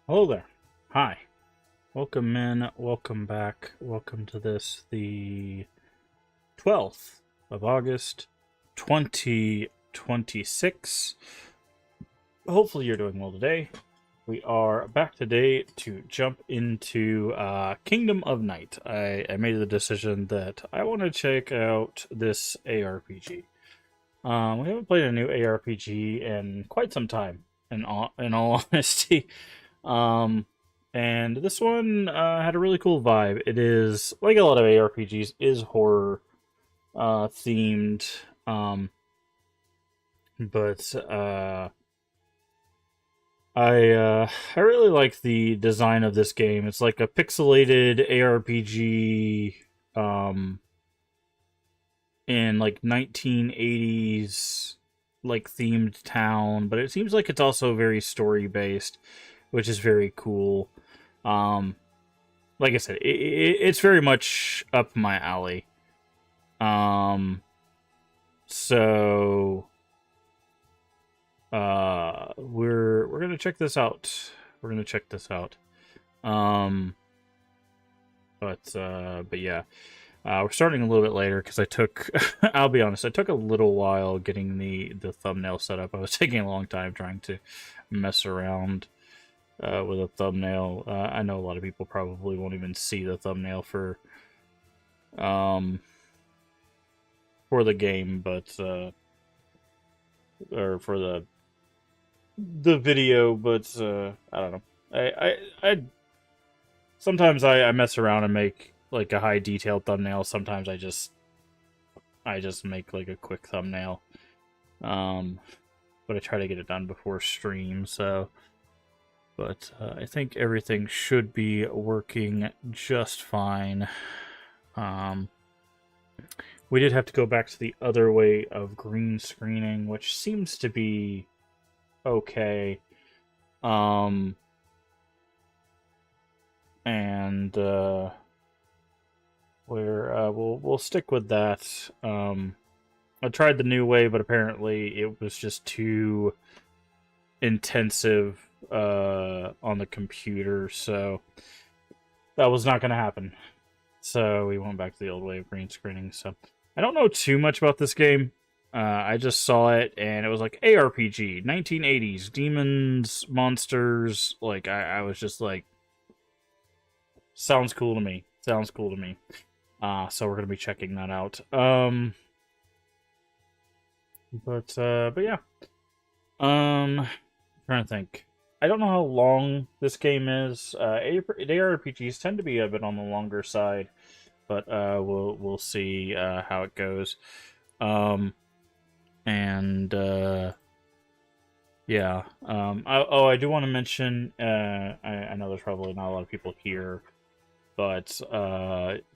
Hello there. Hi. Welcome in, welcome back, welcome to this, the 12th of August, 2026. Hopefully you're doing well today. We are back today to jump into Kingdom of Night. I made the decision that I want to check out this ARPG. We haven't played a new ARPG in quite some time, in all honesty. Um, and this one had a really cool vibe. It is, like a lot of ARPGs, is horror themed. But I really like the design of this game. It's like a pixelated ARPG in like 1980s like themed town, but it seems like it's also very story based, which is very cool. Um, like I said, it's very much up my alley. Um, so we're gonna check this out. We're gonna check this out. Um, but yeah. We're starting a little bit later because I took, I'll be honest, I took a little while getting the thumbnail set up. I was taking a long time trying to mess around with a thumbnail. I know a lot of people probably won't even see the thumbnail for the game, but or for the video, but I don't know. I sometimes I mess around and make like a high detailed thumbnail. Sometimes I just make like a quick thumbnail. But I try to get it done before stream, so but I think everything should be working just fine. We did have to go back to the other way of green screening, which seems to be okay. And we'll stick with that. I tried the new way, but apparently it was just too intensive on the computer, so that was not going to happen. So we went back to the old way of green screening. So I don't know too much about this game. I just saw it, and it was like ARPG, 1980s, demons, monsters. Like, I was just like, sounds cool to me. Sounds cool to me. So we're gonna be checking that out. But yeah. Trying to think. I don't know how long this game is. ARPGs tend to be a bit on the longer side, but we'll see how it goes. And yeah. I do want to mention. I know there's probably not a lot of people here, but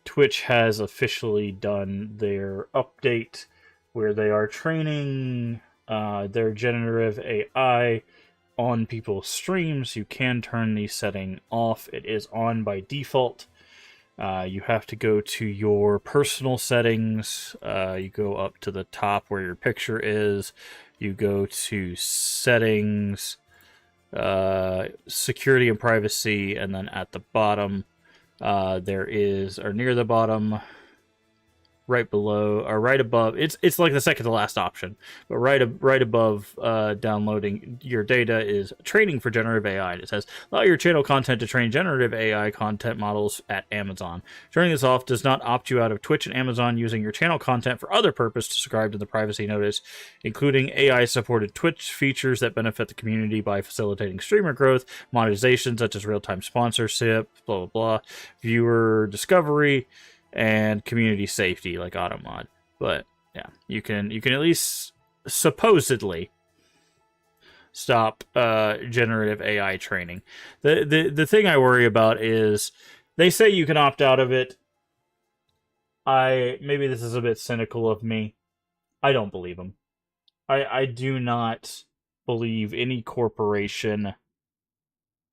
Twitch has officially done their update where they are training their generative AI on people's streams. You can turn the setting off. It is on by default. You have to go to your personal settings. You go up to the top where your picture is. You go to settings, security and privacy, and then at the bottom, there is, or near the bottom, right below or right above, it's like the second to last option, but right above downloading your data is training for generative AI. It says allow your channel content to train generative AI content models at Amazon. Turning this off does not opt you out of Twitch and Amazon using your channel content for other purpose described in the privacy notice, including AI supported Twitch features that benefit the community by facilitating streamer growth, monetization such as real-time sponsorship, blah blah blah, viewer discovery, and community safety like automod. But yeah, you can at least supposedly stop generative AI training. The thing I worry about is they say you can opt out of it. Maybe this is a bit cynical of me. I don't believe them. I do not believe any corporation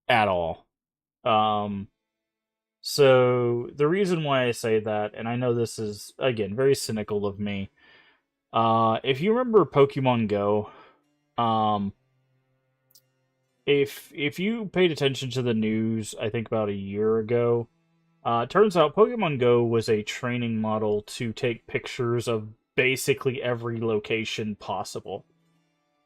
at all. So the reason why I say that, and I know this is again very cynical of me, if you remember Pokemon Go, if you paid attention to the news, I think about a year ago, turns out Pokemon Go was a training model to take pictures of basically every location possible.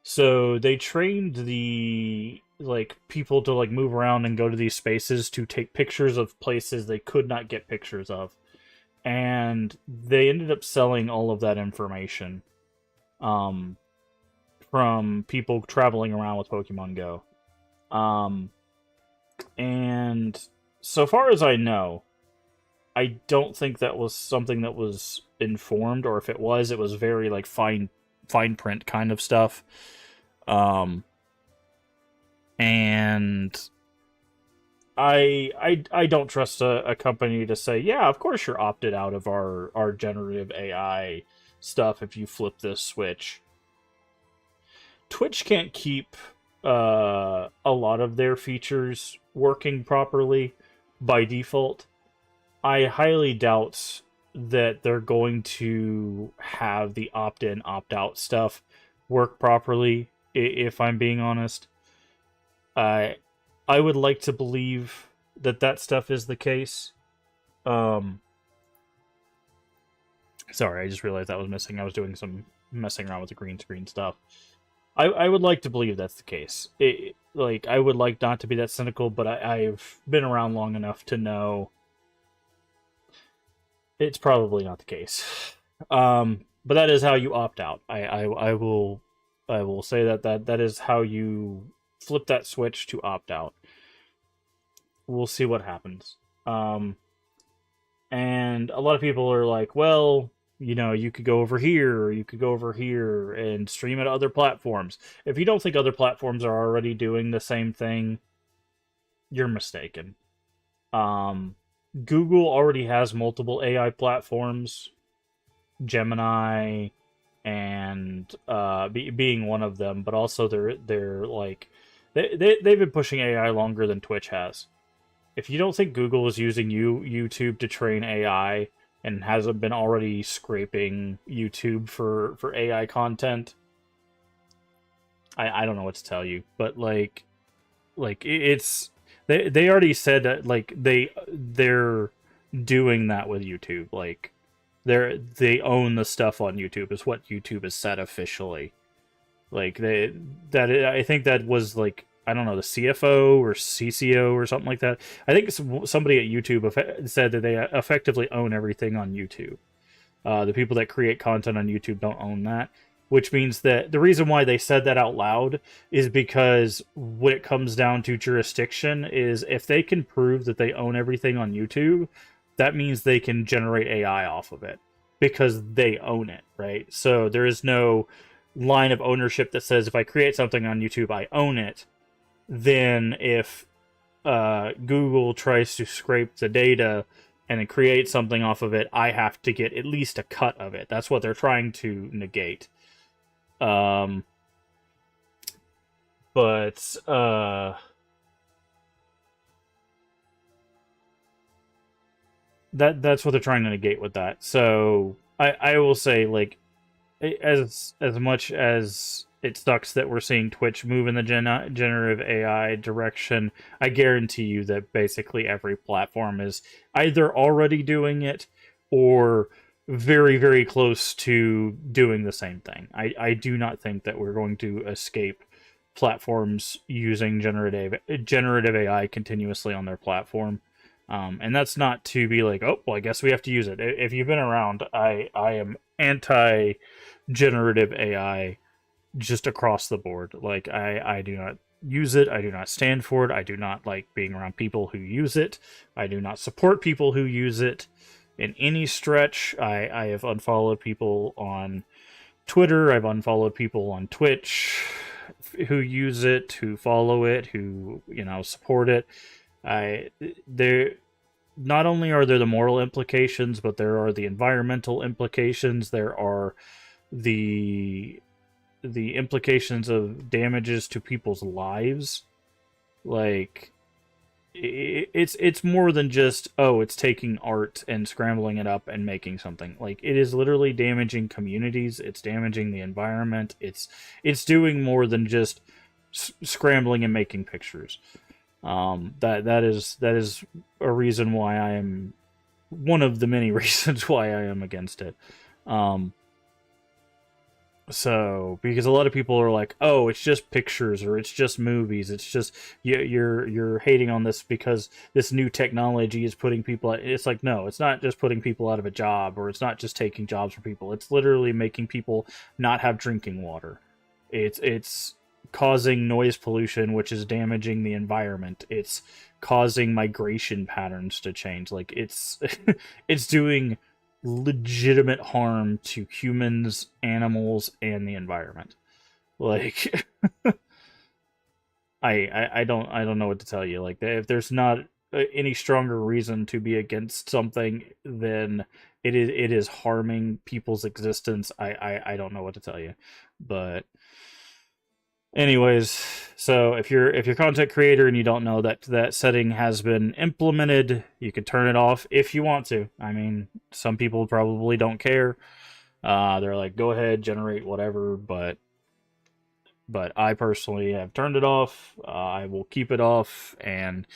So they trained the like people to like move around and go to these spaces to take pictures of places they could not get pictures of. And they ended up selling all of that information um from people traveling around with Pokemon Go. Um and so far as I know, I don't think that was something that was informed, or if it was very like fine print kind of stuff. Um, and I don't trust a company to say, yeah, of course you're opted out of our generative AI stuff if you flip this switch. Twitch can't keep a lot of their features working properly by default. I highly doubt that they're going to have the opt-in, opt-out stuff work properly, if I'm being honest. I I would like to believe that that stuff is the case. Um, Sorry, I just realized that was missing. I was doing some messing around with the green screen stuff. I would like to believe that's the case. Like, I would like not to be that cynical, but I've been around long enough to know it's probably not the case. But that is how you opt out. I will say that is how you flip that switch to opt out. We'll see what happens. And a lot of people are like, well, you know, you could go over here, or you could go over here and stream it to other platforms. If you don't think other platforms are already doing the same thing, you're mistaken. Um, Google already has multiple AI platforms, Gemini, and being one of them, but also they're like they've been pushing AI longer than Twitch has. If you don't think Google is using YouTube to train AI and hasn't been already scraping YouTube for AI content, I don't know what to tell you. But it's they already said that like they're doing that with YouTube. Like they own the stuff on YouTube is what YouTube has said officially. Like I think that was like, I don't know, the CFO or CCO or something like that. I think somebody at YouTube said that they effectively own everything on YouTube. The people that create content on YouTube don't own that, which means that the reason why they said that out loud is because when it comes down to jurisdiction is if they can prove that they own everything on YouTube, that means they can generate AI off of it because they own it, right? So there is no line of ownership that says if I create something on YouTube, I own it. Then if Google tries to scrape the data and then create something off of it, I have to get at least a cut of it. That's what they're trying to negate. But that's what they're trying to negate with that. So I will say, like, as much as it sucks that we're seeing Twitch move in the generative AI direction, I guarantee you that basically every platform is either already doing it or very, very close to doing the same thing. I do not think that we're going to escape platforms using generative AI continuously on their platform. And that's not to be like, oh, well, I guess we have to use it. If you've been around, I am anti generative AI just across the board. Like, I do not use it. I do not stand for it. I do not like being around people who use it. I do not support people who use it in any stretch. I have unfollowed people on Twitter. I've unfollowed people on Twitch who use it, who follow it, who, you know, support it. There not only are there the moral implications, but there are the environmental implications. There are the implications of damages to people's lives. Like, it's more than just, oh, it's taking art and scrambling it up and making something. Like, it is literally damaging communities. It's damaging the environment. It's doing more than just scrambling and making pictures. That is a reason why I am one of the many reasons why I am against it. Um, so because a lot of people are like, oh, it's just pictures or it's just movies, it's just you're hating on this because this new technology is putting people it's like, no, it's not just putting people out of a job, or it's not just taking jobs from people, it's literally making people not have drinking water. It's causing noise pollution, which is damaging the environment. It's causing migration patterns to change. Like it's it's doing legitimate harm to humans, animals, and the environment. Like I don't know what to tell you. Like if there's not any stronger reason to be against something, then it is harming people's existence. I don't know what to tell you. But anyways, so if you're a content creator and you don't know that that setting has been implemented, you could turn it off if you want to. I mean, some people probably don't care. They're like, go ahead, generate whatever, but I personally have turned it off. I will keep it off, and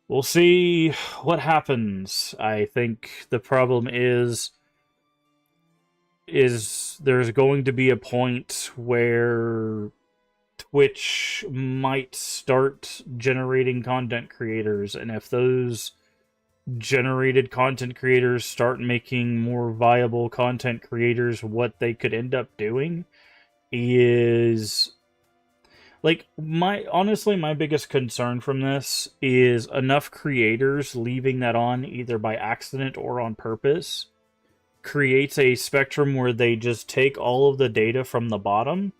we'll see what happens. I think the problem is there's going to be a point where Twitch might start generating content creators, and if those generated content creators start making more viable content creators, what they could end up doing is like my biggest concern from this is enough creators leaving that on either by accident or on purpose creates a spectrum where they just take all of the data from the bottom,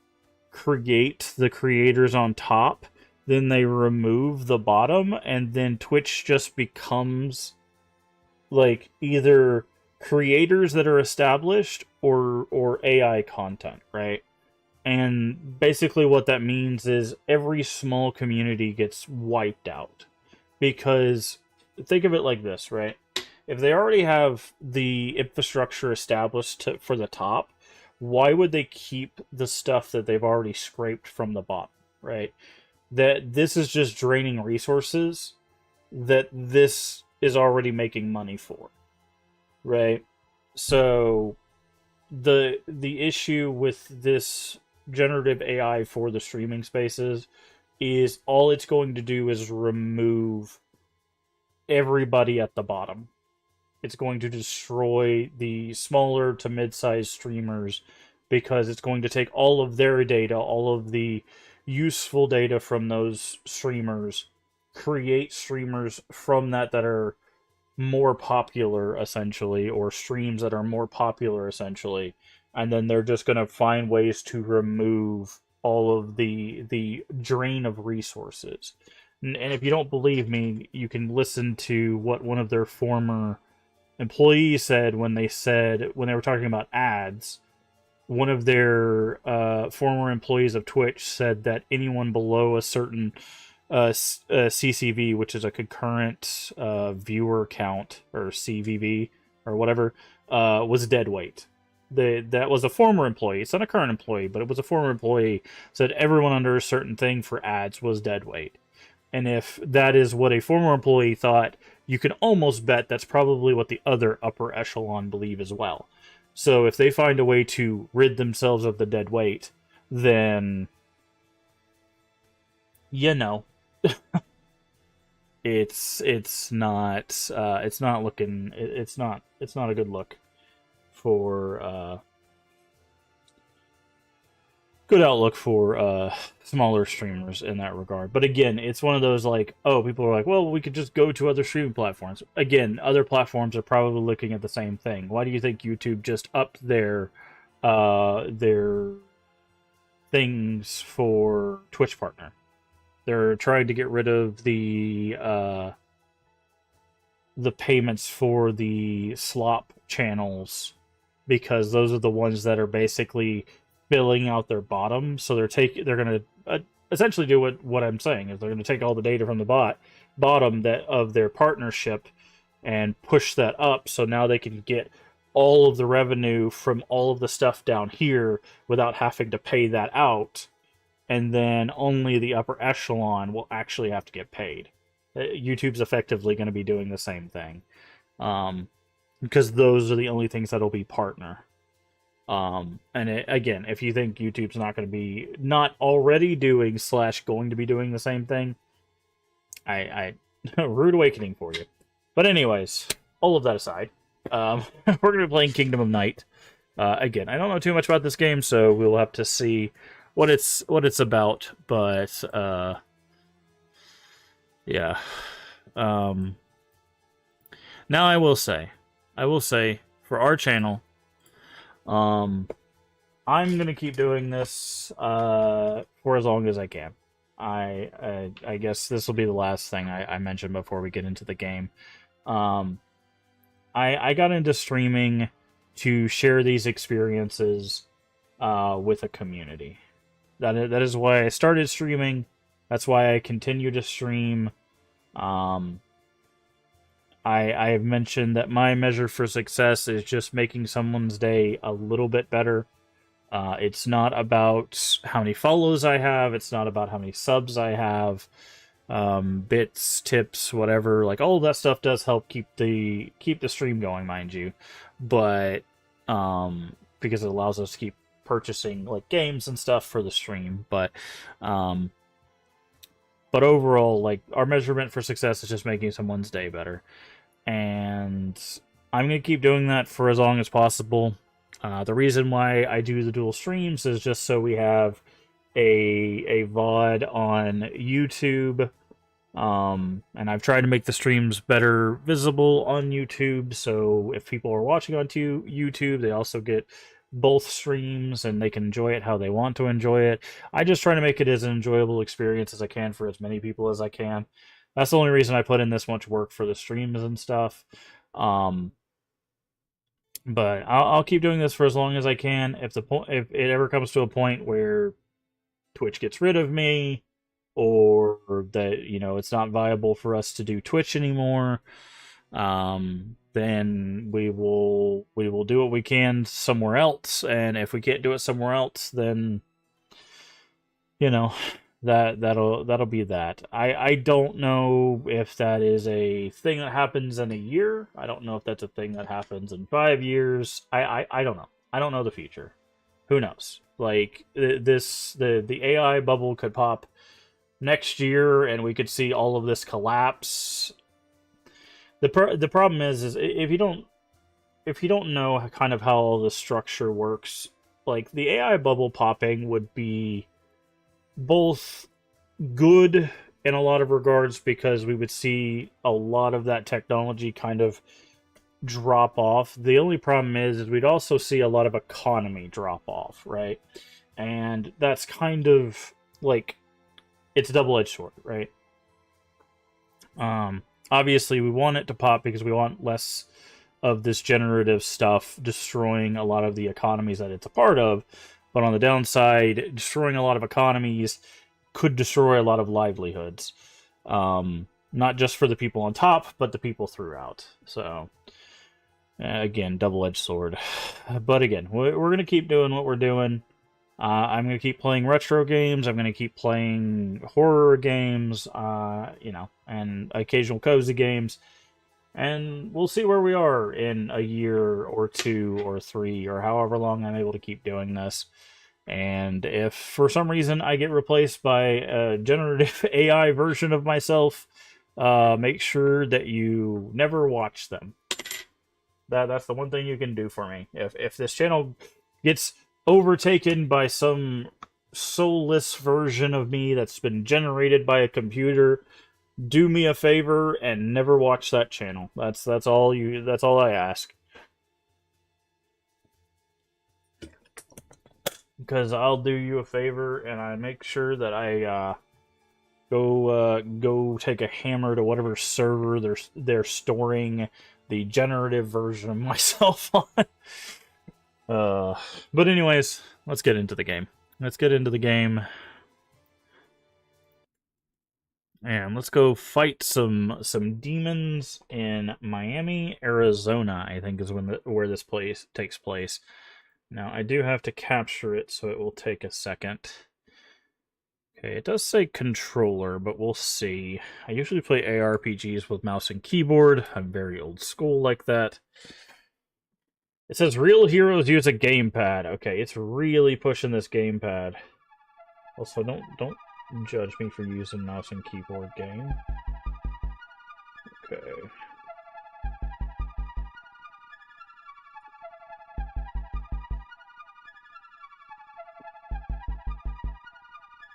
create the creators on top, then they remove the bottom, and then Twitch just becomes like either creators that are established or AI content, right? And basically what that means is every small community gets wiped out. Because think of it like this, right? If they already have the infrastructure established for the top, why would they keep the stuff that they've already scraped from the bottom, right? That this is just draining resources that this is already making money for, right? So the issue with this generative AI for the streaming spaces is all it's going to do is remove everybody at the bottom. It's going to destroy the smaller to mid-sized streamers because it's going to take all of their data, all of the useful data from those streamers, create streamers from that are more popular, essentially, or streams that are more popular, essentially, and then they're just going to find ways to remove all of the drain of resources. And if you don't believe me, you can listen to what one of their former employees said when they were talking about ads. One of their former employees of Twitch said that anyone below a certain CCV, which is a concurrent viewer count, or CVV, or whatever, was dead weight. That was a former employee. It's not a current employee, but it was a former employee. Said everyone under a certain thing for ads was dead weight. And if that is what a former employee thought, you can almost bet that's probably what the other upper echelon believe as well. So if they find a way to rid themselves of the dead weight, then you know, it's not looking, it's not a good look for good outlook for smaller streamers in that regard. But again, it's one of those like, oh, people are like, well, we could just go to other streaming platforms. Again, other platforms are probably looking at the same thing. Why do you think YouTube just upped their things for Twitch partner? They're trying to get rid of the payments for the slop channels because those are the ones that are basically filling out their bottom. So they're going to essentially do what I'm saying is they're going to take all the data from the bottom that of their partnership and push that up. So now they can get all of the revenue from all of the stuff down here without having to pay that out. and then only the upper echelon will actually have to get paid. YouTube's effectively going to be doing the same thing, because those are the only things that'll be partner. And again, if you think YouTube's not already doing / going to be doing the same thing, I rude awakening for you. But anyways, all of that aside, we're gonna be playing Kingdom of Night. Again, I don't know too much about this game, so we'll have to see what it's about. But yeah. Now I will say for our channel, I'm gonna keep doing this for as long as I can. I guess this will be the last thing I mention before we get into the game. I got into streaming to share these experiences with a community. That is why I started streaming. That's why I continue to stream. I have mentioned that my measure for success is just making someone's day a little bit better. It's not about how many follows I have. It's not about how many subs I have. Bits, tips, whatever. Like all of that stuff does help keep the stream going, mind you. But because it allows us to keep purchasing like games and stuff for the stream. But overall, like our measurement for success is just making someone's day better. And I'm gonna keep doing that for as long as possible. The reason why I do the dual streams is just so we have a VOD on YouTube. And I've tried to make the streams better visible on YouTube, so if people are watching on YouTube, they also get both streams and they can enjoy it how they want to enjoy it. I just try to make it as an enjoyable experience as I can for as many people as I can. That's the only reason I put in this much work for the streams and stuff. But I'll keep doing this for as long as I can. If it ever comes to a point where Twitch gets rid of me, or that it's not viable for us to do Twitch anymore, then we will do what we can somewhere else. And if we can't do it somewhere else, then that'll be that. I don't know if that is a thing that happens in a year. I don't know if that's a thing that happens in 5 years. I don't know. I don't know the future. Who knows? Like the AI bubble could pop next year and we could see all of this collapse. The problem is if you don't know kind of how the structure works, like the AI bubble popping would be both good in a lot of regards, because we would see a lot of that technology kind of drop off. The only problem is we'd also see a lot of economy drop off, right? And that's kind of like, it's a double-edged sword, right? Obviously we want it to pop because we want less of this generative stuff destroying a lot of the economies that it's a part of. But on the downside, destroying a lot of economies could destroy a lot of livelihoods. Not just for the people on top, but the people throughout. So, again, double-edged sword. But again, we're going to keep doing what we're doing. I'm going to keep playing retro games. I'm going to keep playing horror games, and occasional cozy games. And we'll see where we are in a year or 2 or 3 or however long I'm able to keep doing this. And if for some reason I get replaced by a generative AI version of myself, make sure that you never watch them. That's the one thing you can do for me. If this channel gets overtaken by some soulless version of me that's been generated by a computer, do me a favor and never watch that channel. That's all I ask. Because I'll do you a favor and I make sure that I go take a hammer to whatever server they're storing the generative version of myself on. But anyways, let's get into the game. And let's go fight some demons in Miami, Arizona, I think is where this place takes place. Now, I do have to capture it, so it will take a second. Okay, it does say controller, but we'll see. I usually play ARPGs with mouse and keyboard. I'm very old school like that. It says real heroes use a gamepad. Okay, it's really pushing this gamepad. Also, don't judge me for using mouse and keyboard game. Okay.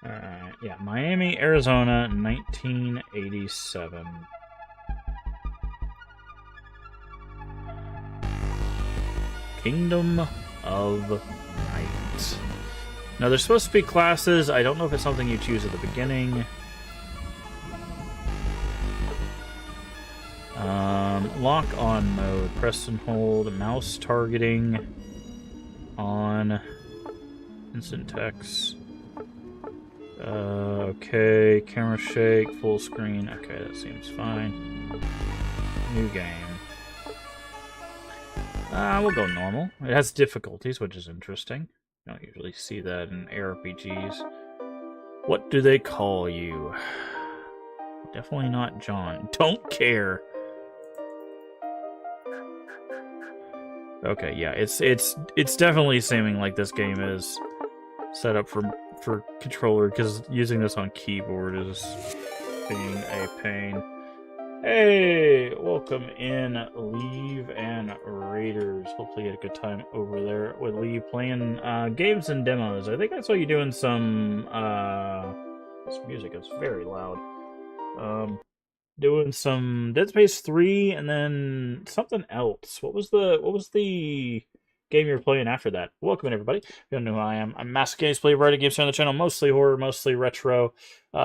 Alright, yeah, Miami, Arizona, 1987. Kingdom of Night. Now, there's supposed to be classes. I don't know if it's something you choose at the beginning. Lock on mode. Press and hold. Mouse targeting. On. Instant text. Okay. Camera shake. Full screen. Okay, that seems fine. New game. We'll go normal. It has difficulties, which is interesting. You don't usually see that in ARPGs. What do they call you? Definitely not John. Don't care. Okay, yeah, it's definitely seeming like this game is set up for controller, because using this on keyboard is being a pain. Hey, welcome in, Leave and Raiders. Hopefully you had a good time over there with Leave playing games and demos. I think I saw you doing some this music is very loud. Doing some Dead Space 3 and then something else. What was the game you were playing after that? Welcome in, everybody. If you don't know who I am, I'm MaskofGames, play variety games here on the channel, mostly horror, mostly retro.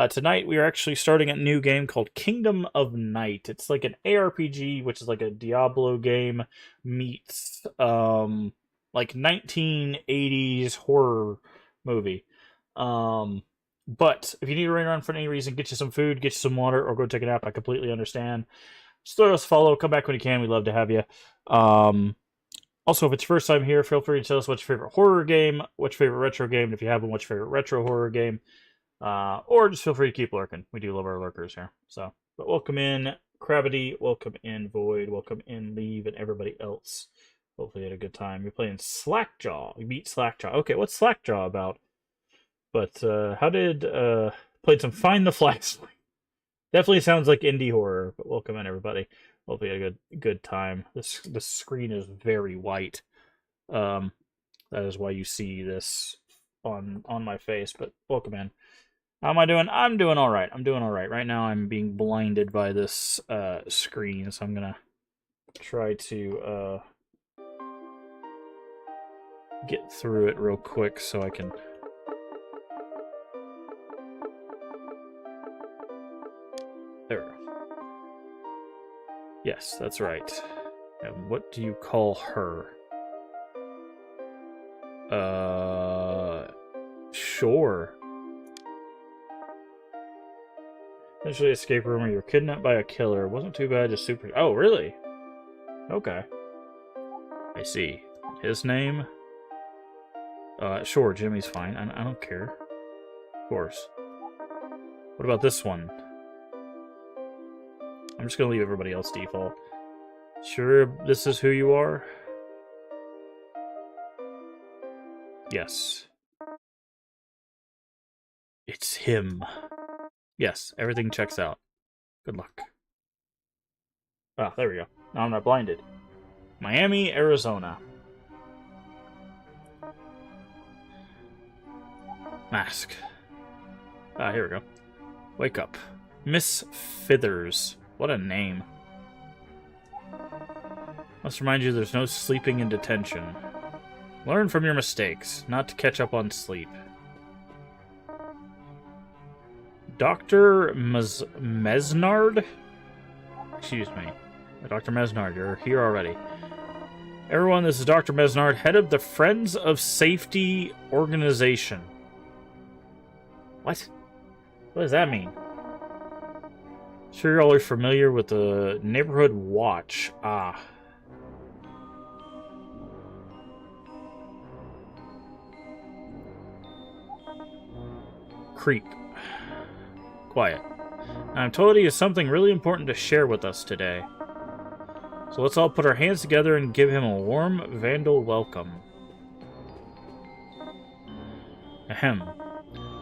Tonight we are actually starting a new game called Kingdom of Night. It's like an ARPG, which is like a Diablo game meets like 1980s horror movie. But if you need to run around for any reason, get you some food, get you some water, or go take a nap, I completely understand. Just throw us a follow, come back when you can. We'd love to have you. Also, if it's your first time here, feel free to tell us what's your favorite horror game, what's your favorite retro game, and if you have one, what's your favorite retro horror game. Or just feel free to keep lurking. We do love our lurkers here. So, but welcome in, Gravity, welcome in, Void, welcome in, Leave, and everybody else. Hopefully you had a good time. You're playing Slackjaw. You beat Slackjaw. Okay, what's Slackjaw about? But how did played some Find the Flags? Definitely sounds like indie horror. But welcome in, everybody. Hopefully you had a good time. The screen is very white. That is why you see this on my face. But welcome in. How am I doing? I'm doing all right. I'm doing all right. Right now I'm being blinded by this screen, so I'm gonna try to get through it real quick so I can. There. Yes, that's right. And what do you call her? Sure. Essentially, escape room where you're kidnapped by a killer. Wasn't too bad, just super. Oh, really? Okay. I see. His name? Sure, Jimmy's fine. I don't care. Of course. What about this one? I'm just gonna leave everybody else default. Sure, this is who you are? Yes. It's him. Yes, everything checks out. Good luck. Ah, there we go. Now I'm not blinded. Miami, Arizona. Mask. Ah, here we go. Wake up. Miss Fithers. What a name. Must remind you there's no sleeping in detention. Learn from your mistakes, not to catch up on sleep. Dr. Mesnard? Excuse me. Dr. Mesnard, you're here already. Everyone, this is Dr. Mesnard, head of the Friends of Safety Organization. What? What does that mean? Sure, y'all are familiar with the Neighborhood Watch. Ah. Creep. Quiet. I'm told he has something really important to share with us today. So let's all put our hands together and give him a warm Vandal welcome. Ahem.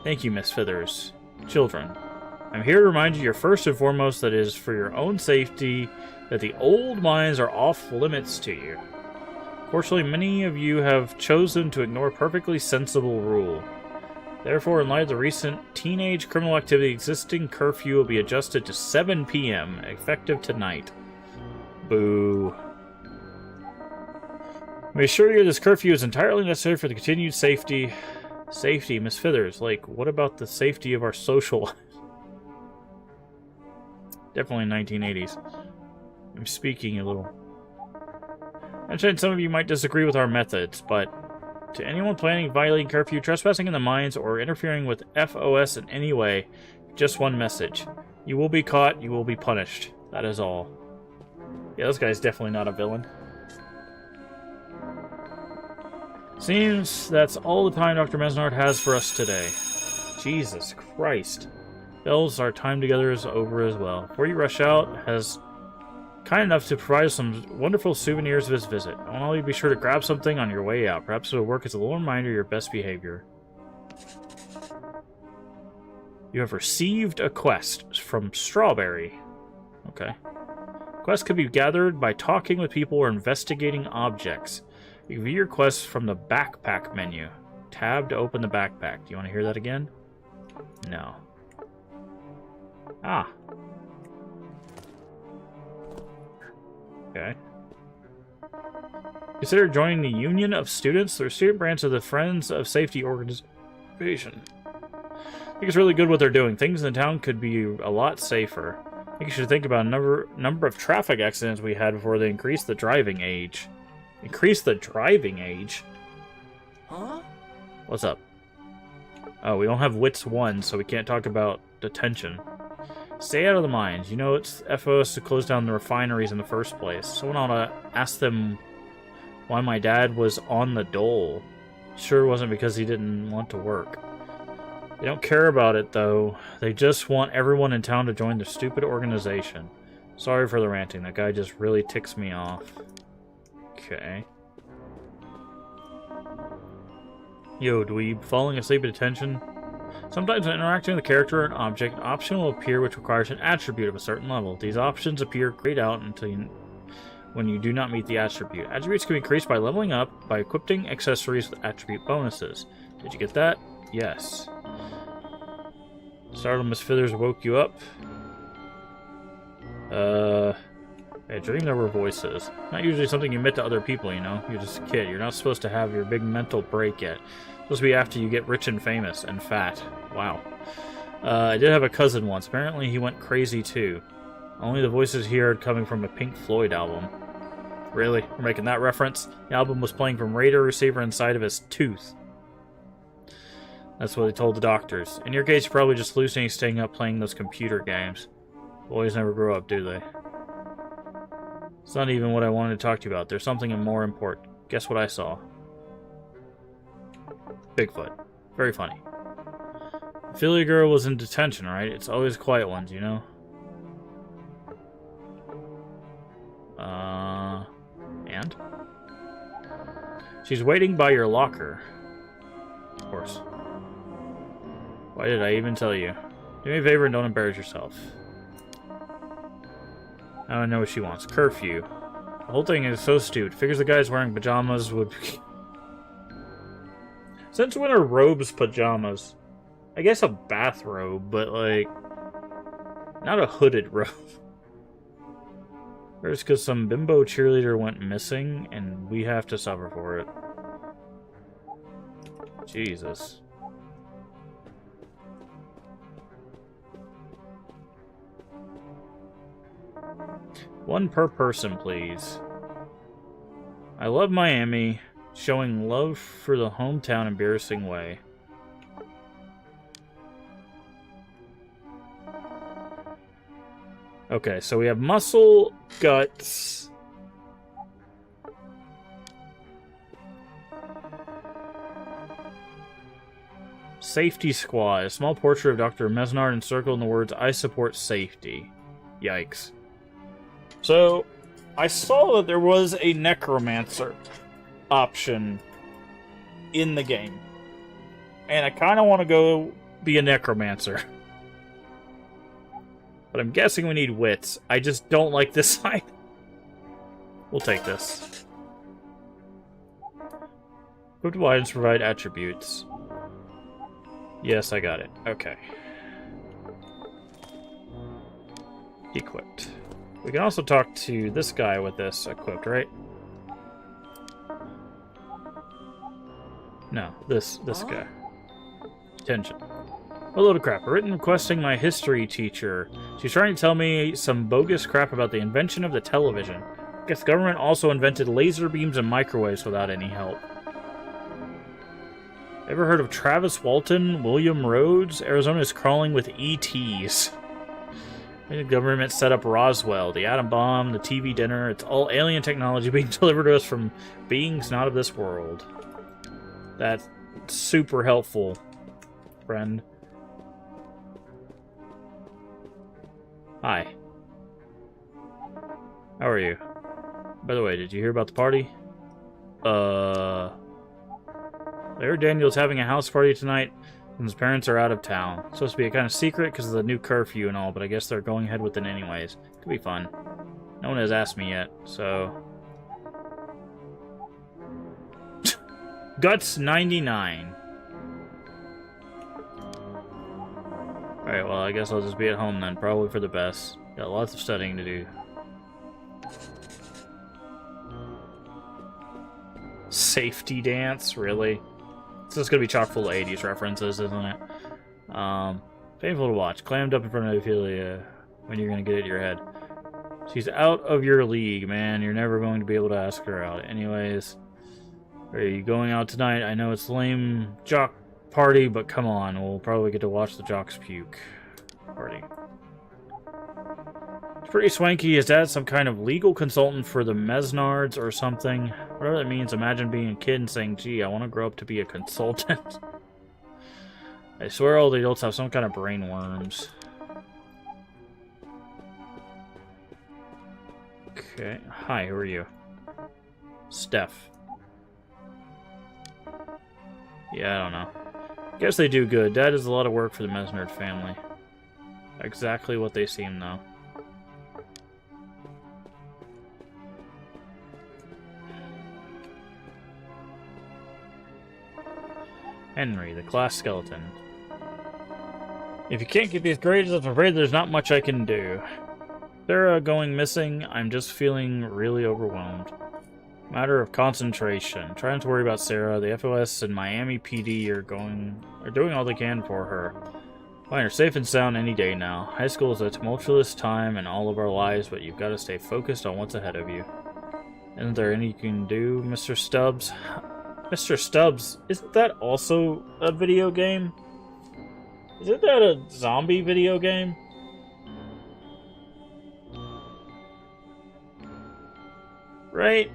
Thank you, Miss Fithers. Children, I'm here to remind you first and foremost that it is for your own safety that the old mines are off limits to you. Fortunately, many of you have chosen to ignore a perfectly sensible rule. Therefore, in light of the recent teenage criminal activity, existing curfew will be adjusted to 7 p.m., effective tonight. Boo. May assure you this curfew is entirely necessary for the continued safety. Safety, Miss Fithers. Like, what about the safety of our social life? Definitely 1980s. I'm speaking a little. I understand some of you might disagree with our methods, but to anyone planning violating curfew, trespassing in the mines, or interfering with FOS in any way, just one message. You will be caught, you will be punished. That is all. Yeah, this guy's definitely not a villain. Seems that's all the time Dr. Mesnard has for us today. Jesus Christ. Bells, our time together is over as well. Before you rush out, has kind enough to provide us some wonderful souvenirs of his visit. I want all you to be sure to grab something on your way out. Perhaps it'll work as a little reminder of your best behavior. You have received a quest from Strawberry. Okay. Quests can be gathered by talking with people or investigating objects. You can view your quests from the backpack menu. Tab to open the backpack. Do you want to hear that again? No. Ah. Okay. Consider joining the Union of Students, the student branch of the Friends of Safety organization. I think it's really good what they're doing. Things in the town could be a lot safer. I think you should think about a number of traffic accidents we had before they increased the driving age. Increase the driving age? Huh? What's up? Oh, we don't have Wits 1, so we can't talk about detention. Stay out of the mines. You know it's FOS to close down the refineries in the first place. Someone ought to ask them why my dad was on the dole. Sure wasn't because he didn't want to work. They don't care about it, though. They just want everyone in town to join their stupid organization. Sorry for the ranting. That guy just really ticks me off. Okay. Yo, do we falling asleep at detention? Sometimes when interacting with a character or an object, an option will appear which requires an attribute of a certain level. These options appear grayed out when you do not meet the attribute. Attributes can be increased by leveling up, by equipping accessories with attribute bonuses. Did you get that? Yes. Startled Miss Fithers woke you up. I dreamed there were voices. Not usually something you admit to other people, you know? You're just a kid. You're not supposed to have your big mental break yet. It's supposed to be after you get rich and famous and fat. Wow. I did have a cousin once. Apparently he went crazy too. Only the voices he heard coming from a Pink Floyd album. Really? We're making that reference? The album was playing from radio receiver inside of his tooth. That's what they told the doctors. In your case, you're probably just hallucinating staying up playing those computer games. Boys never grow up, do they? It's not even what I wanted to talk to you about. There's something more important. Guess what I saw? Bigfoot. Very funny. The Philly girl was in detention, right? It's always quiet ones, you know? And? She's waiting by your locker. Of course. Why did I even tell you? Do me a favor and don't embarrass yourself. I don't know what she wants. Curfew. The whole thing is so stupid. Figures the guys wearing pajamas would... Since when are robes pajamas? I guess a bathrobe, but like... Not a hooded robe. Or it's because some bimbo cheerleader went missing, and we have to suffer for it. Jesus. One per person, please. I love Miami, showing love for the hometown embarrassing way. Okay, so we have muscle, guts. Safety Squad. A small portrait of Dr. Mesnard encircled in the words, I support safety. Yikes. So, I saw that there was a necromancer option in the game. And I kind of want to go be a necromancer. But I'm guessing we need wits. I just don't like this side. We'll take this. Equipped items provide attributes. Yes, I got it. Okay. Equipped. We can also talk to this guy with this equipped, right? No, this guy. Attention. A load of crap. A written requesting my history teacher. She's trying to tell me some bogus crap about the invention of the television. Guess the government also invented laser beams and microwaves without any help. Ever heard of Travis Walton, William Rhodes? Arizona is crawling with ETs. The government set up Roswell, the atom bomb, the TV dinner. It's all alien technology being delivered to us from beings not of this world. That's super helpful, friend. Hi. How are you? By the way, did you hear about the party? I heard Daniel's having a house party tonight, and his parents are out of town. It's supposed to be a kind of secret because of the new curfew and all, but I guess they're going ahead with it anyways. Could be fun. No one has asked me yet, so... Guts 99. Alright, well, I guess I'll just be at home then. Probably for the best. Got lots of studying to do. Safety dance? Really? It's just gonna be chock full of 80s references, isn't it? Painful to watch. Clammed up in front of Ophelia when you're gonna get it in your head. She's out of your league, man. You're never going to be able to ask her out. Anyways, are you going out tonight? I know it's lame jock party, but come on. We'll probably get to watch the jocks puke party. It's pretty swanky. His dad's some kind of legal consultant for the Mesnards or something. Whatever that means, imagine being a kid and saying, gee, I want to grow up to be a consultant. I swear all the adults have some kind of brain worms. Okay. Hi, who are you? Steph. Yeah, I don't know. Guess they do good. Dad does a lot of work for the Mesnard family. Exactly what they seem, though. Henry, the class skeleton. If you can't get these grades, I'm afraid there's not much I can do. Sarah going missing, I'm just feeling really overwhelmed. Matter of concentration. Try not to worry about Sarah. The FOS and Miami PD are doing all they can for her. Find her safe and sound any day now. High school is a tumultuous time in all of our lives, but you've got to stay focused on what's ahead of you. Isn't there any you can do, Mr. Stubbs? Mr. Stubbs, isn't that also a video game? Isn't that a zombie video game? Right?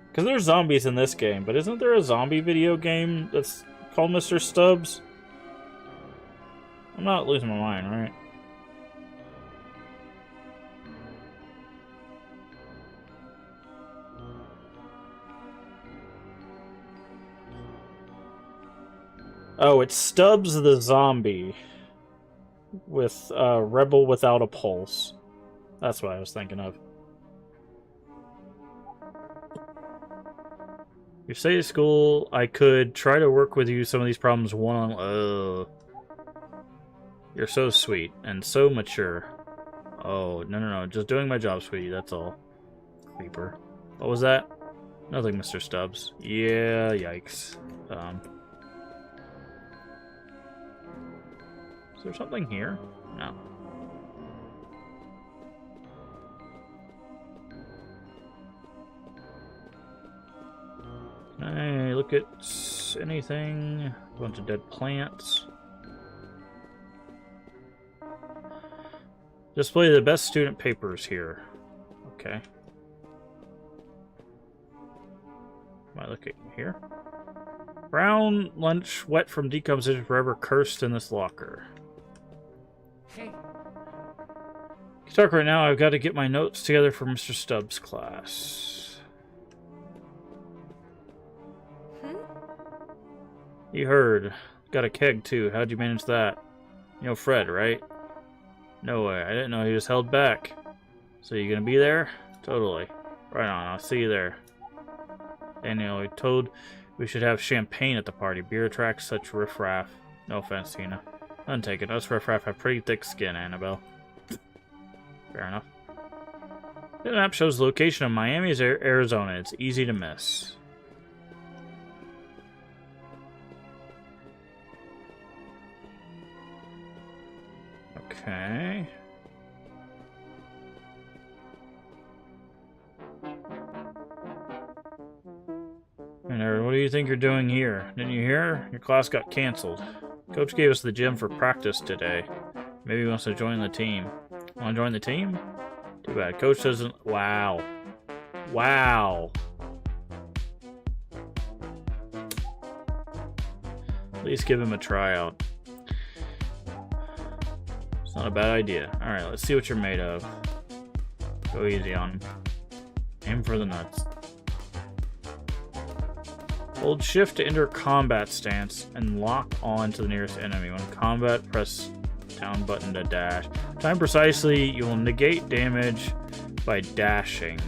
Because there's zombies in this game, but isn't there a zombie video game that's called Mr. Stubbs? I'm not losing my mind, right? Oh, it's Stubbs the Zombie with Rebel Without a Pulse. That's what I was thinking of. You say to school, I could try to work with you some of these problems one-on-one. You're so sweet and so mature. Oh, no. Just doing my job, sweetie. That's all. Creeper. What was that? Nothing, Mr. Stubbs. Yeah, yikes. Is there something here? No. Can I look at anything? A bunch of dead plants. Display the best student papers here. Okay. Am I looking here? Brown lunch, wet from decomposition, forever cursed in this locker. Hey. Can talk right now. I've got to get my notes together for Mr. Stubbs' class. You heard. Got a keg, too. How'd you manage that? You know Fred, right? No way. I didn't know he was held back. So you gonna be there? Totally. Right on. I'll see you there. Daniel, we told we should have champagne at the party. Beer attracts such riffraff. No offense, Tina. Untaken. Us riffraff have pretty thick skin, Annabelle. Fair enough. The map shows the location of Miami, Arizona. It's easy to miss. Okay. And what do you think you're doing here? Didn't you hear? Your class got canceled. Coach gave us the gym for practice today. Maybe he wants to join the team. Want to join the team? Too bad. Coach doesn't... Wow. Wow. At least give him a tryout. It's not a bad idea. Alright, let's see what you're made of. Go easy on him. Aim for the nuts. Hold shift to enter combat stance and lock on to the nearest enemy. When combat, press down button to dash. Time precisely, you will negate damage by dashing.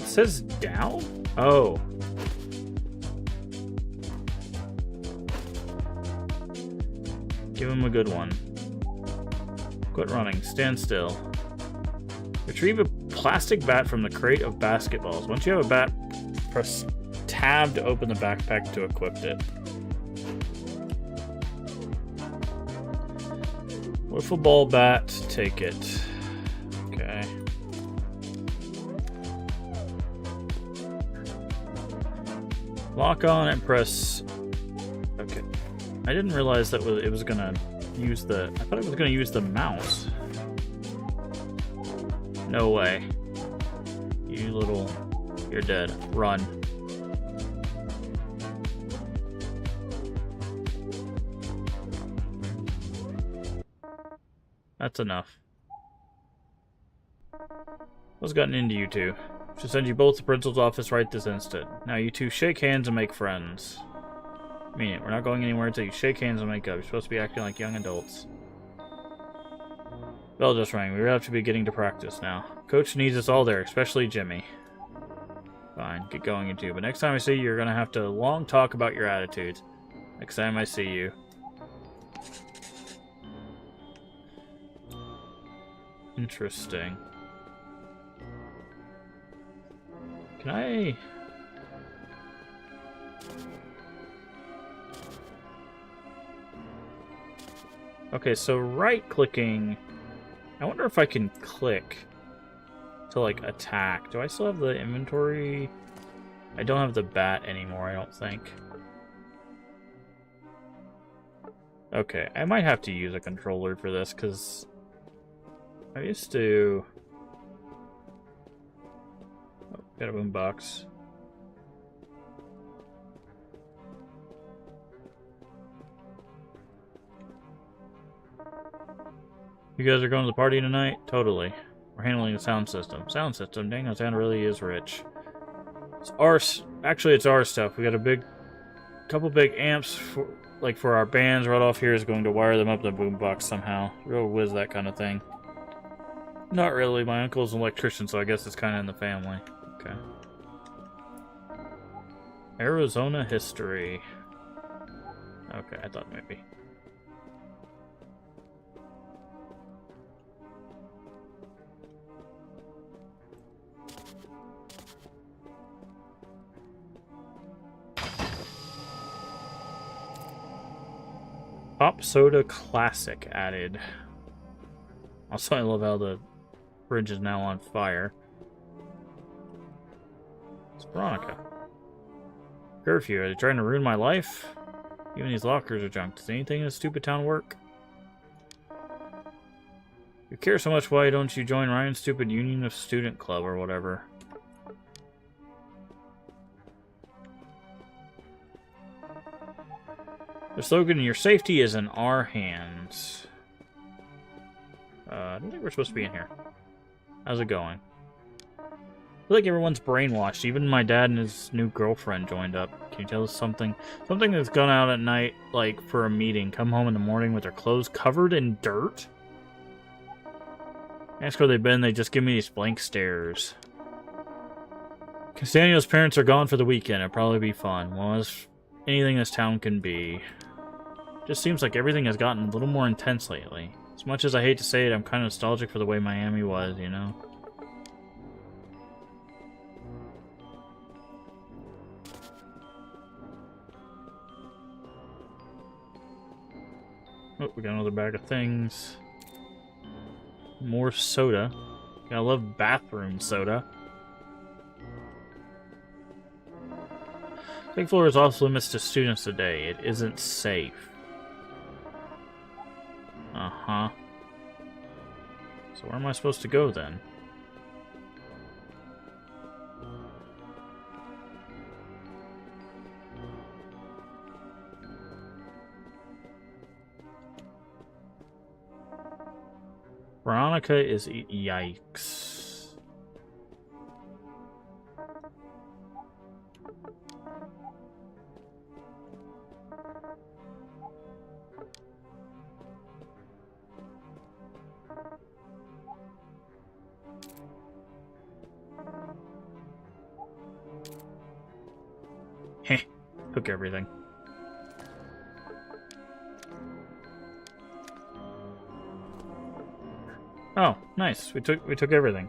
It says down? Oh. Give him a good one. Quit running. Stand still. Retrieve a plastic bat from the crate of basketballs. Once you have a bat, press tab to open the backpack to equip it. Wiffle ball bat, take it. Okay. Lock on and press... Okay. I didn't realize that it was gonna use the... I thought it was gonna use the mouse. No way. You little... You're dead. Run. That's enough. What's gotten into you two? Should send you both to the principal's office right this instant. Now you two shake hands and make friends. I mean it. We're not going anywhere until you shake hands and make up. You're supposed to be acting like young adults. Bell just rang. We have to be getting to practice now. Coach needs us all there, especially Jimmy. Fine, get going you two. But next time I see you, you're gonna have to long talk about your attitudes. Next time I see you. Interesting. Can I... Okay, so right-clicking... I wonder if I can click to, like, attack. Do I still have the inventory? I don't have the bat anymore, I don't think. Okay, I might have to use a controller for this, because I used to... Oh, got a boombox. You guys are going to the party tonight? Totally. We're handling the sound system. Sound system? Dang, that sound really is rich. It's our... Actually, it's our stuff. We got a couple big amps for our bands right off here is going to wire them up to the boombox somehow. Real whiz, that kind of thing. Not really. My uncle's an electrician, so I guess it's kind of in the family. Okay. Arizona history. Okay, I thought maybe. Pop Soda Classic added. Also, I love how the fridge is now on fire. It's Veronica. Curfew, are they trying to ruin my life? Even these lockers are junk. Does anything in this stupid town work? You care so much, why don't you join Ryan's stupid Union of Student Club or whatever? The slogan, your safety is in our hands. I don't think we're supposed to be in here. How's it going? I feel like everyone's brainwashed. Even my dad and his new girlfriend joined up. Can you tell us something? Something that's gone out at night, like for a meeting, come home in the morning with their clothes covered in dirt? Ask where they've been, they just give me these blank stares. Castanio's parents are gone for the weekend. It'll probably be fun. Well, as anything this town can be. Just seems like everything has gotten a little more intense lately. As much as I hate to say it, I'm kind of nostalgic for the way Miami was, you know? Oh, we got another bag of things. More soda. Gotta love bathroom soda. Second floor is off limits to students today. It isn't safe. Uh-huh. So where am I supposed to go then? Veronica is... Yikes. Heh. Took everything. Oh, nice. We took everything.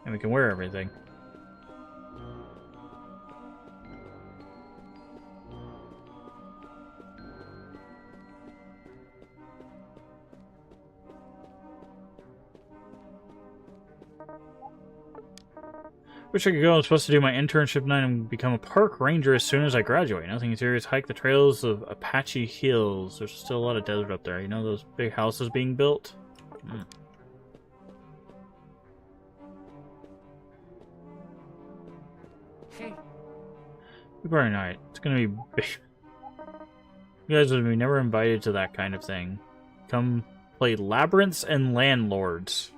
And we can wear everything. Wish I could go. I'm supposed to do my internship night and become a park ranger as soon as I graduate. Nothing serious. Hike the trails of Apache Hills. There's still a lot of desert up there. You know those big houses being built? Hey. Very night. It's gonna be big. You guys would be never invited to that kind of thing. Come play Labyrinths and Landlords.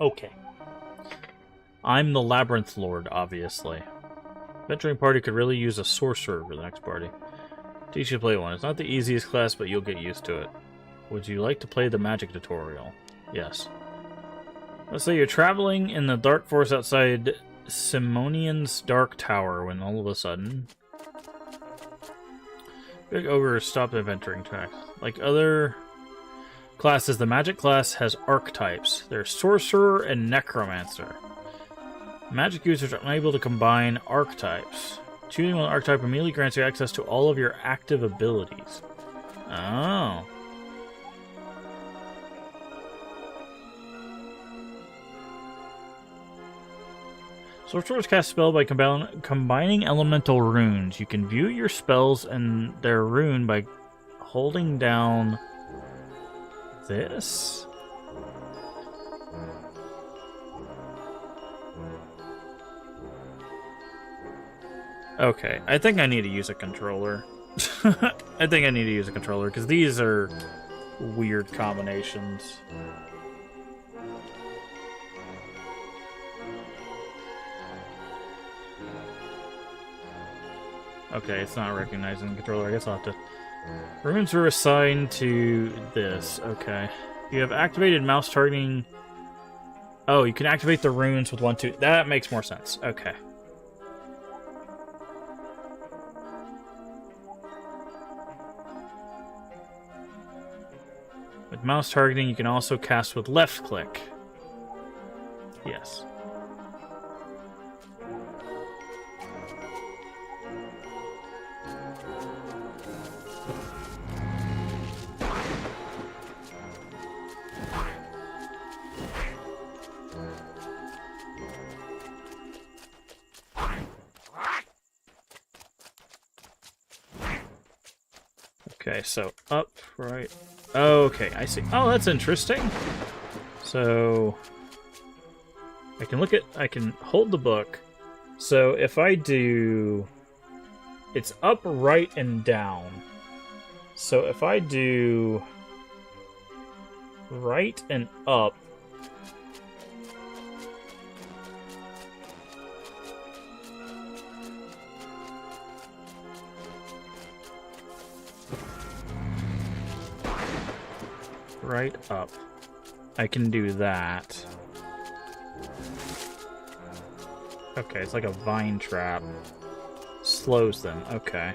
Okay. I'm the Labyrinth Lord, obviously. Venturing party could really use a sorcerer for the next party. Teach you to play one. It's not the easiest class, but you'll get used to it. Would you like to play the magic tutorial? Yes. Let's say you're traveling in the dark forest outside Simonian's Dark Tower when all of a sudden... Big Ogre stopped the venturing track. Like other... classes, the magic class has archetypes. There's Sorcerer and Necromancer. Magic users are unable to combine archetypes. Choosing one archetype immediately grants you access to all of your active abilities. Oh. Sorcerers cast spell by combining elemental runes. You can view your spells and their rune by holding down this? Okay, I think I need to use a controller. I think I need to use a controller, because these are weird combinations. Okay, it's not recognizing the controller. I guess I'll have to... Runes are assigned to this. Okay. You have activated mouse targeting... Oh, you can activate the runes with 1, 2... That makes more sense. Okay. With mouse targeting, you can also cast with left click. Yes. Okay, so up, right. Okay, I see. Oh, that's interesting. So I can hold the book. So if I do, it's up, right, and down. So if I do right and up, right up, I can do that. Okay, it's like a vine trap. Slows them, okay.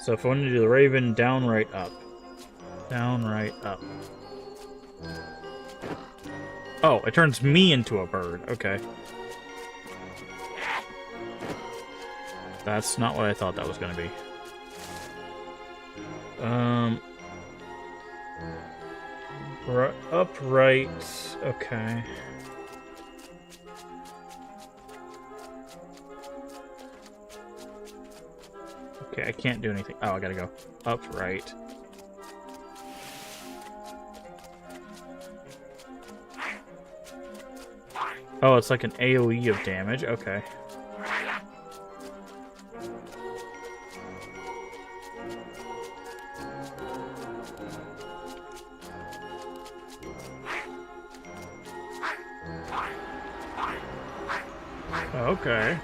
So if I want to do the raven, down, right, up. Down, right, up. Oh, it turns me into a bird, okay. That's not what I thought that was going to be. Upright, okay. Okay, I can't do anything. Oh, I gotta go upright. Oh, it's like an AoE of damage, okay. Okay.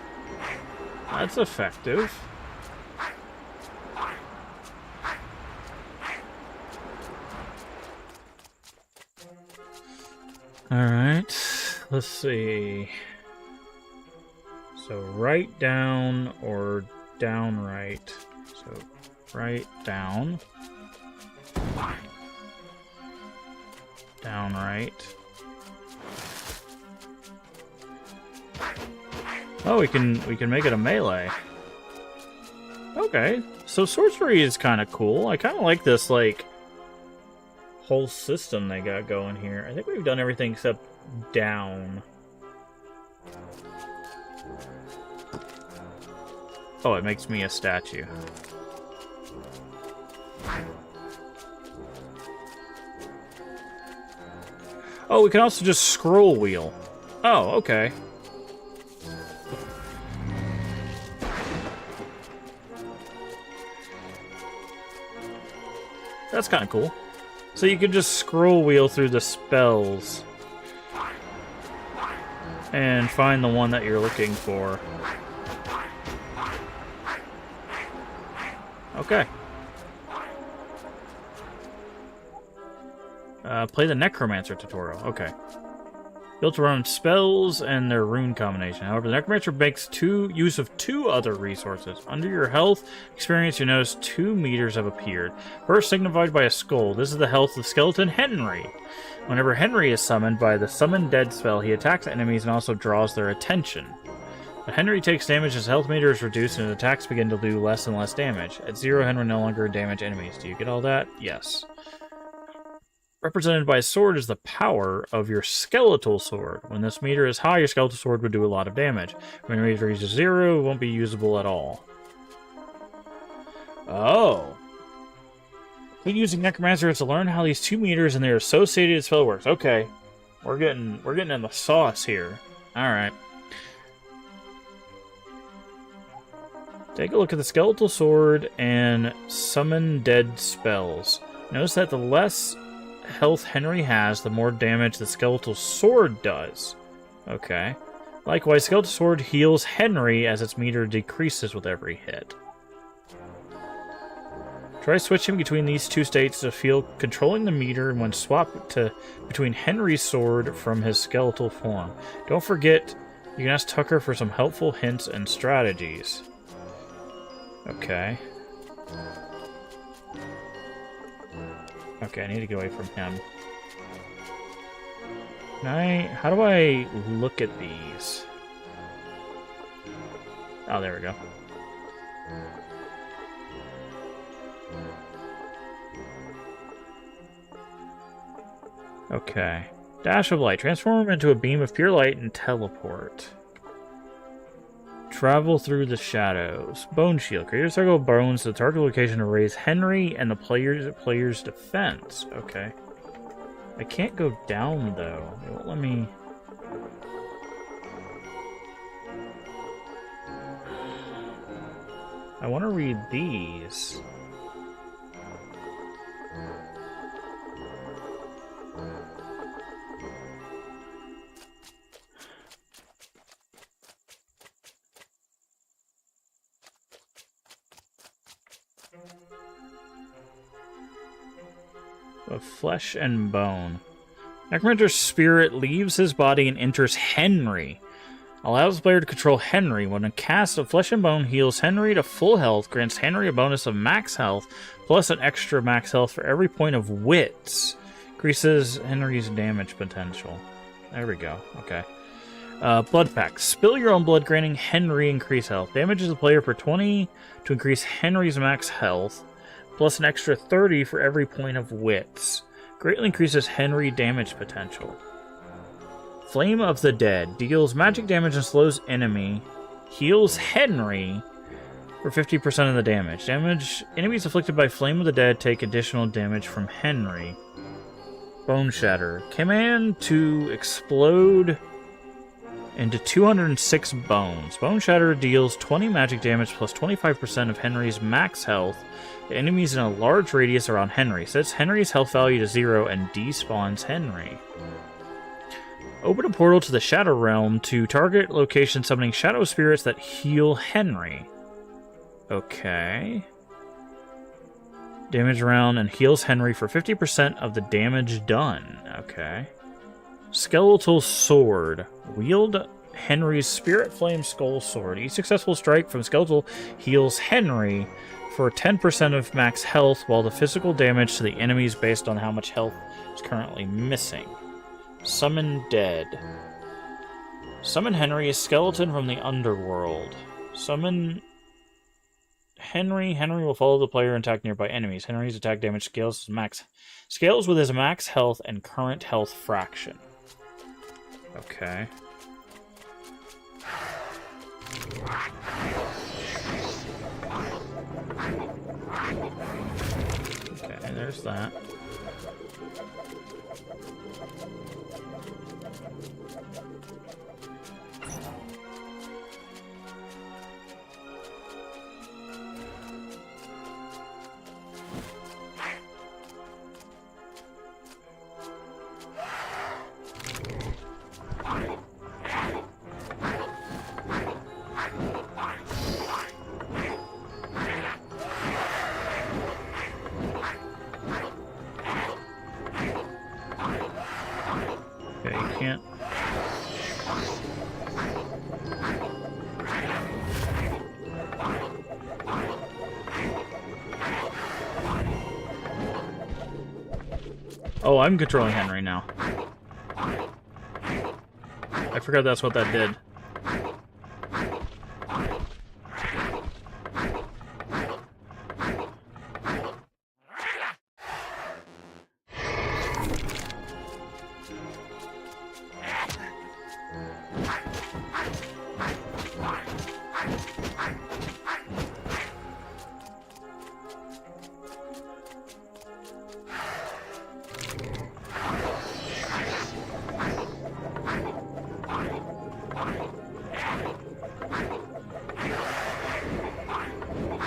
That's effective. Alright. Let's see. So right down or down right. So right down. Down right. Oh, we can make it a melee. Okay, so sorcery is kind of cool. I kind of like this like whole system they got going here. I think we've done everything except down. Oh, it makes me a statue. Oh, we can also just scroll wheel. Oh, okay. That's kind of cool. So you can just scroll wheel through the spells and find the one that you're looking for. Okay. Play the Necromancer tutorial. Okay. Built around spells and their rune combination. However, the Necromancer makes use of two other resources. Under your health experience, you notice 2 meters have appeared. First signified by a skull. This is the health of skeleton Henry. Whenever Henry is summoned by the Summon Dead spell, he attacks enemies and also draws their attention. When Henry takes damage, his health meter is reduced and his attacks begin to do less and less damage. At 0, Henry no longer damage enemies. Do you get all that? Yes. Represented by a sword is the power of your skeletal sword. When this meter is high, your skeletal sword would do a lot of damage. When the meter reaches 0, it won't be usable at all. Oh. Keep using Necromancer to learn how these 2 meters and their associated spell works. Okay. We're getting in the sauce here. Alright. Take a look at the skeletal sword and summon dead spells. Notice that the less health Henry has, the more damage the skeletal sword does. Okay. Likewise, skeletal sword heals Henry as its meter decreases with every hit. Try switching between these two states to feel controlling the meter and when swapped between Henry's sword from his skeletal form. Don't forget, you can ask Tucker for some helpful hints and strategies. Okay. Okay, I need to get away from him. How do I look at these? Oh, there we go. Okay. Dash of light. Transform into a beam of pure light and teleport. Travel through the shadows. Bone shield. Create a circle of bones to the target location to raise Henry and the player's defense. Okay. I can't go down though. It won't let me. I want to read these. Of flesh and bone. Necromancer's spirit leaves his body and enters Henry. Allows the player to control Henry. When a cast of flesh and bone heals Henry to full health, grants Henry a bonus of max health, plus an extra max health for every point of wits. Increases Henry's damage potential. There we go. Okay. Blood Pact. Spill your own blood, granting Henry increased health. Damages the player for 20 to increase Henry's max health, plus an extra 30 for every point of wits. Greatly increases Henry damage potential. Flame of the Dead. Deals magic damage and slows enemy. Heals Henry for 50% of the damage. Enemies afflicted by Flame of the Dead take additional damage from Henry. Bone Shatter. Command to explode into 206 bones. Bone Shatter deals 20 magic damage plus 25% of Henry's max health to enemies in a large radius around Henry. Sets Henry's health value to 0 and despawns Henry. Open a portal to the Shadow Realm to target location, summoning shadow spirits that heal Henry. Okay. Damage around and heals Henry for 50% of the damage done. Okay. Skeletal Sword. Wield Henry's Spirit Flame Skull Sword. Each successful strike from Skeletal heals Henry for 10% of max health, while the physical damage to the enemies based on how much health is currently missing. Summon Dead. Summon Henry, a skeleton from the underworld. Summon Henry. Henry will follow the player and attack nearby enemies. Henry's attack damage scales with his max health and current health fraction. Okay. Okay, there's that. Oh, I'm controlling Henry now. I forgot that's what that did.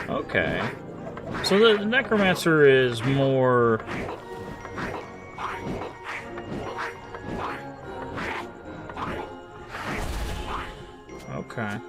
Okay. So the Necromancer is more... Okay.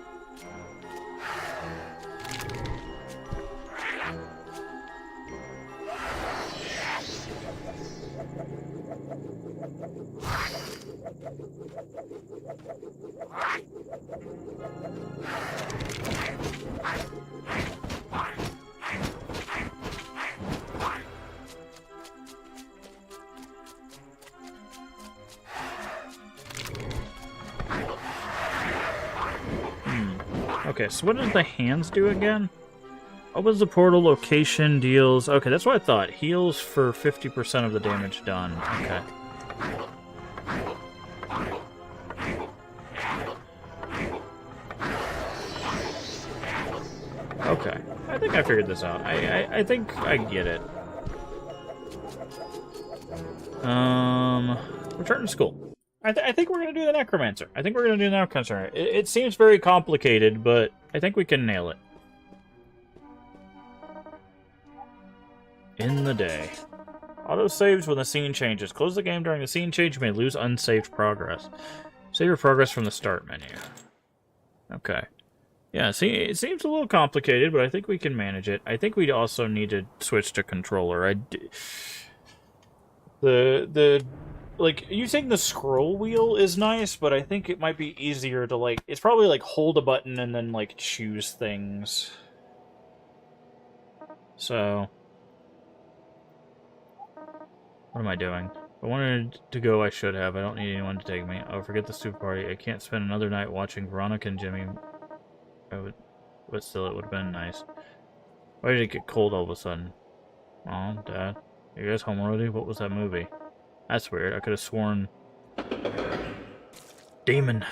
Okay, so what does the hands do again? Opens the portal, location, deals... Okay, that's what I thought. Heals for 50% of the damage done. Okay. Okay. I think I figured this out. I think I get it. Return to school. I think we're gonna do the necromancer. I think we're gonna do the necromancer. It seems very complicated, but I think we can nail it. In the day. Auto saves when the scene changes. Close the game during the scene change. You may lose unsaved progress. Save your progress from the start menu. Okay. Yeah, see, it seems a little complicated, but I think we can manage it. I think we'd also need to switch to controller. Like, using the scroll wheel is nice, but I think it might be easier to, like, it's probably, like, hold a button and then, like, choose things. So, what am I doing? If I wanted to go, I should have. I don't need anyone to take me. Oh, forget the stupid party. I can't spend another night watching Veronica and Jimmy. But still, it would have been nice. Why did it get cold all of a sudden? Mom, Dad, you guys home already? What was that movie? That's weird. I could have sworn... Demon.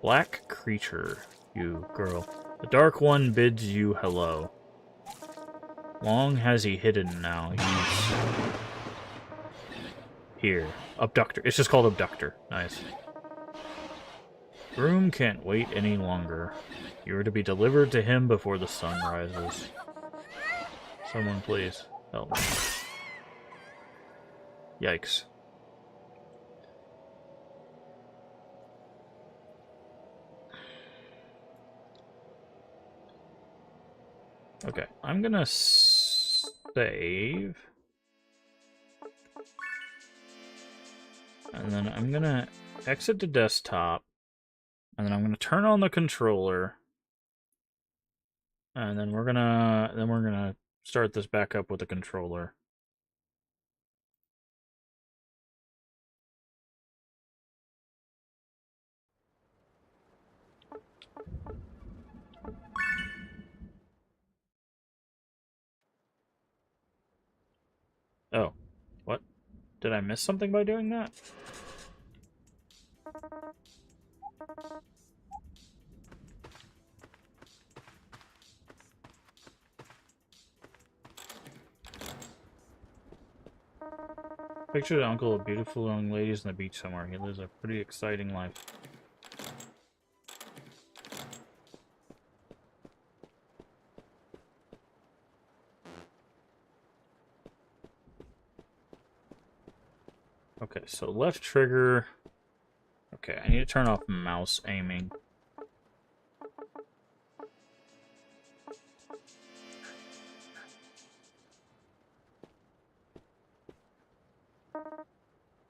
Black creature, you girl. The Dark One bids you hello. Long has he hidden now. He's... here. Abductor. It's just called Abductor. Nice. Groom can't wait any longer. You are to be delivered to him before the sun rises. Someone please help me. Yikes. Okay, I'm gonna save. And then I'm gonna exit the desktop. And then I'm gonna turn on the controller. And then we're gonna start this back up with the controller. Oh, what? Did I miss something by doing that? Picture the uncle of beautiful young ladies on the beach somewhere. He lives a pretty exciting life. Okay, so left trigger. Okay, I need to turn off mouse aiming.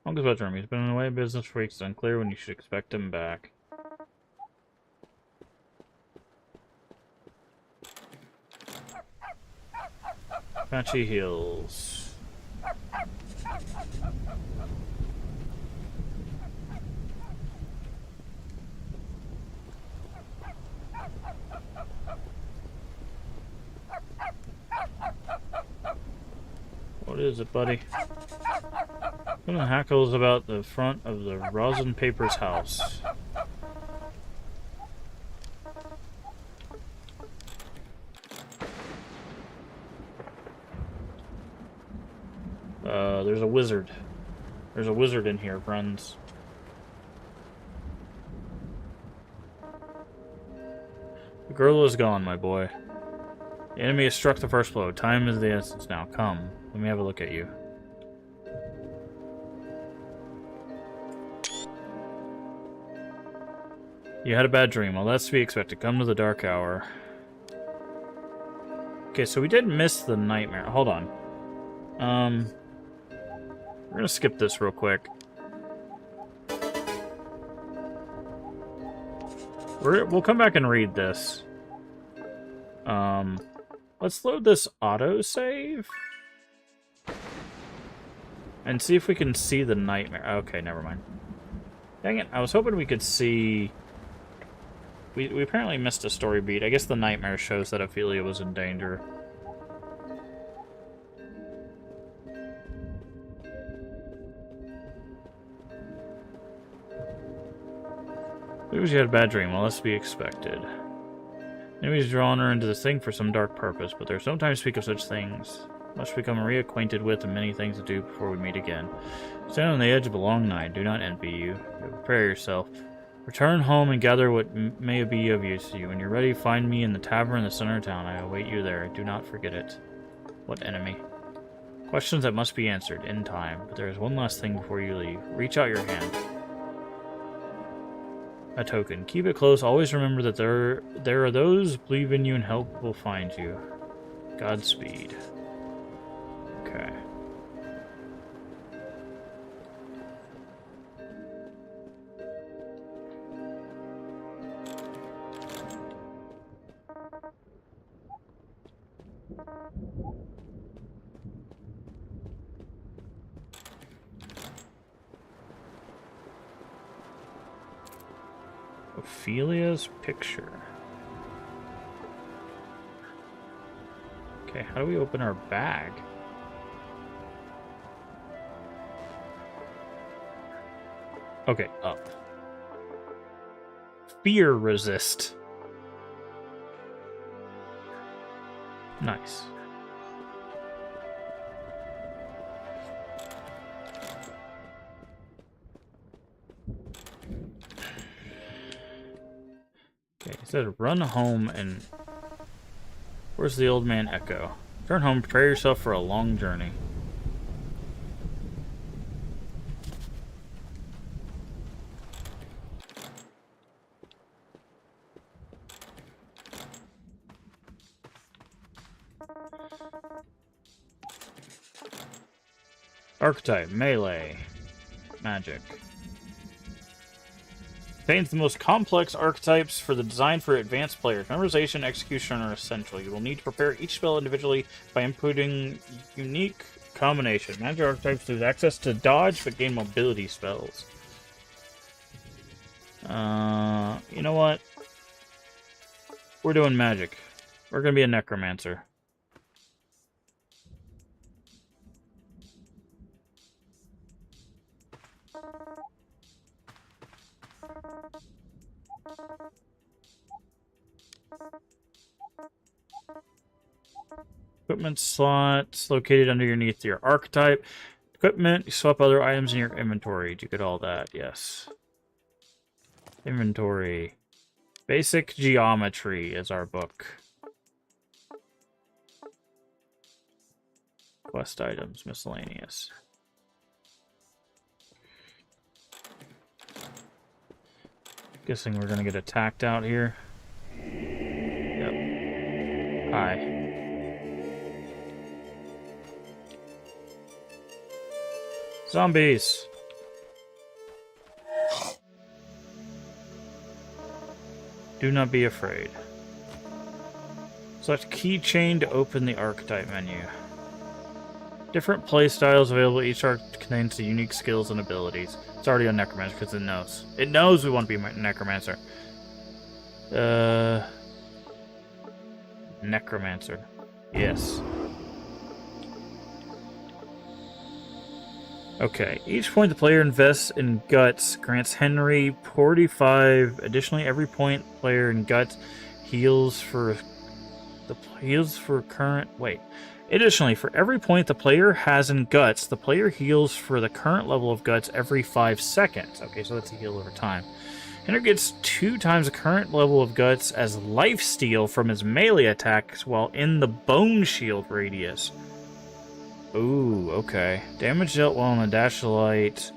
Uncle's bedroom. He's been away business for weeks. It's unclear when you should expect him back. Apache Hills. What is it, buddy? What the hackles about the front of the Rosin Papers house? There's a wizard. There's a wizard in here, friends. The girl is gone, my boy. The enemy has struck the first blow. Time is the essence now. Come, let me have a look at you. You had a bad dream. Well, that's to be expected. Come to the dark hour. Okay, so we did miss the nightmare. Hold on. We're gonna skip this real quick. We'll come back and read this. Let's load this autosave. And see if we can see the nightmare. Okay, never mind. Dang it, I was hoping we could see... We apparently missed a story beat. I guess the nightmare shows that Ophelia was in danger. Maybe she had a bad dream. Well, that's to be expected. Enemies drawn her into this thing for some dark purpose, but there's no time to speak of such things. Must become reacquainted with and many things to do before we meet again. Stand on the edge of a long night. Do not envy you. Prepare yourself. Return home and gather what may be of use to you. When you're ready, find me in the tavern in the center of town. I await you there. Do not forget it. What enemy? Questions that must be answered in time. But there is one last thing before you leave. Reach out your hand. A token. Keep it close. Always remember that there are those who believe in you and help will find you. Godspeed. Okay. Ophelia's picture. Okay, how do we open our bag? Okay, up. Fear resist. Nice. Okay, it says run home and... Where's the old man Echo? Turn home, prepare yourself for a long journey. Archetype, melee, magic. Contains the most complex archetypes for the design for advanced players. Memorization and execution are essential. You will need to prepare each spell individually by inputting unique combination. Magic archetypes lose access to dodge but gain mobility spells. You know what? We're doing magic. We're gonna be a necromancer. Equipment slots located underneath your archetype. Equipment, you swap other items in your inventory. Do you get all that? Yes. Inventory. Basic Geometry is our book. Quest items, miscellaneous. Guessing we're gonna get attacked out here. Yep. Hi. Zombies! Do not be afraid. Select keychain to open the archetype menu. Different playstyles available. Each archetype contains the unique skills and abilities. It's already on Necromancer because it knows. It knows we want to be Necromancer. Necromancer. Yes. Okay. Each point the player invests in Guts grants Henry 45. Additionally, every point player in Guts heals for current. Wait. Additionally, for every point the player has in Guts, the player heals for the current level of Guts every 5 seconds. Okay, so that's a heal over time. Henry gets 2 times the current level of Guts as lifesteal from his melee attacks while in the Bone Shield radius. Ooh, okay. Damage dealt while in the Dash of Light.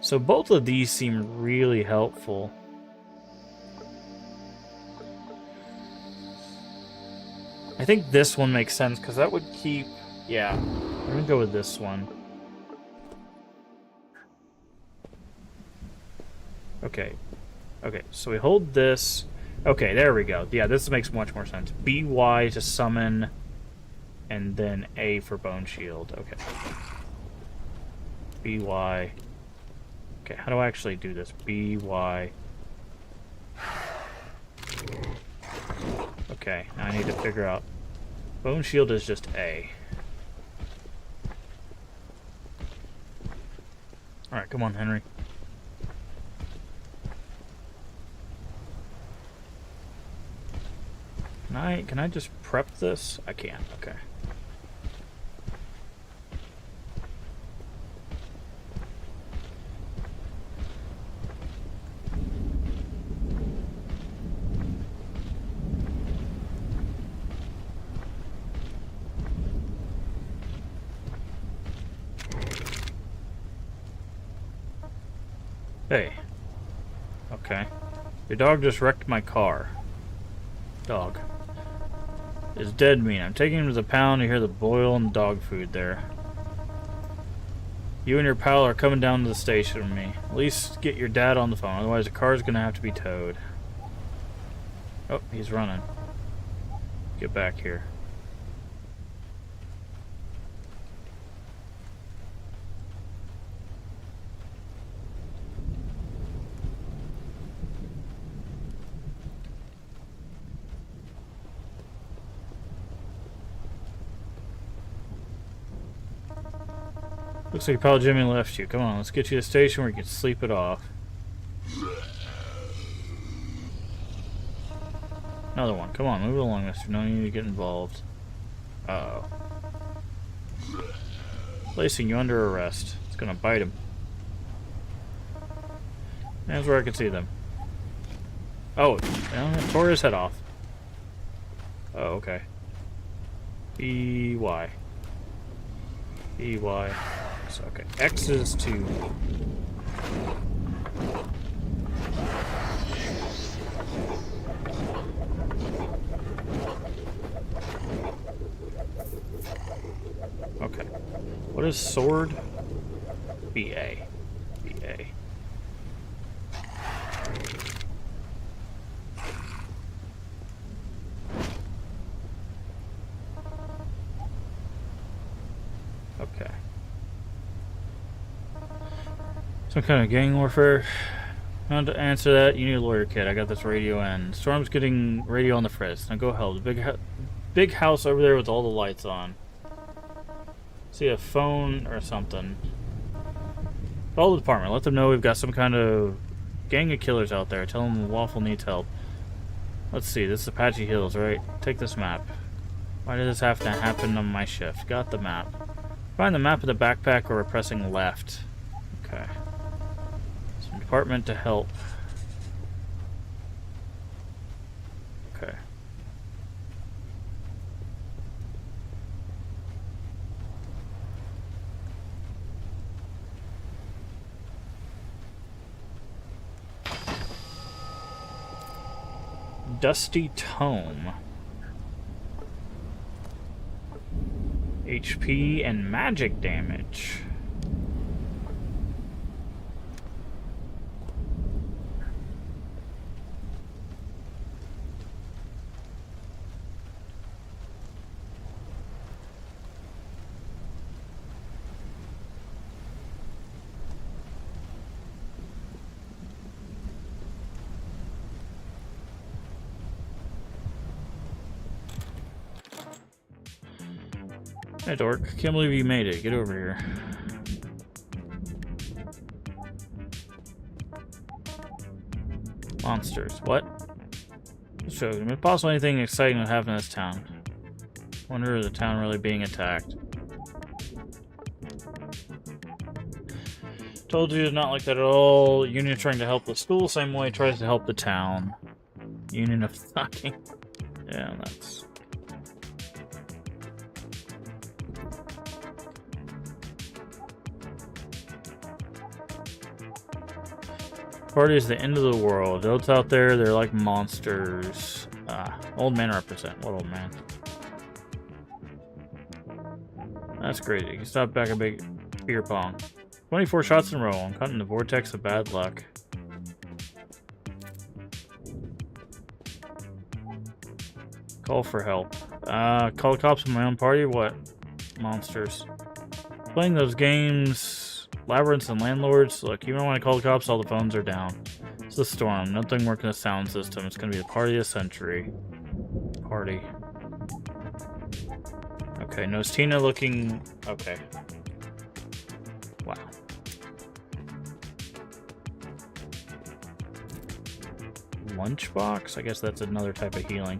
So both of these seem really helpful. I think this one makes sense, because that would keep... Yeah, I'm going to go with this one. Okay. Okay, so we hold this. Okay, there we go. Yeah, this makes much more sense. BY to summon, and then A for Bone Shield. Okay. BY. Okay, how do I actually do this? BY. Okay, now I need to figure out... Bone Shield is just A. Alright, come on, Henry. Can I just prep this? I can't. Okay. Hey. Okay. Your dog just wrecked my car. Dog. Is dead mean. I'm taking him to the pound to hear the boil and dog food there. You and your pal are coming down to the station with me. At least get your dad on the phone, otherwise the car's gonna have to be towed. Oh, he's running. Get back here. Looks like pal Jimmy left you. Come on, let's get you to the station where you can sleep it off. Another one. Come on, move it along, mister. No need to get involved. Uh-oh. Placing you under arrest. It's gonna bite him. That's where I can see them. Oh, it tore his head off. Oh, okay. E-Y. E-Y. So, okay. X is to... Okay. What is sword? B-A. B-A. Okay. Some kind of gang warfare? Now to answer that, you need a lawyer, kid. I got this radio in. Storm's getting radio on the frizz. Now go help. The big house over there with all the lights on. See a phone or something. Call the department. Let them know we've got some kind of gang of killers out there. Tell them the Waffle needs help. Let's see. This is Apache Hills, right? Take this map. Why did this have to happen on my shift? Got the map. Find the map of the backpack or we're pressing left. Okay. Some department to help. Okay. Dusty Tome. HP and magic damage. Hey, dork. Can't believe you made it. Get over here. Monsters. What? Shows me. Possible anything exciting would happen in this town. Wonder is the town really being attacked? Told you it's not like that at all. Union trying to help the school, same way it tries to help the town. Union of fucking. Yeah, that's. Party is the end of the world. Those out there, they're like monsters. Old man represent. What old man? That's crazy. You can stop back a big beer pong. 24 shots in a row. I'm caught in the vortex of bad luck. Call for help. Call the cops on my own party? What? Monsters. Playing those games... Labyrinths and landlords. Look, even when I call the cops, all the phones are down. It's the storm. Nothing working the sound system. It's gonna be the party of the century. Party. Okay, no, is Tina looking... Okay. Wow. Lunchbox? I guess that's another type of healing.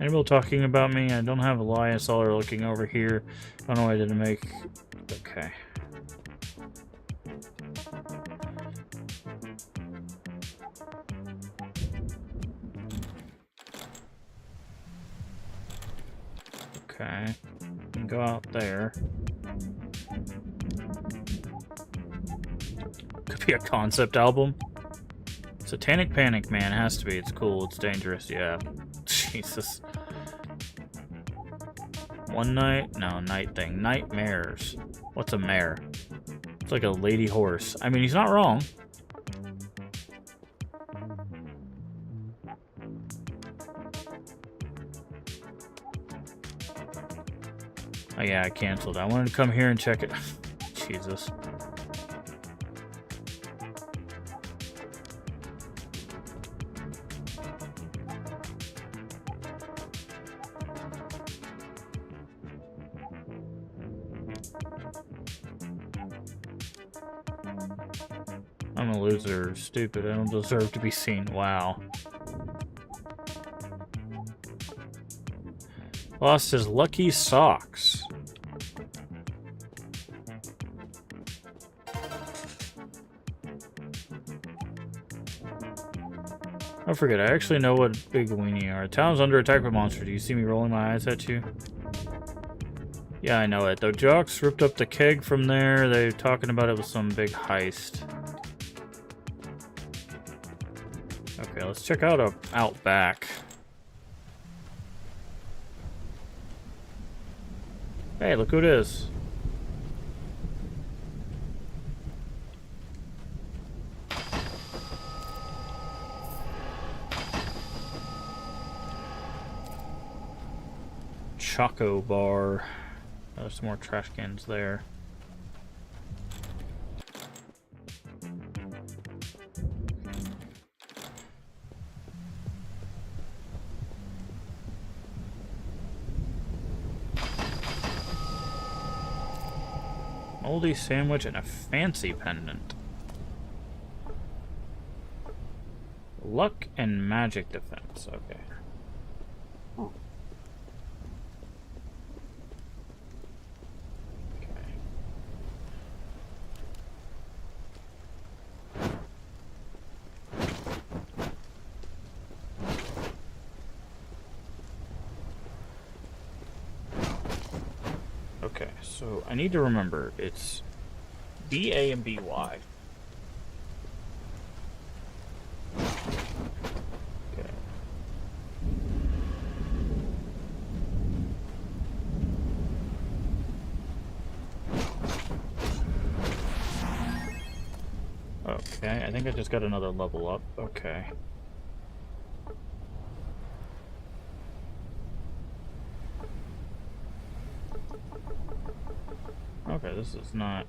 Anybody talking about me? I don't have a lie. I saw her looking over here. I don't know why I didn't make... Okay. Okay. Can go out there. Could be a concept album. Satanic Panic, man. It has to be. It's cool. It's dangerous. Yeah. Jesus. One night? No, night thing. Nightmares. What's a mare? It's like a lady horse. I mean, he's not wrong. Oh yeah, I canceled. I wanted to come here and check it. Jesus. I'm a loser. Stupid. I don't deserve to be seen. Wow. Lost his lucky socks. I forget, I actually know what big weenie are. Town's under attack by monsters. Do you see me rolling my eyes at you? Yeah, I know it. The jocks ripped up the keg from there. They're talking about it was some big heist. Okay, let's check out Outback. Hey, look who it is. Choco Bar. There's some more trash cans there. Moldy sandwich and a fancy pendant. Luck and magic defense. Okay. Okay, so I need to remember it's B, A, and B, Y. Okay. Okay, I think I just got another level up. Okay. Okay, this is not...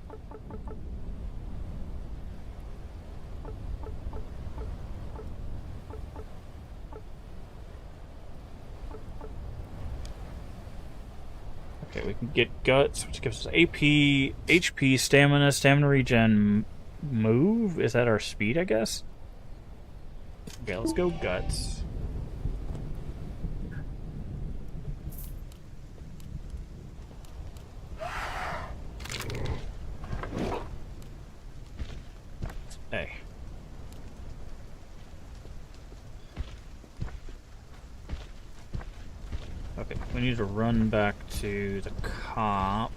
Okay, we can get guts, which gives us AP, HP, stamina regen, move? Is that our speed, I guess? Okay, let's go guts. Hey. Okay, we need to run back to the cop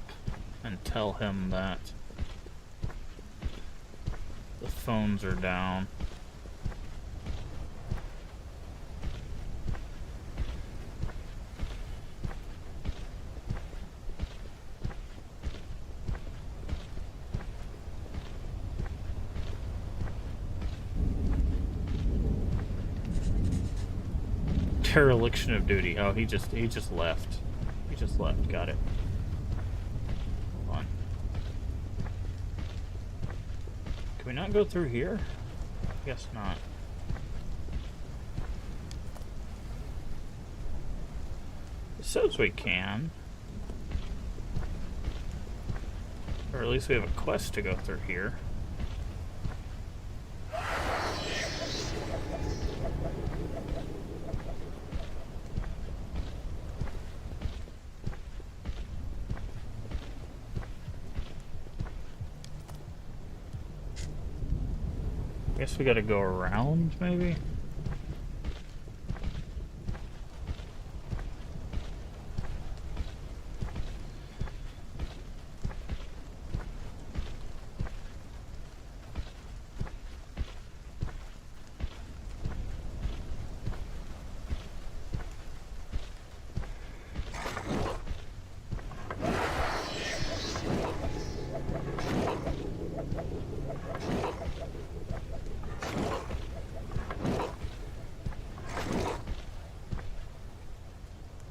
and tell him that the phones are down. Dereliction of duty. Oh, he just left. He just left. Got it. Hold on. Can we not go through here? Guess not. It says we can. Or at least we have a quest to go through here. guess we gotta go around, maybe?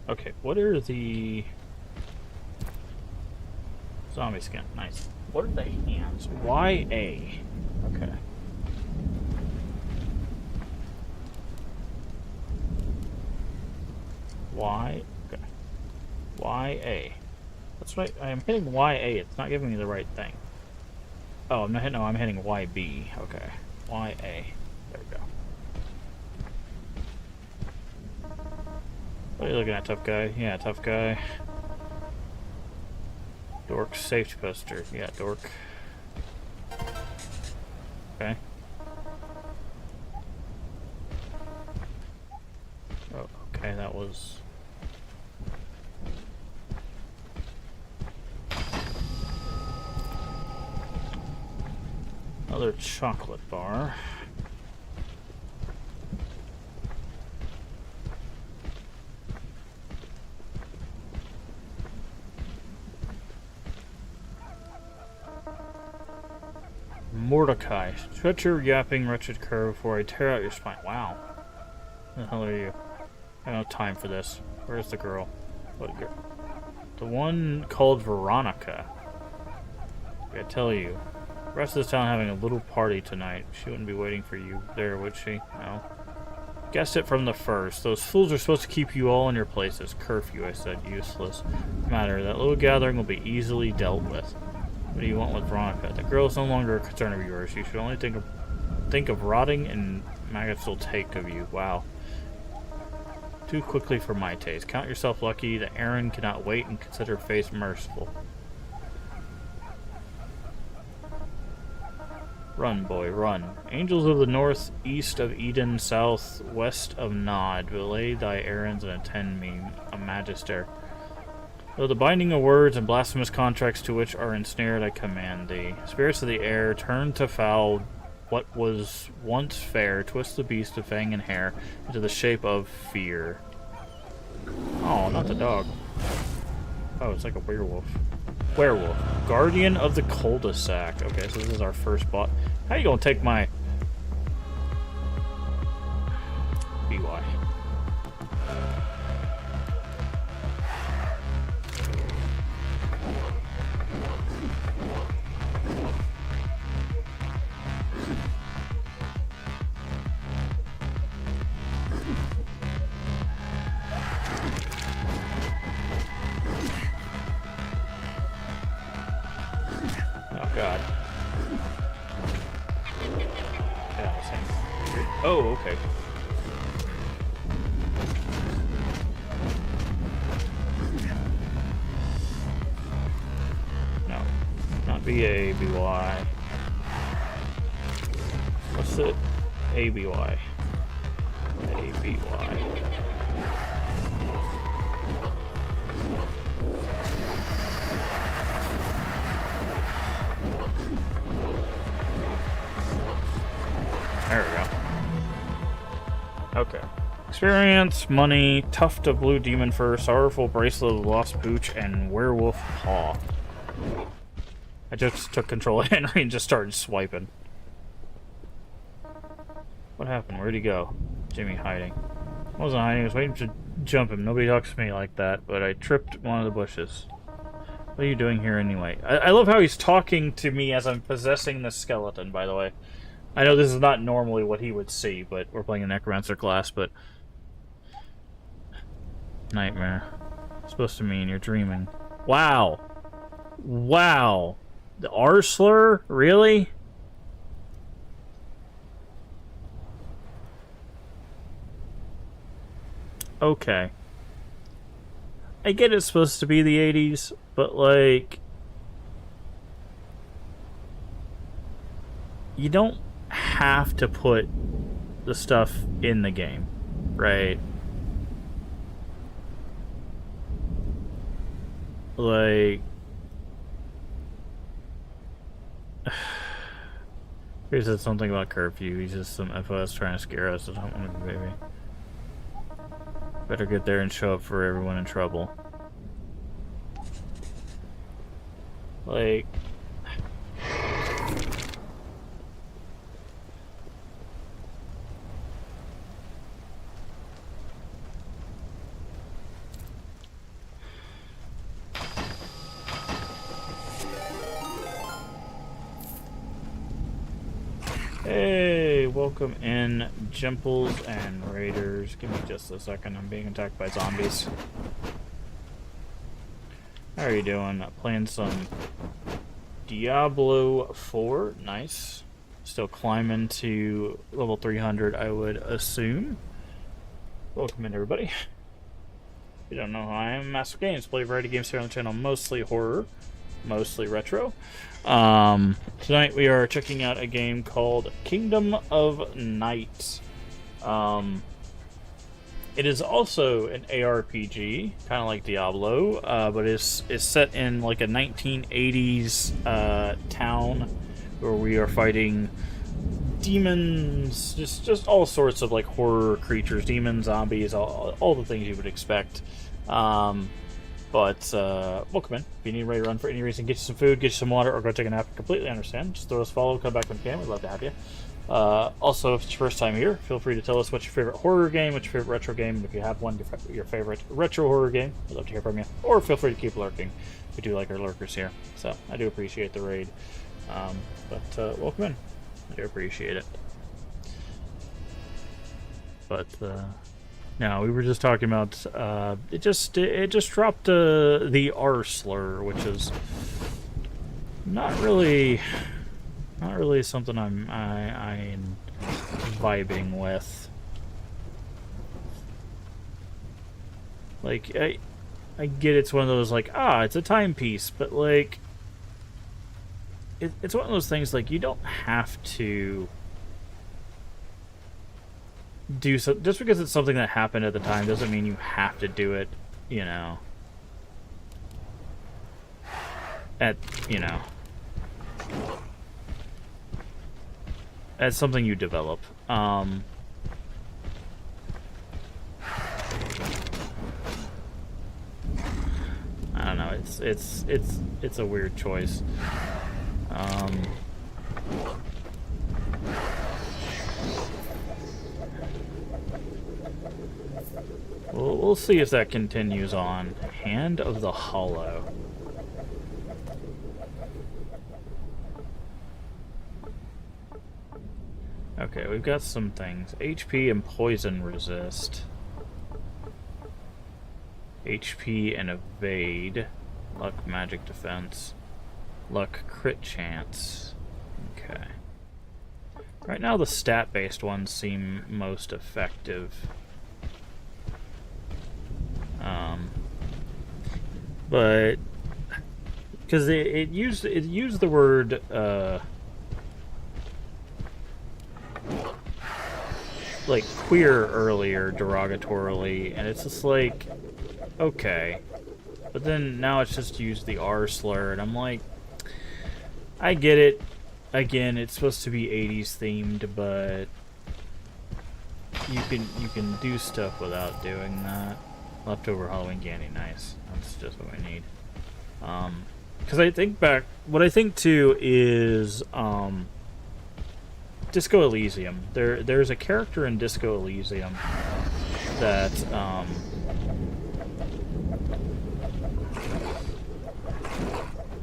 Okay, what are the... Zombie skin, nice. What are the hands? Y-A. Okay. Y, okay. Y-A. That's right, I am hitting Y-A, it's not giving me the right thing. Oh, I'm not hitting, no, I'm hitting Y-B. Okay. Y-A. There we go. What are you looking at, tough guy? Yeah, tough guy. Dork safety poster. Yeah, dork. Okay. Oh, okay, that was... Another chocolate bar. Mordecai, shut your yapping wretched cur before I tear out your spine. Wow. Who the hell are you? I don't have time for this. Where's the girl? What girl? The one called Veronica. I gotta tell you. The rest of the town having a little party tonight. She wouldn't be waiting for you there, would she? No. Guessed it from the first. Those fools are supposed to keep you all in your places. Curfew, I said. Useless. Matter. That little gathering will be easily dealt with. What do you want with Veronica? The girl is no longer a concern of yours. You should only think of rotting and maggots will take of you. Wow. Too quickly for my taste. Count yourself lucky that Aaron cannot wait and consider fate merciful. Run, boy, run. Angels of the north, east of Eden, south, west of Nod, belay thy errands and attend me, a magister. Though the binding of words and blasphemous contracts to which are ensnared, I command thee. Spirits of the air, turn to foul what was once fair, twist the beast of fang and hair into the shape of fear. Oh, not the dog. Oh, it's like a werewolf. Werewolf. Guardian of the cul-de-sac. Okay, so this is our first bot. How you gonna take my... BY. God. Yeah, same. Oh, okay. No. Not BA, BY. What's it? ABY. ABY. There we go. Okay. Experience, money, tuft of blue demon fur, sorrowful bracelet of lost pooch, and werewolf paw. I just took control of Henry and just started swiping. What happened? Where'd he go? Jimmy hiding. I wasn't hiding, I was waiting to jump him. Nobody talks to me like that, but I tripped one of the bushes. What are you doing here anyway? I love how he's talking to me as I'm possessing the skeleton, by the way. I know this is not normally what he would see, but we're playing a Necromancer class, but... Nightmare. It's supposed to mean you're dreaming. Wow! Wow! The R slur? Really? Okay. I get it's supposed to be the 80s, but like... You don't have to put the stuff in the game, right? Like, he said something about curfew. He's just some FOS trying to scare us. I don't want to, baby. Better get there and show up for everyone in trouble. Like, hey, welcome in, Jimples and Raiders. Give me just a second. I'm being attacked by zombies. How are you doing? Playing some Diablo 4. Nice. Still climbing to level 300, I would assume. Welcome in, everybody. If you don't know who I am, MaskofGames. Play a variety of games here on the channel, mostly horror, mostly retro. Tonight we are checking out a game called Kingdom of Night. It is also an ARPG, kind of like Diablo, but it's set in like a 1980s town where we are fighting demons, just all sorts of like horror creatures, demons, zombies, all the things you would expect. Welcome in. If you need ready to run for any reason, get you some food, get you some water, or go take a nap, completely understand. Just throw us a follow, come back when you can. We'd love to have you. Also, if it's your first time here, feel free to tell us what's your favorite horror game, what's your favorite retro game, and if you have one, your favorite retro horror game. We'd love to hear from you. Or feel free to keep lurking. We do like our lurkers here, so I do appreciate the raid. Welcome in. I do appreciate it. No, we were just talking about it just dropped the R slur, which is not really something I'm vibing with. Like, I get it's one of those like, it's a timepiece, but like it's one of those things like you don't have to do so. Just because it's something that happened at the time doesn't mean you have to do it, you know. As something you develop. I don't know. It's a weird choice. We'll see if that continues on. Hand of the Hollow. Okay, we've got some things. HP and poison resist. HP and evade. Luck, magic defense. Luck, crit chance. Okay. Right now the stat-based ones seem most effective. But because it used the word like queer earlier derogatorily, and it's just like, okay, but then now it's just used the R slur, and I'm like, I get it. Again, it's supposed to be 80s themed, but you can do stuff without doing that. Leftover Halloween candy, nice. That's just what we need. Because I think back, what I think too is Disco Elysium. There's a character in Disco Elysium that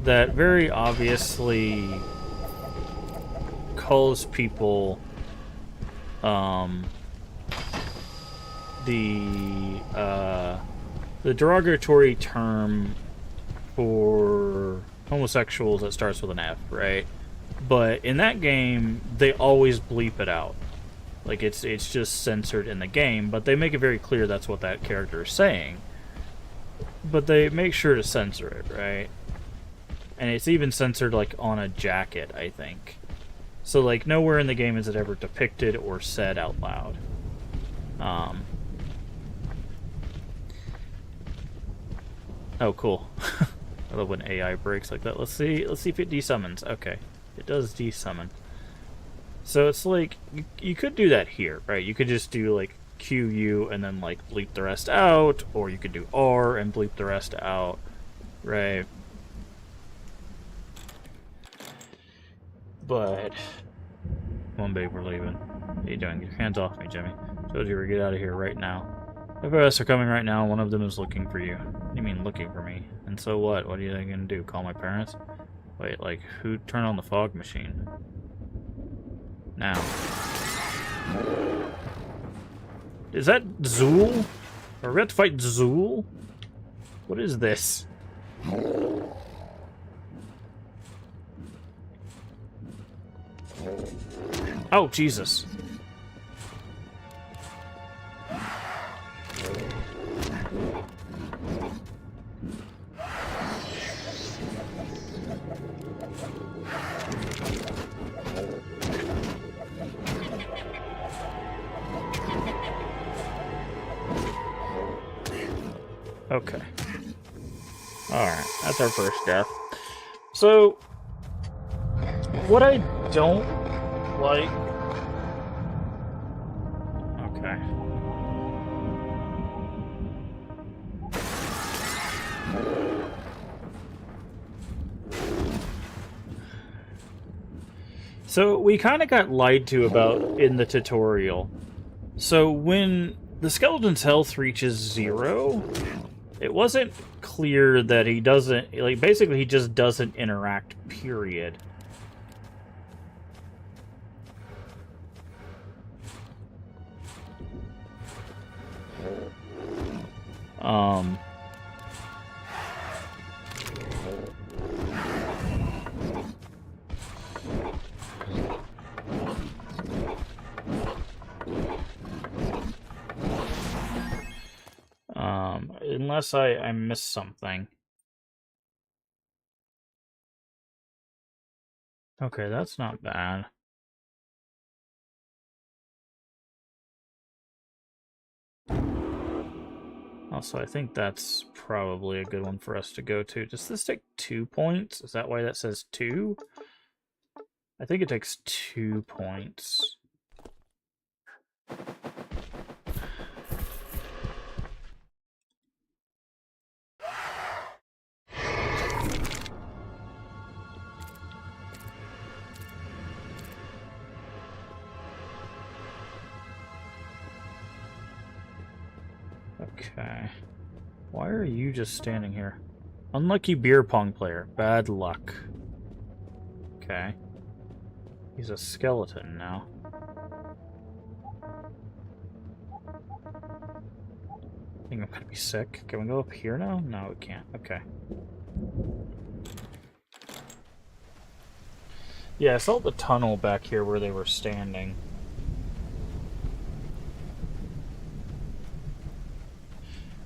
that very obviously calls people the derogatory term for homosexuals that starts with an F, right? But in that game, they always bleep it out. Like, it's just censored in the game, but they make it very clear that's what that character is saying. But they make sure to censor it, right? And it's even censored, like, on a jacket, I think. So, like, nowhere in the game is it ever depicted or said out loud. Oh, cool. I love when AI breaks like that. Let's see if it desummons. Okay, it does desummon. So it's like, you could do that here, right? You could just do, like, QU and then, like, bleep the rest out, or you could do R and bleep the rest out, right? But, come on, babe, we're leaving. What are you doing? Get your hands off me, Jimmy. Told you to get out of here right now. Both of us are coming right now. One of them is looking for you. What do you mean, looking for me? And so what? What are you going to do? Call my parents? Wait, like, who turned on the fog machine? Now. Is that Zool? Are we about to fight Zool? What is this? Oh, Jesus. Okay. Alright, that's our first death. So, what I don't like... Okay. So, we kind of got lied to about in the tutorial. So, when the skeleton's health reaches 0... it wasn't clear that he doesn't... like, basically, he just doesn't interact, period. Unless I missed something. Okay, that's not bad. Also, I think that's probably a good one for us to go to. Does this take 2 points? Is that why that says 2? I think it takes 2 points. Okay. Why are you just standing here? Unlucky beer pong player. Bad luck. Okay. He's a skeleton now. I think I'm gonna be sick. Can we go up here now? No, we can't. Okay. Yeah, I saw the tunnel back here where they were standing.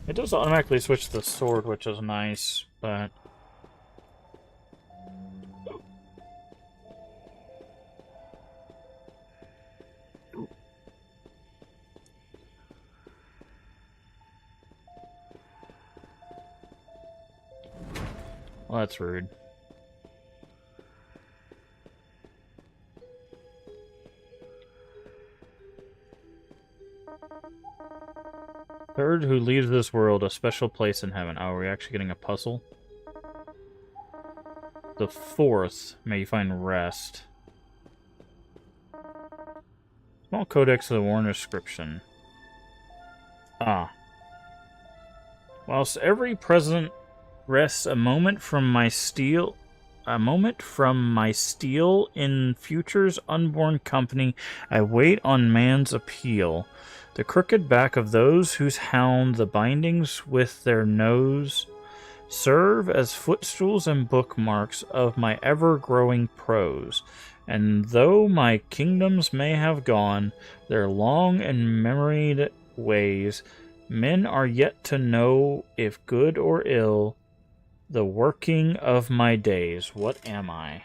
It does automatically switch the sword, which is nice, but... well, that's rude. Third who leaves this world, a special place in heaven. Oh, are we actually getting a puzzle? The fourth, may you find rest. Small codex of the worn inscription. Ah. Whilst every present rests a moment from my steel in future's unborn company, I wait on man's appeal. The crooked back of those whose hound the bindings with their nose serve as footstools and bookmarks of my ever-growing prose. And though my kingdoms may have gone their long and memoried ways, men are yet to know, if good or ill, the working of my days. What am I?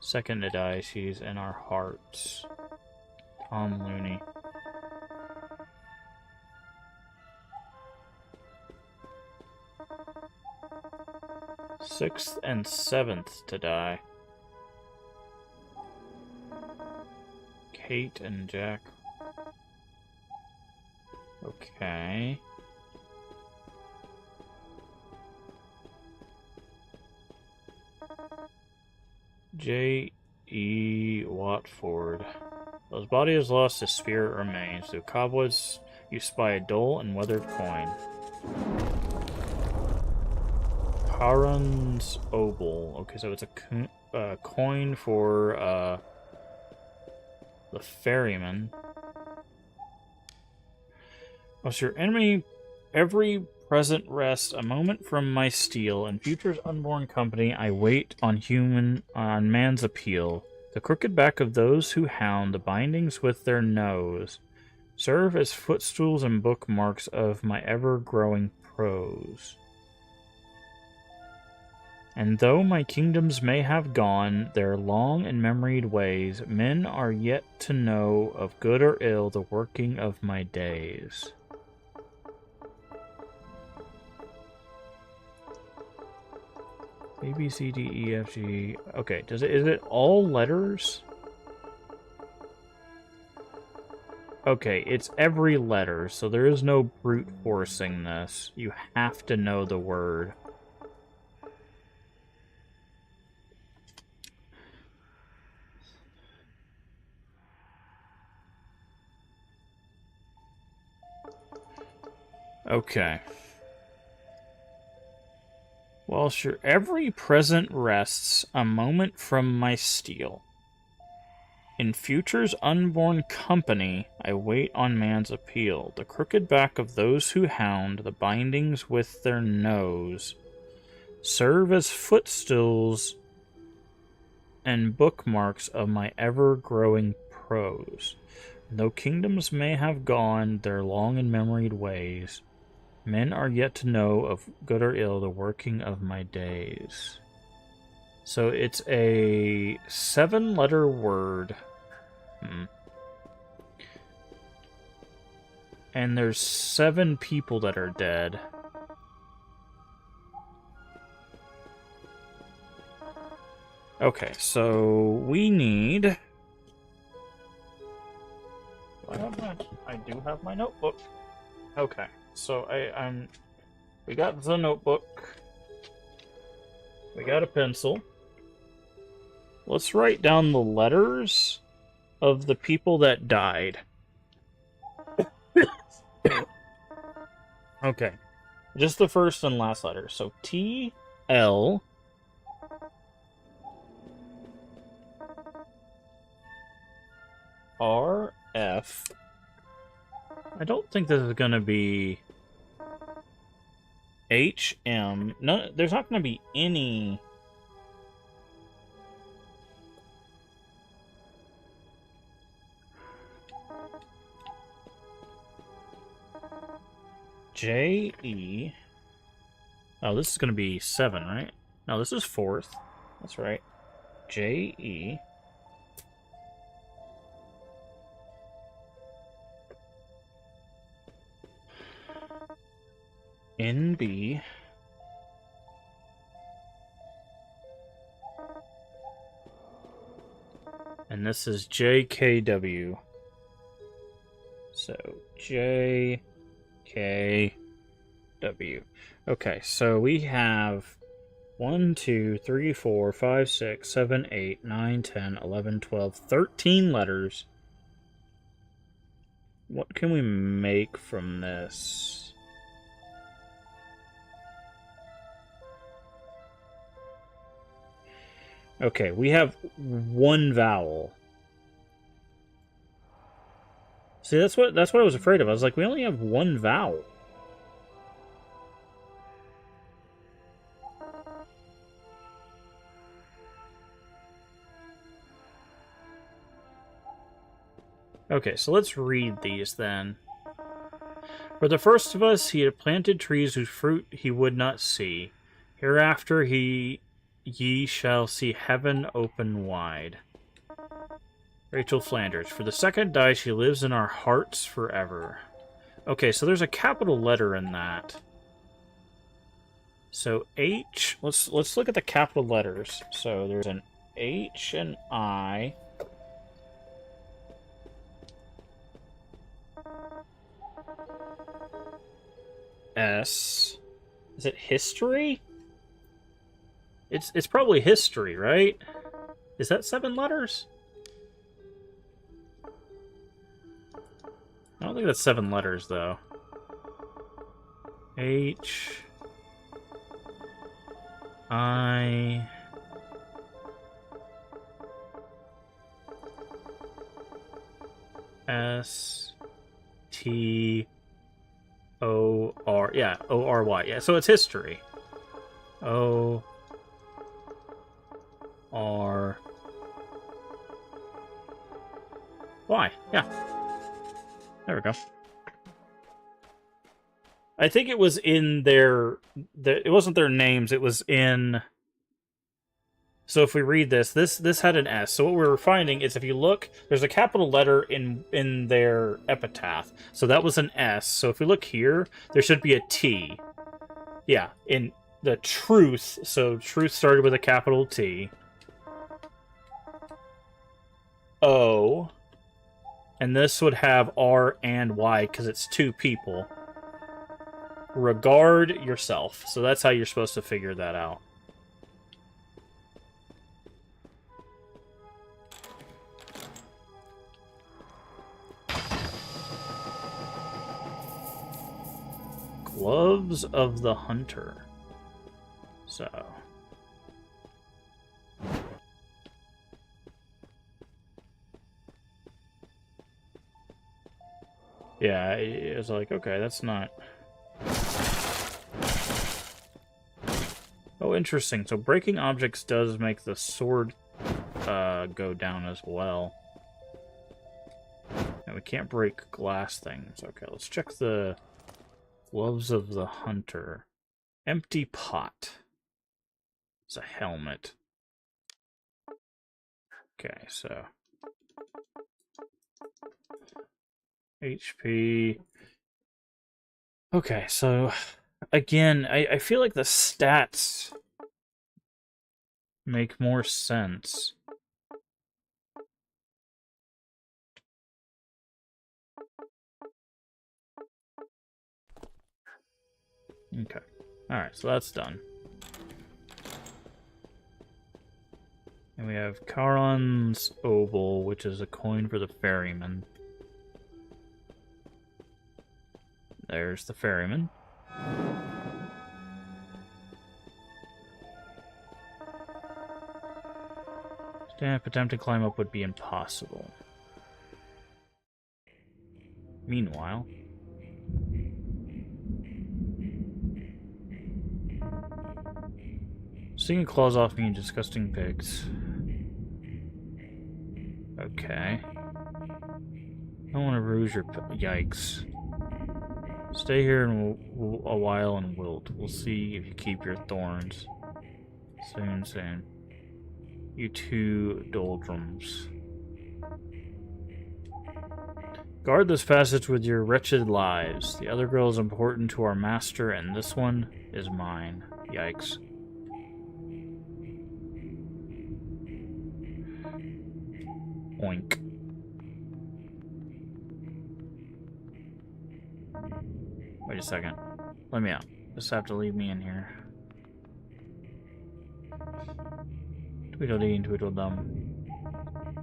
Second to die, she's in our hearts. Tom Looney. Sixth and seventh to die. Kate and Jack. Okay. J.E. Watford. Though his body is lost, his spirit remains. Through cobwebs, you spy a dull and weathered coin. Karan's Obol. Okay, so it's a coin for the ferryman. Whilst your enemy every present rest a moment from my steel, and future's unborn company I wait on man's appeal. The crooked back of those who hound the bindings with their nose serve as footstools and bookmarks of my ever-growing prose. And though my kingdoms may have gone their long and memoried ways, men are yet to know of good or ill the working of my days. A, B, C, D, E, F, G. Okay, is it all letters? Okay, it's every letter, so there is no brute forcing this. You have to know the word. Okay. Whilst your every present rests a moment from my steel. In future's unborn company, I wait on man's appeal. The crooked back of those who hound the bindings with their nose serve as footstools and bookmarks of my ever-growing prose. Though kingdoms may have gone their long and memoried ways, men are yet to know of good or ill the working of my days. So it's a 7-letter word. And there's 7 people that are dead. Okay, so we need... I do have my notebook. Okay. So we got the notebook. We got a pencil. Let's write down the letters of the people that died. Okay. Just the first and last letter. So T, L, R, F. I don't think this is going to be HM. No, there's not going to be any... JE. Oh, this is going to be 7, right? No, this is 4th. That's right. JE. NB. And this is JKW. So, JKW. Okay, so we have 1, 2, 3, 4, 5, 6, 7, 8, 9, 10, 11, 12, 13 letters. What can we make from this? Okay, we have 1 vowel. See, that's what I was afraid of. I was like, we only have 1 vowel. Okay, so let's read these then. For the first of us, he had planted trees whose fruit he would not see. Hereafter he ye shall see heaven open wide. Rachel Flanders. For the second die, she lives in our hearts forever. Okay, so there's a capital letter in that. So H, let's look at the capital letters. So there's an H and I. S. Is it history? It's probably history, right? Is that 7 letters? I don't think that's 7 letters, though. H... I... S... T... O... R... Yeah, O... R... Y. Yeah, so it's history. O... R... Y. Yeah. There we go. I think it was in their... It wasn't their names, it was in... So if we read this had an S. So what we're finding is if you look, there's a capital letter in their epitaph. So that was an S. So if we look here, there should be a T. Yeah, in the truth. So truth started with a capital T. O. And this would have R and Y because it's 2 people. Regard yourself. So that's how you're supposed to figure that out. Gloves of the Hunter. So... yeah, it was like, okay, that's not... Oh, interesting. So breaking objects does make the sword go down as well. And we can't break glass things. Okay, let's check the gloves of the hunter. Empty pot. It's a helmet. Okay, so... HP. Okay, so... again, I feel like the stats make more sense. Okay. Alright, so that's done. And we have Charon's Obol, which is a coin for the ferryman. There's the ferryman. Attempt to climb up would be impossible. Meanwhile... stinging claws off me, disgusting pigs. Okay. I don't want to rouge your... yikes. Stay here and a while and wilt. We'll see if you keep your thorns. Soon. You 2 doldrums. Guard this passage with your wretched lives. The other girl is important to our master, and this one is mine. Yikes. Oink. Wait a second. Let me out. Just have to leave me in here. Tweedledee and Tweedledum.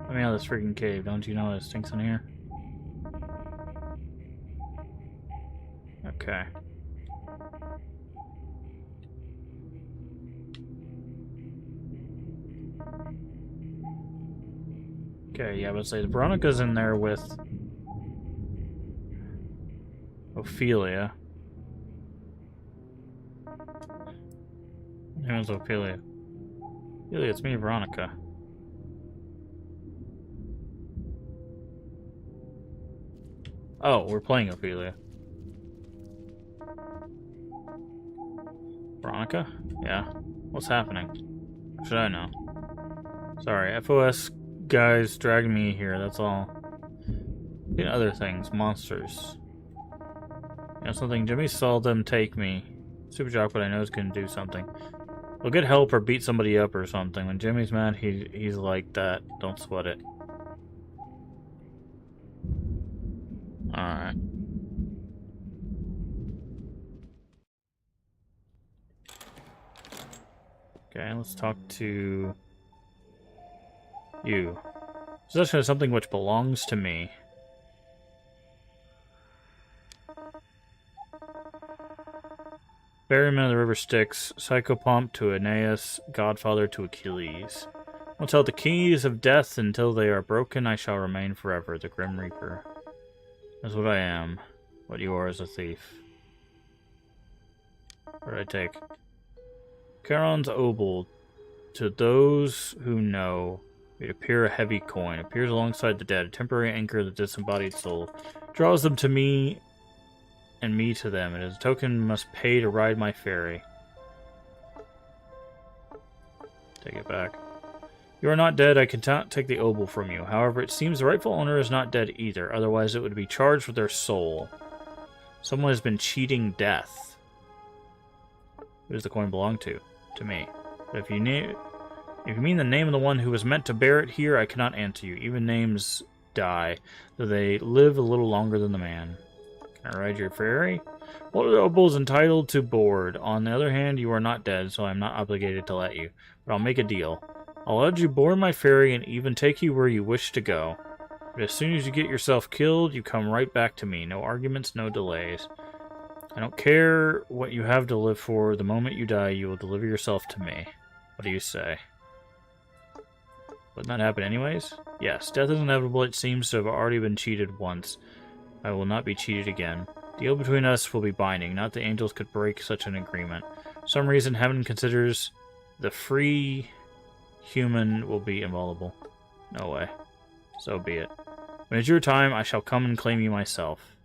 Let me out of this freaking cave. Don't you know it stinks in here? Okay. Okay, yeah, but say Veronica's in there with Ophelia. Who's Ophelia? Ophelia, it's me, Veronica. Oh, we're playing Ophelia. Veronica? Yeah. What's happening? Should I know? Sorry, FOS guys dragged me here, that's all. And other things, monsters. You know something, Jimmy saw them take me. Super jock, but I know it's gonna do something. We'll get help or beat somebody up or something. When Jimmy's mad, he's like that. Don't sweat it. Alright. Okay, let's talk to you. Possession of something which belongs to me. Ferryman of the River Styx, Psychopomp to Aeneas, Godfather to Achilles. Once held the keys of death until they are broken, I shall remain forever, the Grim Reaper. That's what I am. What you are is a thief. What did I take? Charon's Obol. To those who know, it appear a heavy coin. Appears alongside the dead, a temporary anchor of the disembodied soul. Draws them to me, and me to them. It is a token must pay to ride my ferry. Take it back. You are not dead, I cannot take the obol from you. However, it seems the rightful owner is not dead either, otherwise it would be charged with their soul. Someone has been cheating death. Who does the coin belong to? To me. But if you mean the name of the one who was meant to bear it here, I cannot answer you. Even names die, though they live a little longer than the man. Can I ride your ferry? What are the obols entitled to board? On the other hand, you are not dead, so I am not obligated to let you. But I'll make a deal. I'll let you board my ferry and even take you where you wish to go. But as soon as you get yourself killed, you come right back to me. No arguments, no delays. I don't care what you have to live for. The moment you die, you will deliver yourself to me. What do you say? Wouldn't that happen anyways? Yes, death is inevitable. It seems to have already been cheated once. I will not be cheated again. The deal between us will be binding. Not the angels could break such an agreement. For some reason, heaven considers the free human will be inviolable. No way. So be it. When it's your time, I shall come and claim you myself.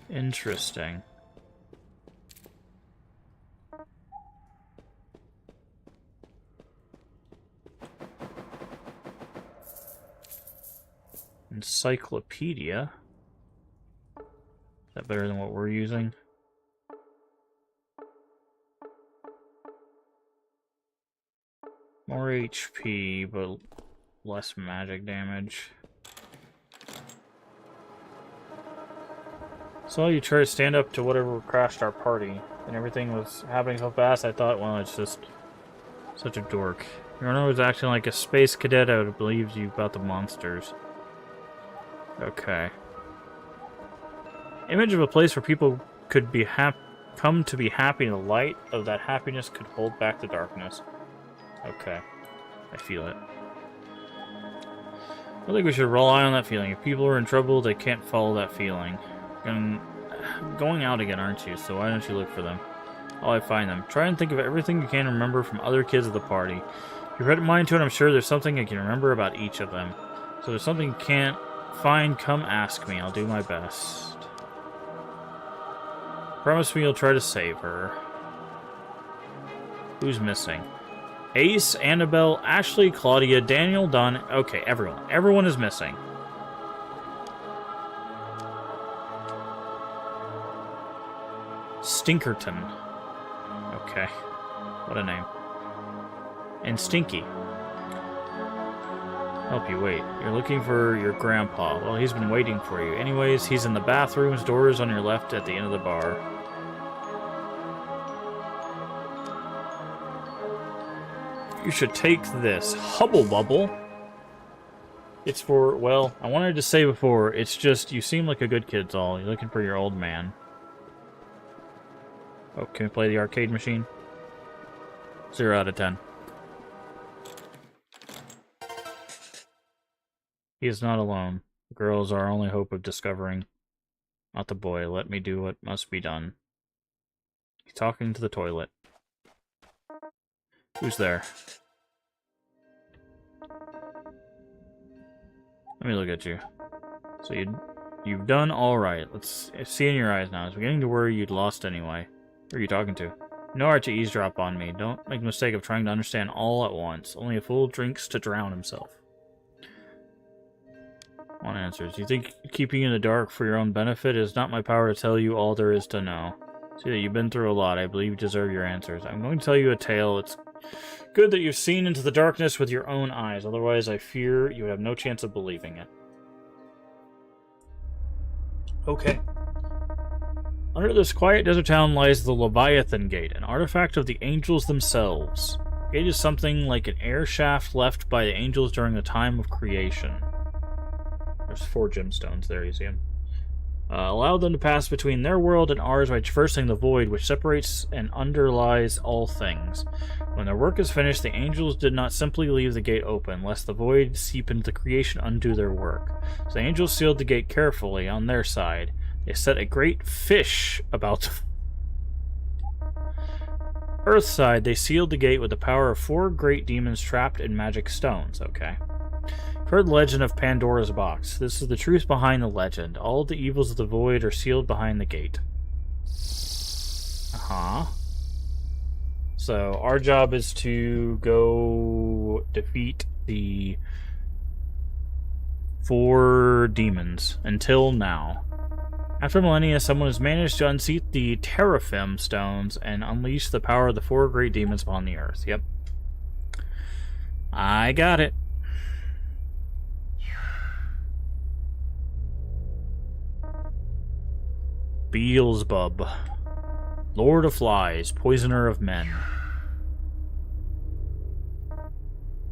Interesting. Encyclopedia. Is that better than what we're using? More HP, but less magic damage. So you try to stand up to whatever crashed our party, and everything was happening so fast, I thought, well, it's just such a dork. If Runner was acting like a space cadet, I would have believed you about the monsters. Okay. Image of a place where people could be come to be happy in the light of that happiness could hold back the darkness. Okay. I feel it. I think we should rely on that feeling. If people are in trouble, they can't follow that feeling. And going out again, aren't you? So why don't you look for them? Oh, I find them. Try and think of everything you can remember from other kids at the party. If you read mine to it, I'm sure there's something I can remember about each of them. So if there's something you can't find, come ask me. I'll do my best. Promise me you'll try to save her. Who's missing? Ace, Annabelle, Ashley, Claudia, Daniel, Don. Okay, everyone. Everyone is missing. Stinkerton. Okay. What a name. And Stinky. Help you wait. You're looking for your grandpa. Well, he's been waiting for you. Anyways, he's in the bathrooms. Doors on your left at the end of the bar. You should take this. Hubble Bubble. It's for, well, I wanted to say before, it's just, you seem like a good kid, Zol. You're looking for your old man. Oh, can we play the arcade machine? 0 out of 10. He is not alone. The girl is our only hope of discovering. Not the boy. Let me do what must be done. He's talking to the toilet. Who's there? Let me look at you. So you've done all right. Let's see in your eyes now. I was beginning to worry you'd lost anyway. Who are you talking to? No right to eavesdrop on me. Don't make the mistake of trying to understand all at once. Only a fool drinks to drown himself. One answers. You think keeping you in the dark for your own benefit? It is not my power to tell you all there is to know. See that you've been through a lot. I believe you deserve your answers. I'm going to tell you a tale. It's good that you've seen into the darkness with your own eyes. Otherwise, I fear you would have no chance of believing it. Okay. Under this quiet desert town lies the Leviathan Gate, an artifact of the angels themselves. The gate is something like an air shaft left by the angels during the time of creation. There's 4 gemstones there, you see them. Allow them to pass between their world and ours by traversing the void, which separates and underlies all things. When their work is finished, the angels did not simply leave the gate open, lest the void seep into the creation undo their work. So the angels sealed the gate carefully on their side. They set a great fish about the Earth side. They sealed the gate with the power of 4 great demons trapped in magic stones. Okay. Heard the legend of Pandora's box. This is the truth behind the legend. All the evils of the void are sealed behind the gate. So our job is to go defeat the 4 demons until now. After millennia, someone has managed to unseat the Teraphim stones and unleash the power of the 4 great demons upon the earth. Yep. I got it. Beelzebub, Lord of Flies, Poisoner of Men.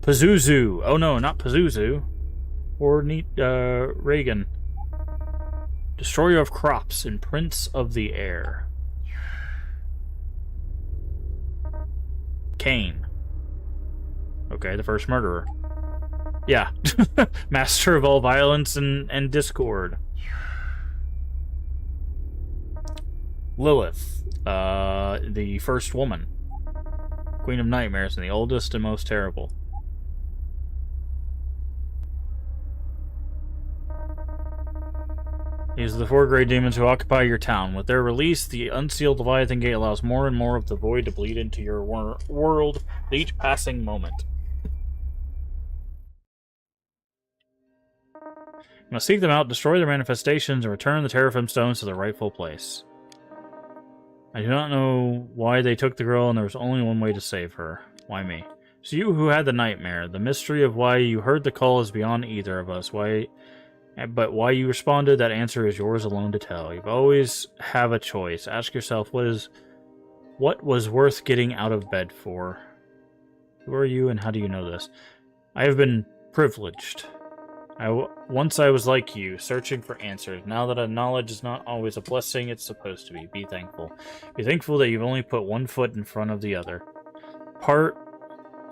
Pazuzu. Oh no, not Pazuzu. Or Reagan. Destroyer of Crops and Prince of the Air. Cain. Okay, the first murderer. Yeah. Master of all violence and discord. Lilith, the first woman. Queen of Nightmares and the oldest and most terrible. These are the 4 great demons who occupy your town. With their release, the unsealed Leviathan Gate allows more and more of the void to bleed into your world with each passing moment. You must seek them out, destroy their manifestations, and return the Teraphim stones to their rightful place. I do not know why they took the girl, and there was only one way to save her. Why me? It's you who had the nightmare. The mystery of why you heard the call is beyond either of us. But why you responded, that answer is yours alone to tell. You always have a choice. Ask yourself, what was worth getting out of bed for? Who are you, and how do you know this? I have been privileged. Once I was like you, searching for answers. Now that knowledge is not always a blessing, it's supposed to be. Be thankful. Be thankful that you've only put one foot in front of the other.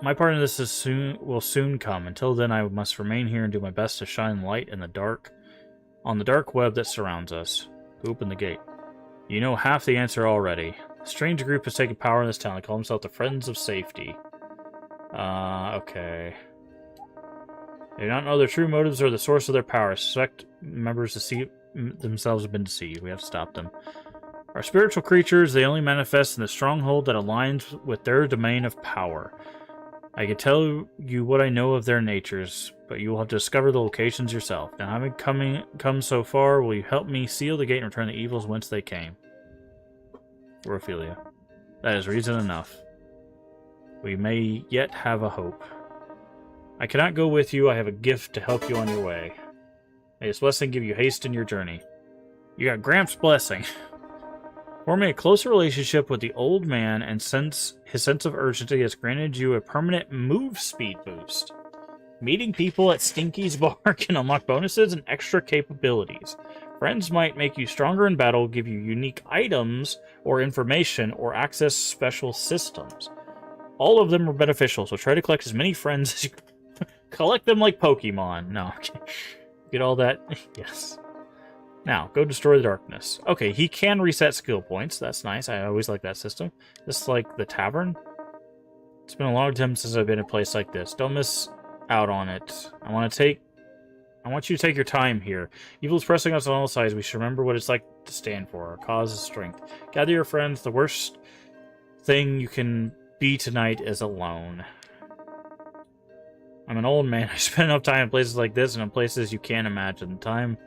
My part in this will soon come. Until then, I must remain here and do my best to shine light in the dark, on the dark web that surrounds us. Open the gate. You know half the answer already. A strange group has taken power in this town. They call themselves the Friends of Safety. Okay. They do not know their true motives or the source of their power. Suspect members themselves have been deceived. We have to stop them. Our spiritual creatures, they only manifest in the stronghold that aligns with their domain of power. I can tell you what I know of their natures, but you will have to discover the locations yourself. Now, having come so far, will you help me seal the gate and return the evils whence they came? For Ophelia. That is reason enough. We may yet have a hope. I cannot go with you. I have a gift to help you on your way. May this blessing give you haste in your journey. You got Gramps' blessing. Forming a closer relationship with the old man and his sense of urgency has granted you a permanent move speed boost. Meeting people at Stinky's bar can unlock bonuses and extra capabilities. Friends might make you stronger in battle, give you unique items or information, or access special systems. All of them are beneficial, so try to collect as many friends as you can. Collect them like Pokemon. No, okay. Get all that? Yes. Now, go destroy the darkness. Okay, he can reset skill points. That's nice. I always like that system. This is like the tavern. It's been a long time since I've been in a place like this. Don't miss out on it. I want I want you to take your time here. Evil is pressing us on all sides. We should remember what it's like to stand for. Our cause is strength. Gather your friends. The worst thing you can be tonight is alone. I'm an old man. I spend enough time in places like this and in places you can't imagine. The time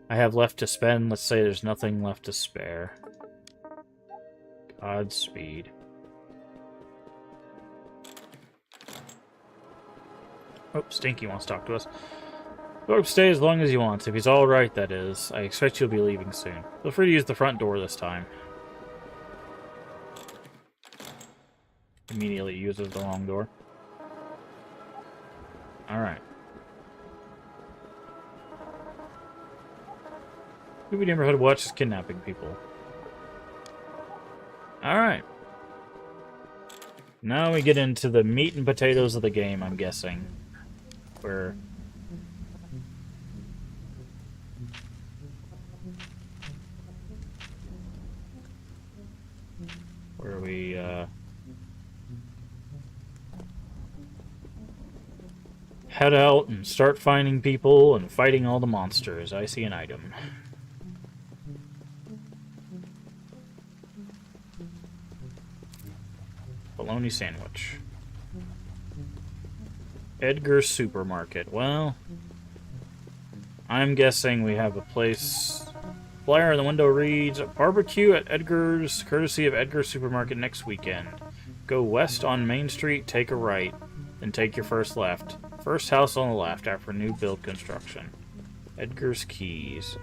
I have left to spend, let's say there's nothing left to spare. Godspeed. Oh, Stinky wants to talk to us. Go stay as long as you want. If he's alright, that is. I expect you'll be leaving soon. Feel free to use the front door this time. Immediately uses the wrong door. Alright. Movie neighborhood watches kidnapping people. Alright. Now we get into the meat and potatoes of the game, I'm guessing. Where we head out and start finding people and fighting all the monsters. I see an item. Bologna sandwich. Edgar's Supermarket. Well, I'm guessing we have a place. Flyer in the window reads, barbecue at Edgar's, courtesy of Edgar's Supermarket next weekend. Go west on Main Street, take a right, then take your first left. First house on the left after new build construction. Edgar's Keys.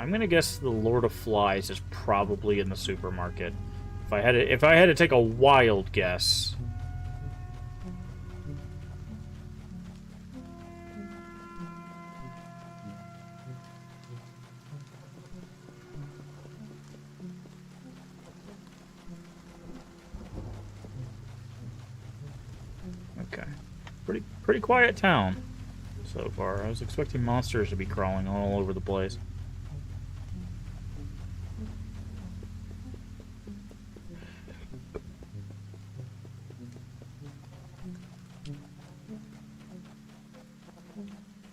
I'm gonna guess the Lord of Flies is probably in the supermarket. If I had to take a wild guess. Okay. Pretty quiet town so far. I was expecting monsters to be crawling all over the place.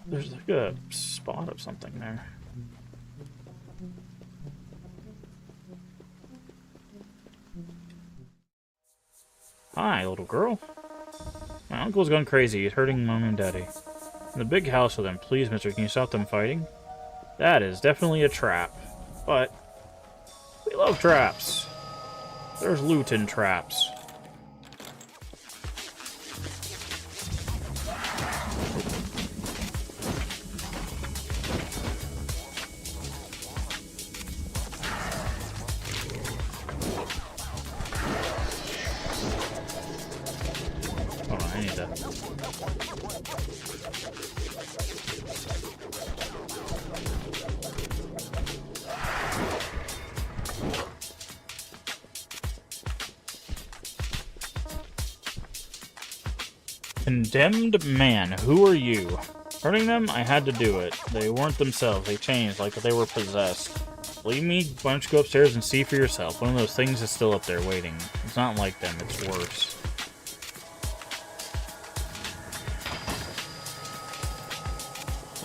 There's like a spot of something there. Hi, little girl. My uncle's gone crazy. He's hurting Mom and Daddy. In the big house with them. Please, mister, can you stop them fighting? That is definitely a trap. But we love traps. There's loot in traps. Hold on, I need to... Condemned man, who are you? Hurting them? I had to do it. They weren't themselves. They changed, like they were possessed. Leave me, why don't you go upstairs and see for yourself? One of those things is still up there waiting. It's not like them, it's worse.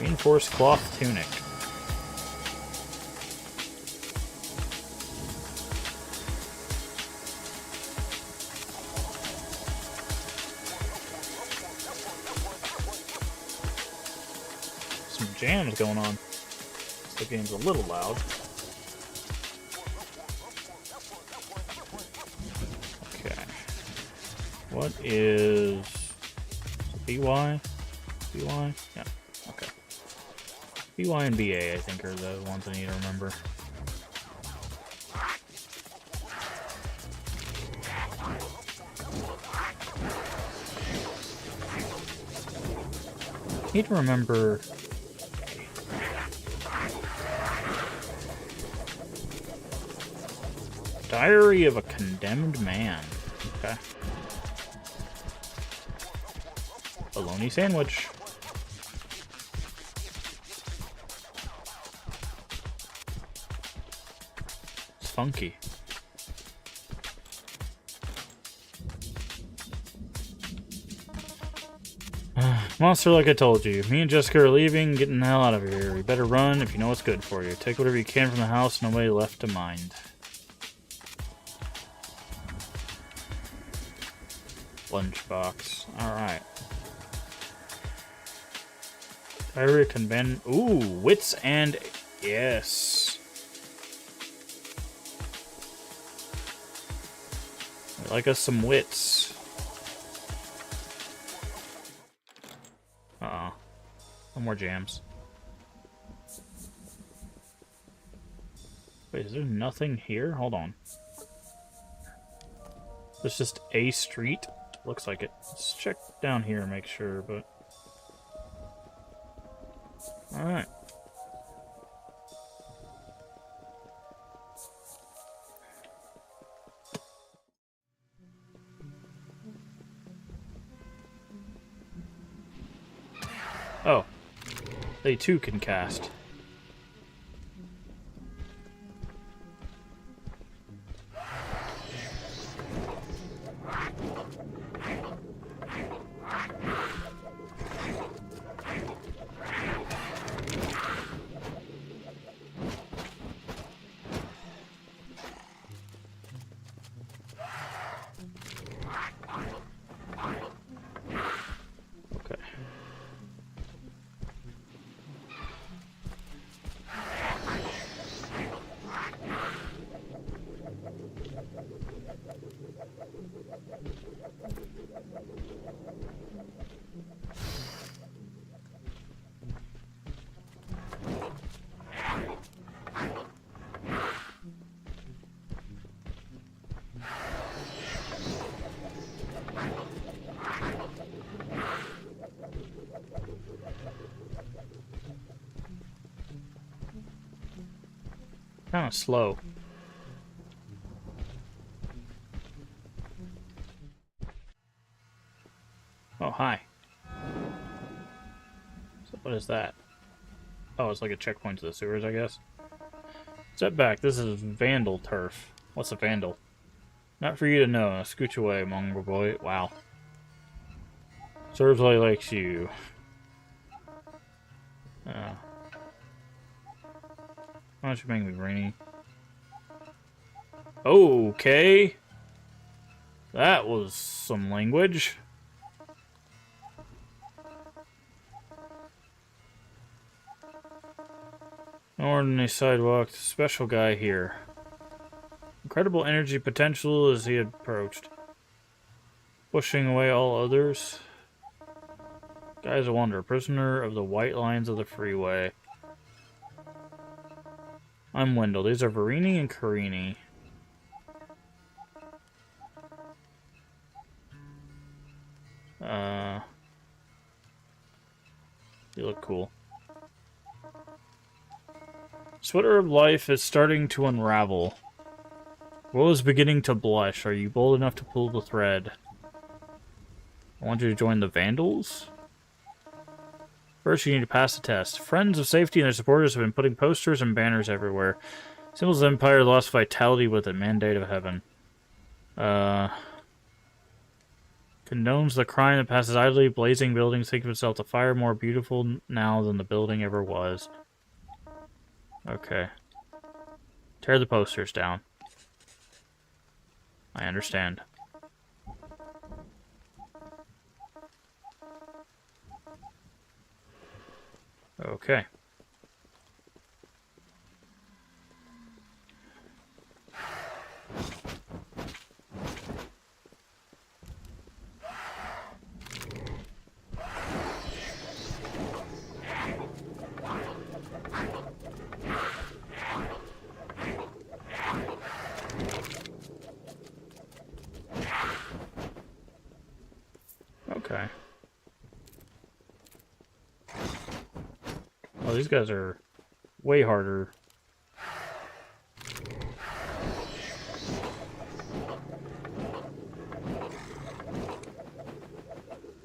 Reinforced cloth tunic. Some jams going on. The game's a little loud. Okay. What is BY? BY? Yeah. Okay. BY and BA, I think, are the ones I need to remember. I need to remember... Diary of a Condemned Man. Okay. Bologna sandwich. It's funky. monster like I told you. Me and Jessica are leaving, getting the hell out of here. You better run if you know what's good for you. Take whatever you can from the house, nobody left to mind. Lunchbox. Alright. Tyra can bend. Ooh, wits and. Yes. I like us some wits. Uh-oh. No more jams. Wait, is there nothing here? Hold on. There's just a street? Looks like it. Let's check down here and make sure, but... Alright. Oh. They too can cast. Okay. Kind of slow. Oh, hi. So what is that? Oh, it's like a checkpoint to the sewers, I guess. Step back. This is Vandal turf. What's a Vandal? Not for you to know. Now scooch away, mongrel boy. Wow. Serves like likes you. Why don't you make me rainy? Okay. That was some language. No ordinary sidewalk. Special guy here. Incredible energy potential as he approached. Pushing away all others. Guy's a wonder. Prisoner of the white lines of the freeway. I'm Wendell. These are Verini and Carini. You look cool. Sweater of life is starting to unravel. Woe is beginning to blush. Are you bold enough to pull the thread? I want you to join the Vandals? First, you need to pass the test. Friends of Safety and their supporters have been putting posters and banners everywhere. Symbols of Empire lost vitality with it. Mandate of Heaven. Condones the crime that passes idly. Blazing buildings think of itself a fire more beautiful now than the building ever was. Okay. Tear the posters down. I understand. Okay. Okay. Oh, these guys are way harder.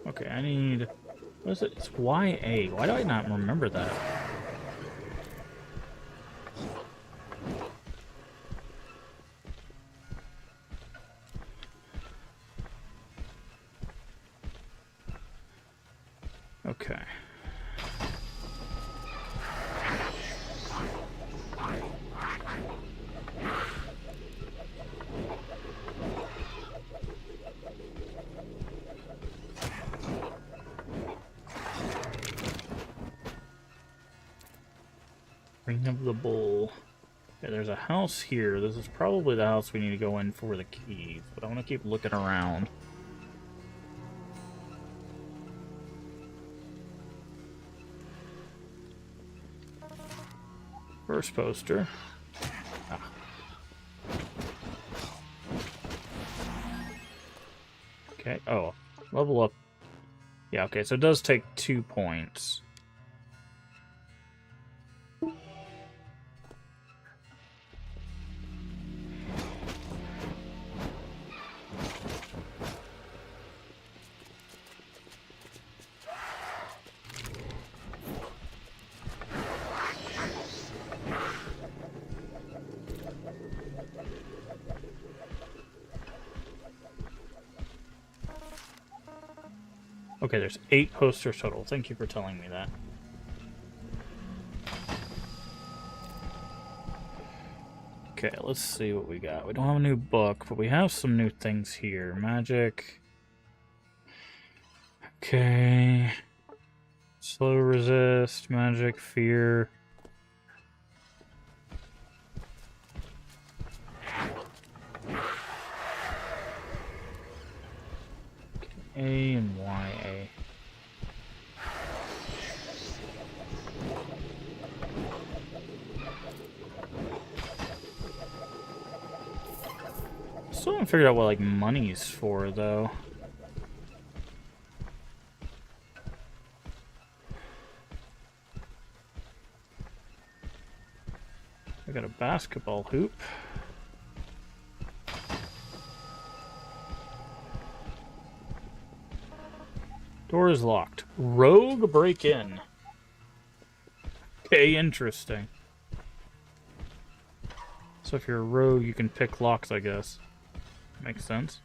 Okay, I need... What is it? It's YA. Why do I not remember that? Okay. Ring of the Bull. Okay, there's a house here. This is probably the house we need to go in for the keys, but I want to keep looking around. First poster. Ah. Okay, oh, level up. Yeah, okay, so it does take 2 points. Okay, there's 8 posters total. Thank you for telling me that. Okay, let's see what we got. We don't have a new book, but we have some new things here. Magic. Okay. Slow resist, magic, fear. A and YA. Still haven't figured out what like money's for though. I got a basketball hoop. Door is locked. Rogue break-in. Okay, interesting. So if you're a rogue, you can pick locks, I guess. Makes sense.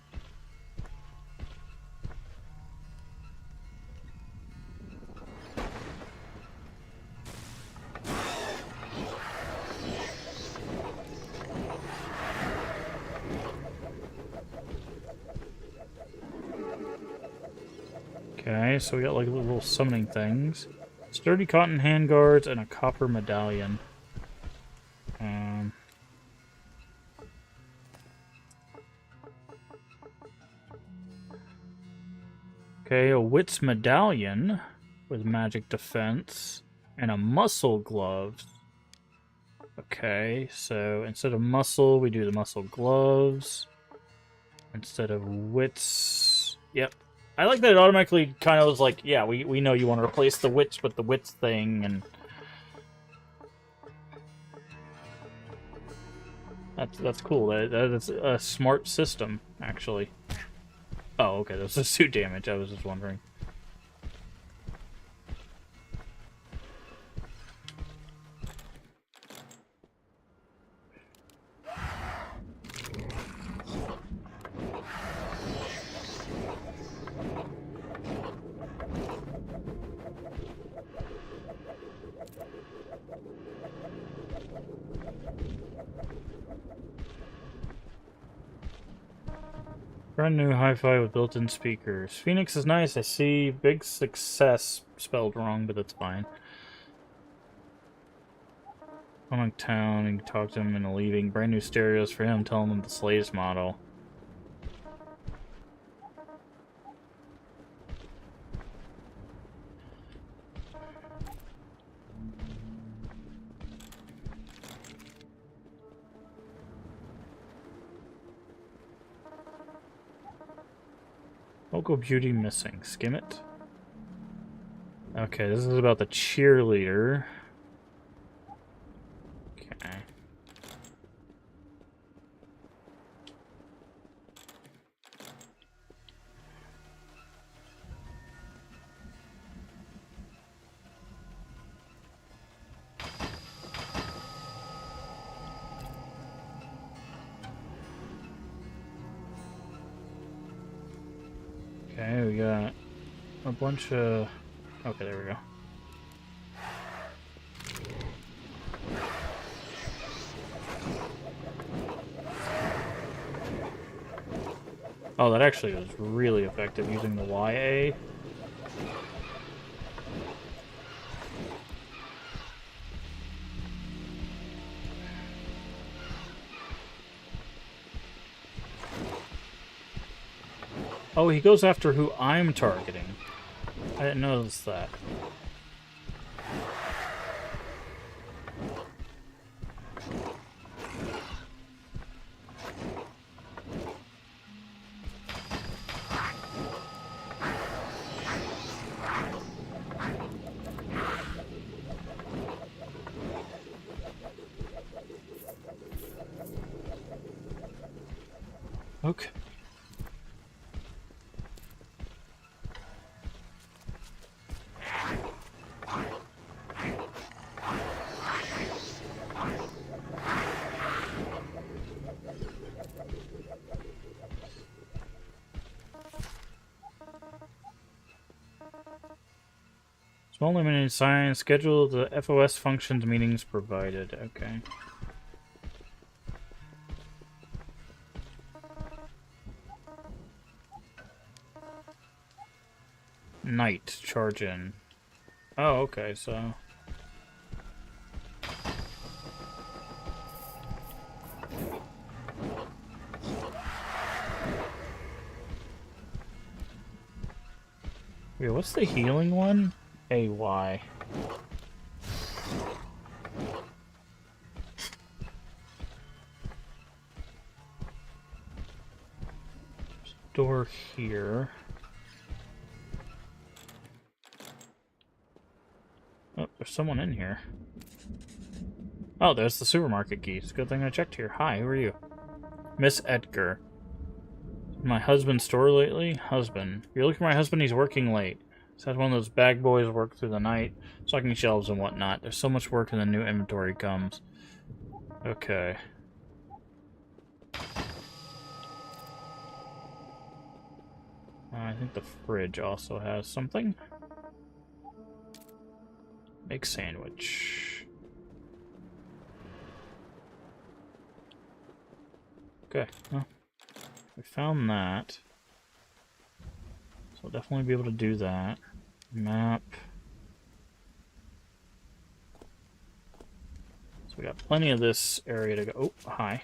Okay, so we got like little summoning things. Sturdy cotton handguards and a copper medallion. Okay, a wit's medallion with magic defense and a muscle gloves. Okay, so instead of muscle, we do the muscle gloves. Instead of wits, yep. I like that it automatically kind of was like, yeah, we know you want to replace the wits with the wits thing, and that's cool. That's a smart system, actually. Oh, okay, that's the suit damage. I was just wondering. Brand new hi-fi with built-in speakers. Phoenix is nice, I see. Big success spelled wrong, but that's fine. Coming town, you can talk to him in leaving. Brand new stereos for him, telling him the latest model. Local beauty missing. Skim it. Okay, this is about the cheerleader. Okay. Okay, we got a bunch of Okay, there we go. Oh, that actually was really effective using the YA. Oh, he goes after who I'm targeting. I didn't notice that. Okay. Small limited science. Schedule the FOS functions meetings provided. Okay. Night. Charge in. Oh, okay, so... Wait, what's the healing one? AY. Door here. Oh, there's someone in here. Oh, there's the supermarket keys. Good thing I checked here. Hi, who are you? Miss Edgar. My husband's store lately? Husband. If you're looking for my husband, he's working late. He's had one of those bag boys work through the night, stocking shelves and whatnot. There's so much work and the new inventory comes. Okay. I think the fridge also has something. Make sandwich. Okay, well, we found that. So we'll definitely be able to do that. Map. So we got plenty of this area to go. Oh, hi.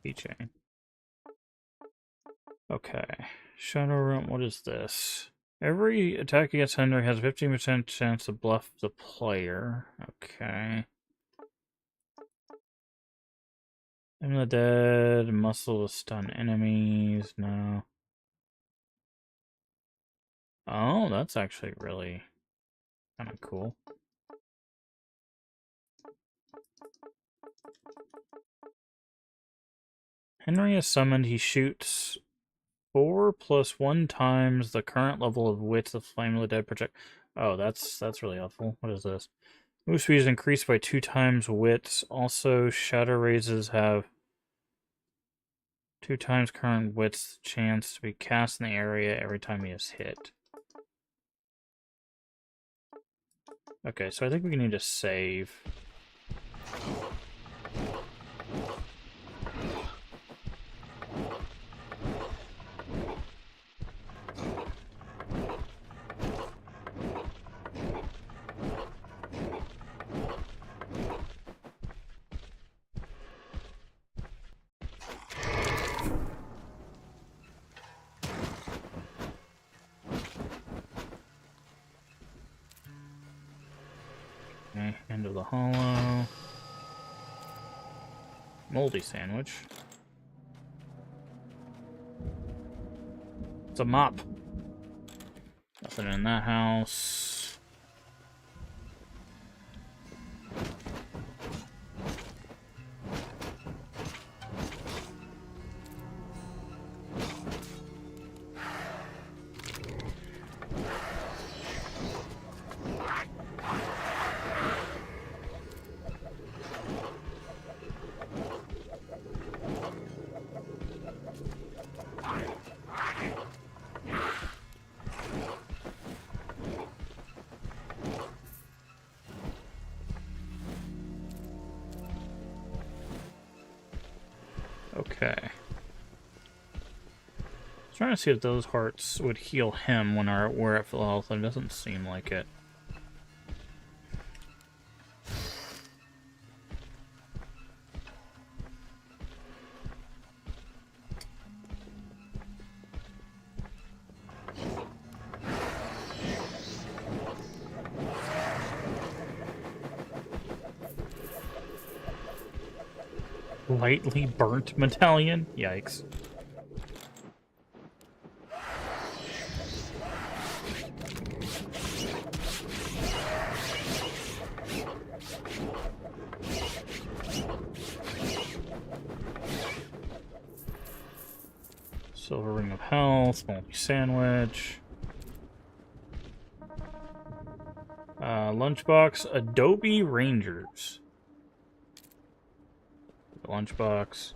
Keychain. Okay. Shadow Room, what is this? Every attack against Henry has a 15% chance to bluff the player. Okay. I'm the dead. Muscle to stun enemies. No. Oh, that's actually really kind of cool. Henry is summoned. He shoots 4 + 1 times the current level of wits the Flame of the Dead project. Oh, that's really helpful. What is this? Move speed is increased by 2 times wits. Also, Shadow Raises have 2 times current wits chance to be cast in the area every time he is hit. Okay, so I think we need to save. Okay, end of the hollow. Moldy sandwich. It's a mop. Nothing in that house. Okay. I was trying to see if those hearts would heal him when we're at full health, and it doesn't seem like it. Lightly burnt medallion? Yikes. Silver ring of health, multi-sandwich. Lunchbox, Adobe Rangers. Lunchbox.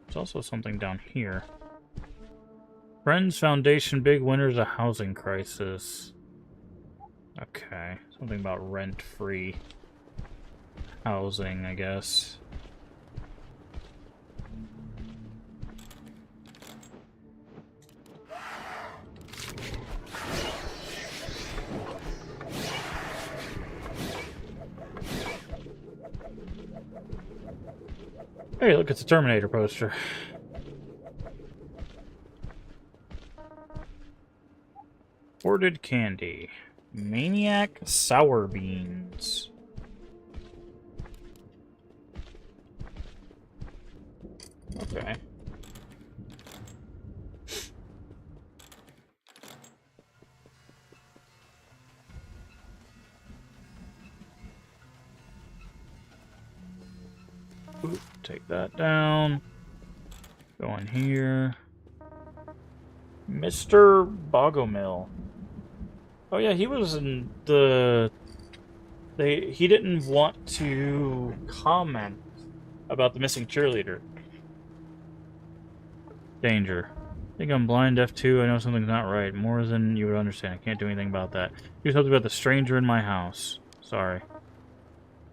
There's also something down here. Friends Foundation, big winners of housing crisis. Okay, something about rent-free housing, I guess. Hey, look, it's a Terminator poster. Hoarded candy. Maniac sour beans. Okay. Oop, take that down. Go in here. Mr. Bogomil. Oh yeah, he was in the... He didn't want to comment about the missing cheerleader. Danger. I think I'm blind, F2. I know something's not right. More than you would understand. I can't do anything about that. Do something about the stranger in my house. Sorry.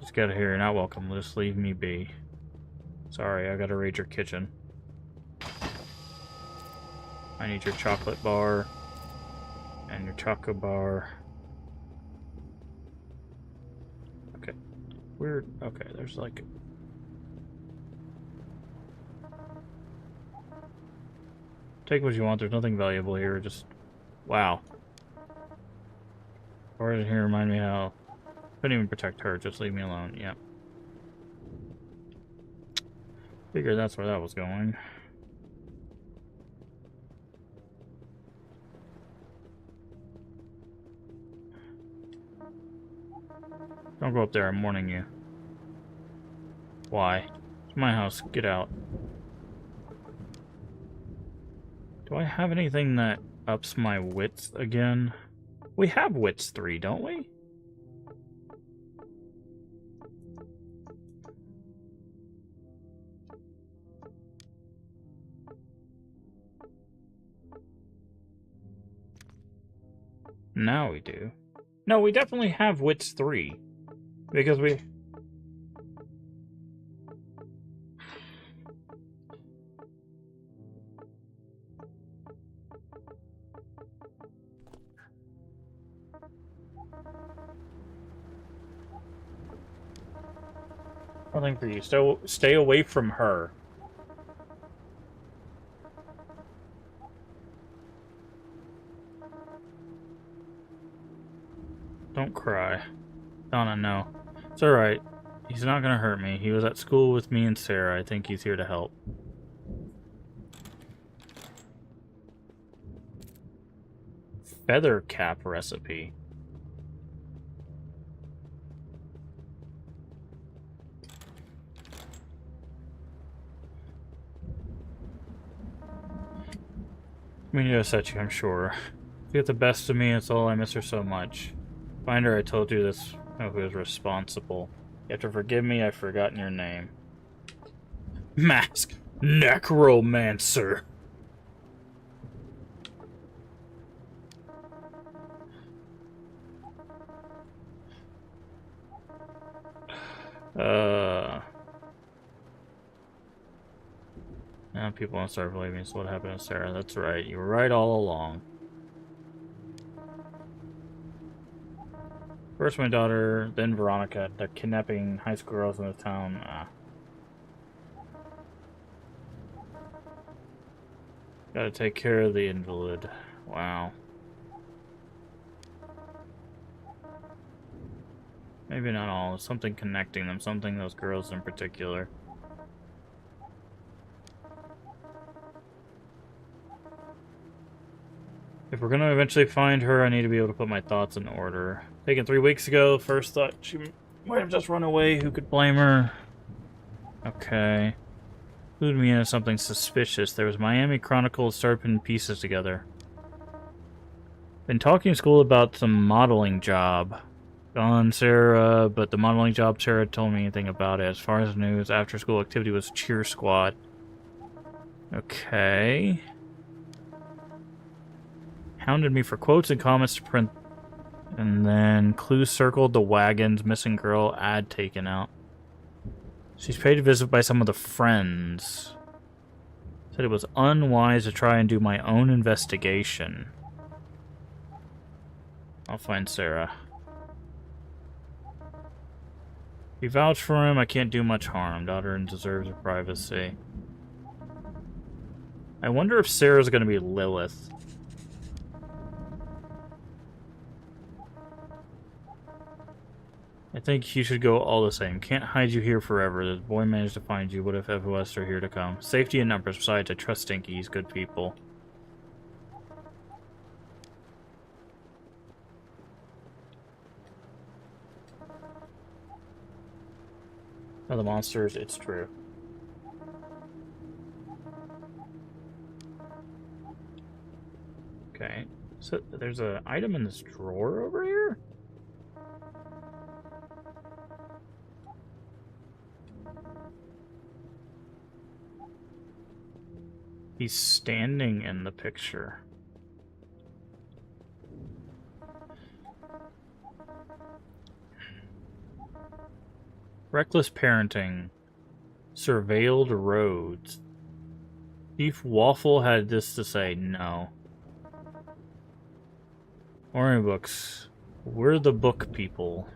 Just get out of here. You're not welcome. Just leave me be. Sorry, I gotta raid your kitchen. I need your chocolate bar. And your choco bar. Okay. Weird. Okay, there's like... Take what you want. There's nothing valuable here. Just... Wow. Or in here remind me how... Couldn't even protect her. Just leave me alone. Yep. Figured that's where that was going. Don't go up there, I'm warning you. Why? It's my house, get out. Do I have anything that ups my wits again? We have wits 3, don't we? Now we do. No, we definitely have wits 3. Because we... Nothing for you. Stay away from her. Don't cry. Donna, no. It's alright. He's not gonna hurt me. He was at school with me and Sarah. I think he's here to help. feather cap recipe. I mean, you set you, I'm sure. You get the best of me, it's all I miss her so much. Find her, I told you this, who is responsible. You have to forgive me, I've forgotten your name. Mask! Necromancer! Now people won't start believing, so what happened to Sarah? That's right, you were right all along. First my daughter, then Veronica. They're kidnapping high school girls in the town. Gotta take care of the invalid. Wow. Maybe not all. Something connecting them. Something those girls in particular. If we're gonna eventually find her, I need to be able to put my thoughts in order. Taken 3 weeks ago, first thought she might have just run away. Who could blame her? Okay. Clued me into something suspicious. There was Miami Chronicle, started putting pieces together. Been talking to school about some modeling job. Gone, Sarah, but the modeling job, Sarah told me anything about it. As far as news, after school activity was cheer squad. Okay. Hounded me for quotes and comments to print. And then clues circled, the wagons, missing girl, ad taken out. She's paid a visit by some of the friends. Said it was unwise to try and do my own investigation. I'll find Sarah. If you vouch for him, I can't do much harm. Daughter deserves her privacy. I wonder if Sarah's going to be Lilith. I think you should go all the same. Can't hide you here forever. The boy managed to find you. What if FOS are here to come? Safety in numbers. Besides, I trust Stinky. He's good people. Oh, the monsters, it's true. Okay. So there's an item in this drawer over here? He's standing in the picture. Reckless parenting. Surveilled roads. Chief Waffle had this to say, no. Orange books. We're the book people.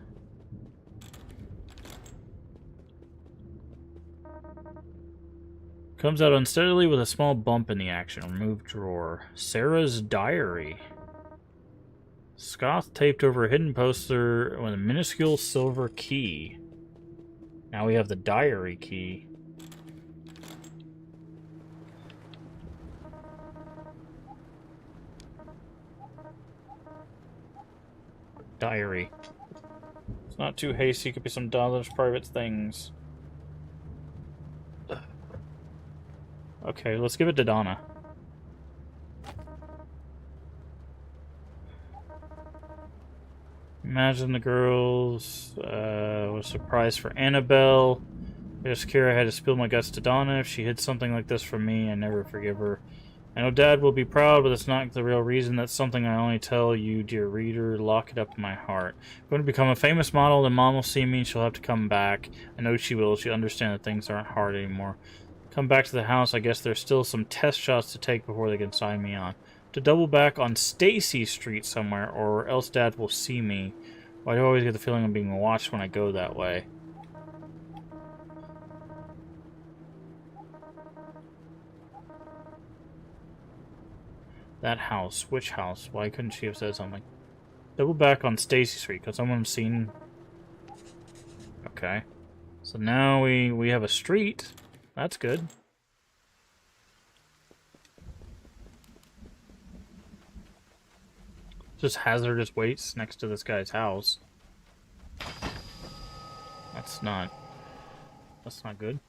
Comes out unsteadily with a small bump in the action. Remove drawer. Sarah's diary. Scoth taped over a hidden poster with a minuscule silver key. Now we have the diary key. Diary. It's not too hasty. Could be some daughter's private things. Okay, let's give it to Donna. Imagine the girls was surprised for Annabelle. I was scared I had to spill my guts to Donna. If she hid something like this from me, I never forgive her. I know Dad will be proud, but it's not the real reason. That's something I only tell you, dear reader. Lock it up in my heart. I'm going to become a famous model, then Mom will see me and she'll have to come back. I know she will. She'll understand that things aren't hard anymore. Come back to the house. I guess there's still some test shots to take before they can sign me on. To double back on Stacy Street somewhere, or else Dad will see me. Why do I always get the feeling I'm being watched when I go that way? That house. Which house? Why couldn't she have said something? Double back on Stacy Street. Could someone seen... Okay. So now we have a street. That's good. Just hazardous waste next to this guy's house. That's not good.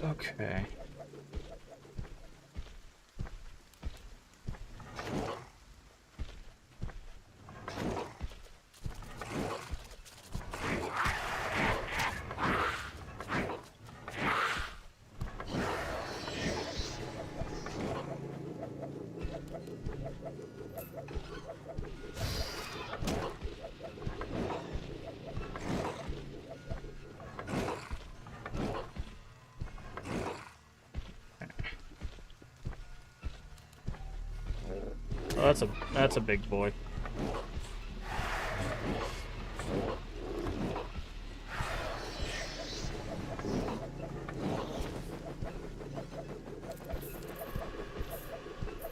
Okay. Oh, that's a big boy.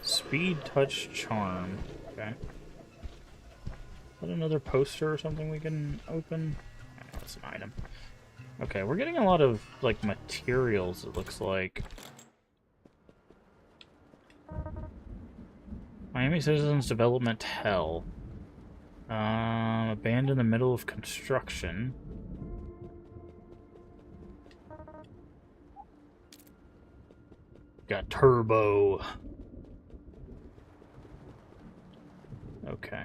Speed, touch, charm. Okay. Is that another poster or something we can open? Oh, that's an item. Okay, we're getting a lot of, like, materials, it looks like. Miami Citizens Development Hell. Abandoned in the middle of construction. Got turbo. Okay.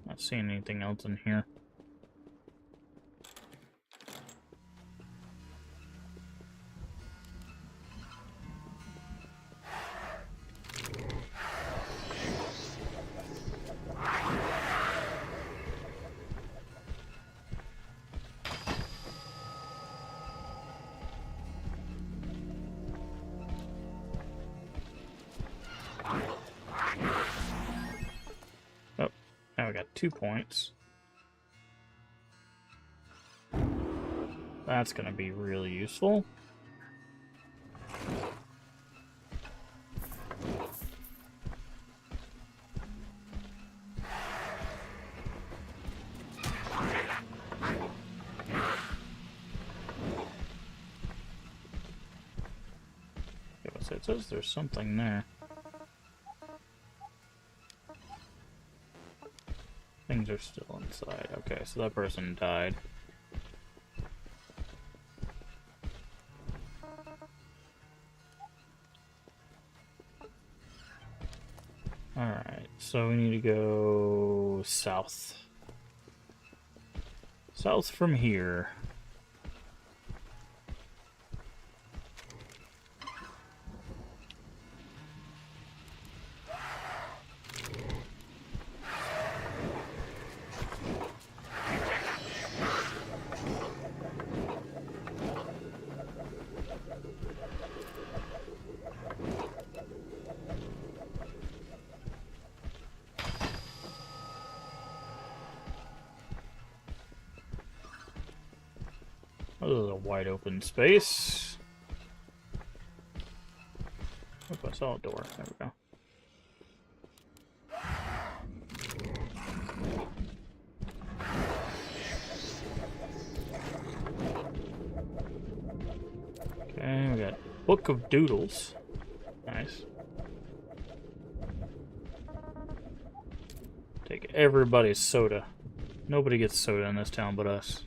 Not seeing anything else in here. Now we got 2 points. That's gonna be really useful. It says there's something there. Things are still inside. Okay, so that person died. Alright, so we need to go south. South from here. Oh, this is a wide open space. Oh, I saw a door. There we go. Okay, we got Book of Doodles. Nice. Take everybody's soda. Nobody gets soda in this town but us.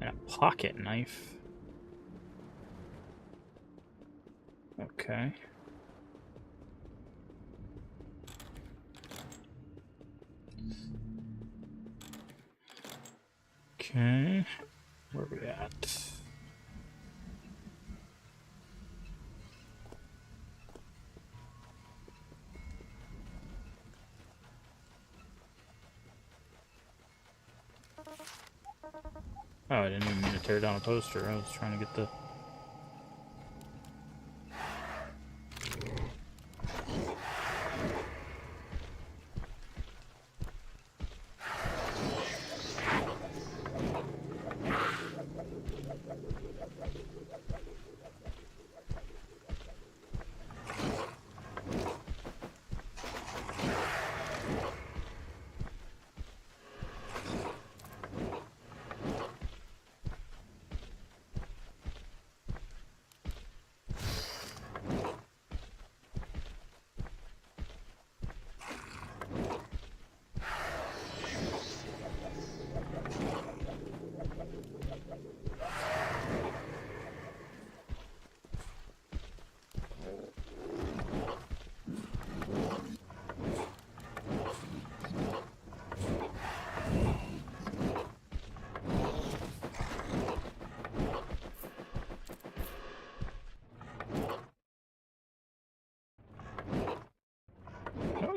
And a pocket knife. Okay. Okay. Where are we at? Oh, I didn't even mean to tear down a poster. I was trying to get the...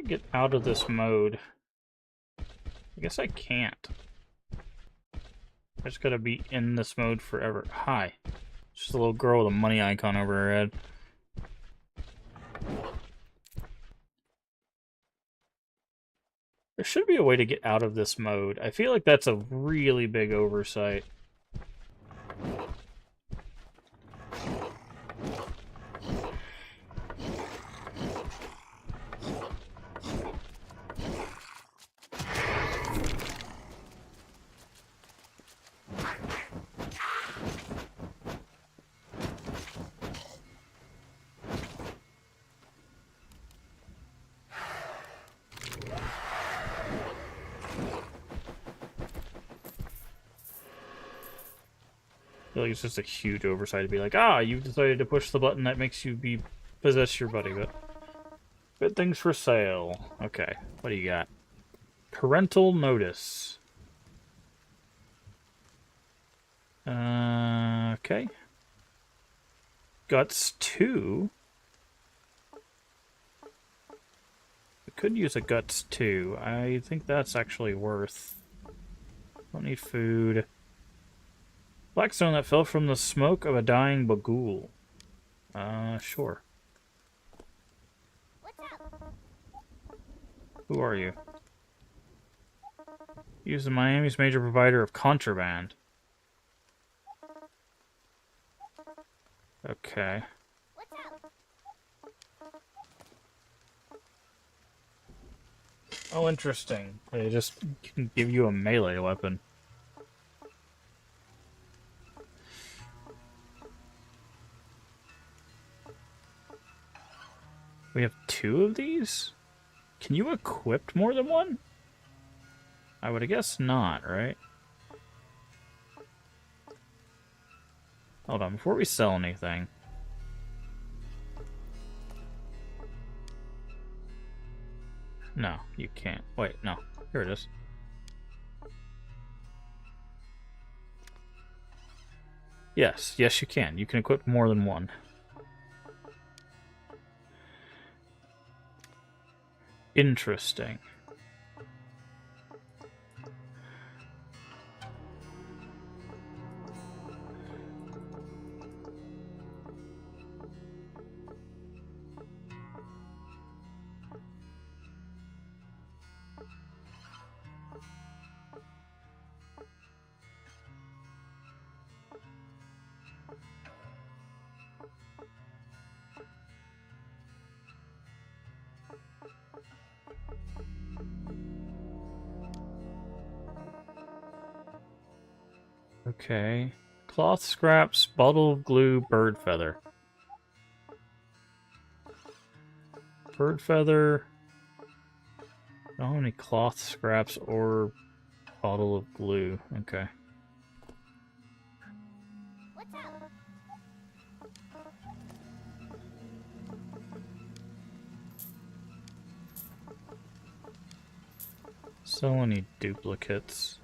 get out of this mode? I guess I can't. I just gotta be in this mode forever. Hi. Just a little girl with a money icon over her head. There should be a way to get out of this mode. I feel like that's a really big oversight. I feel like it's just a huge oversight to be like, ah, you've decided to push the button that makes you possess your buddy, but good things for sale. Okay, what do you got? Parental notice. Okay. Guts 2. I could use a Guts 2. I think that's actually worth. Don't need food. Blackstone that fell from the smoke of a dying Bagul. Sure. Who are you? Using Miami's major provider of contraband. Okay. Oh, interesting. They just can give you a melee weapon. We have 2 of these? Can you equip more than one? I would guess not, right? Hold on, before we sell anything. No, you can't. Wait, no. Here it is. Yes, yes you can. You can equip more than one. Interesting. Okay. Cloth scraps, bottle of glue, bird feather. Bird feather. I don't have any cloth scraps or bottle of glue. Okay. Sell any duplicates.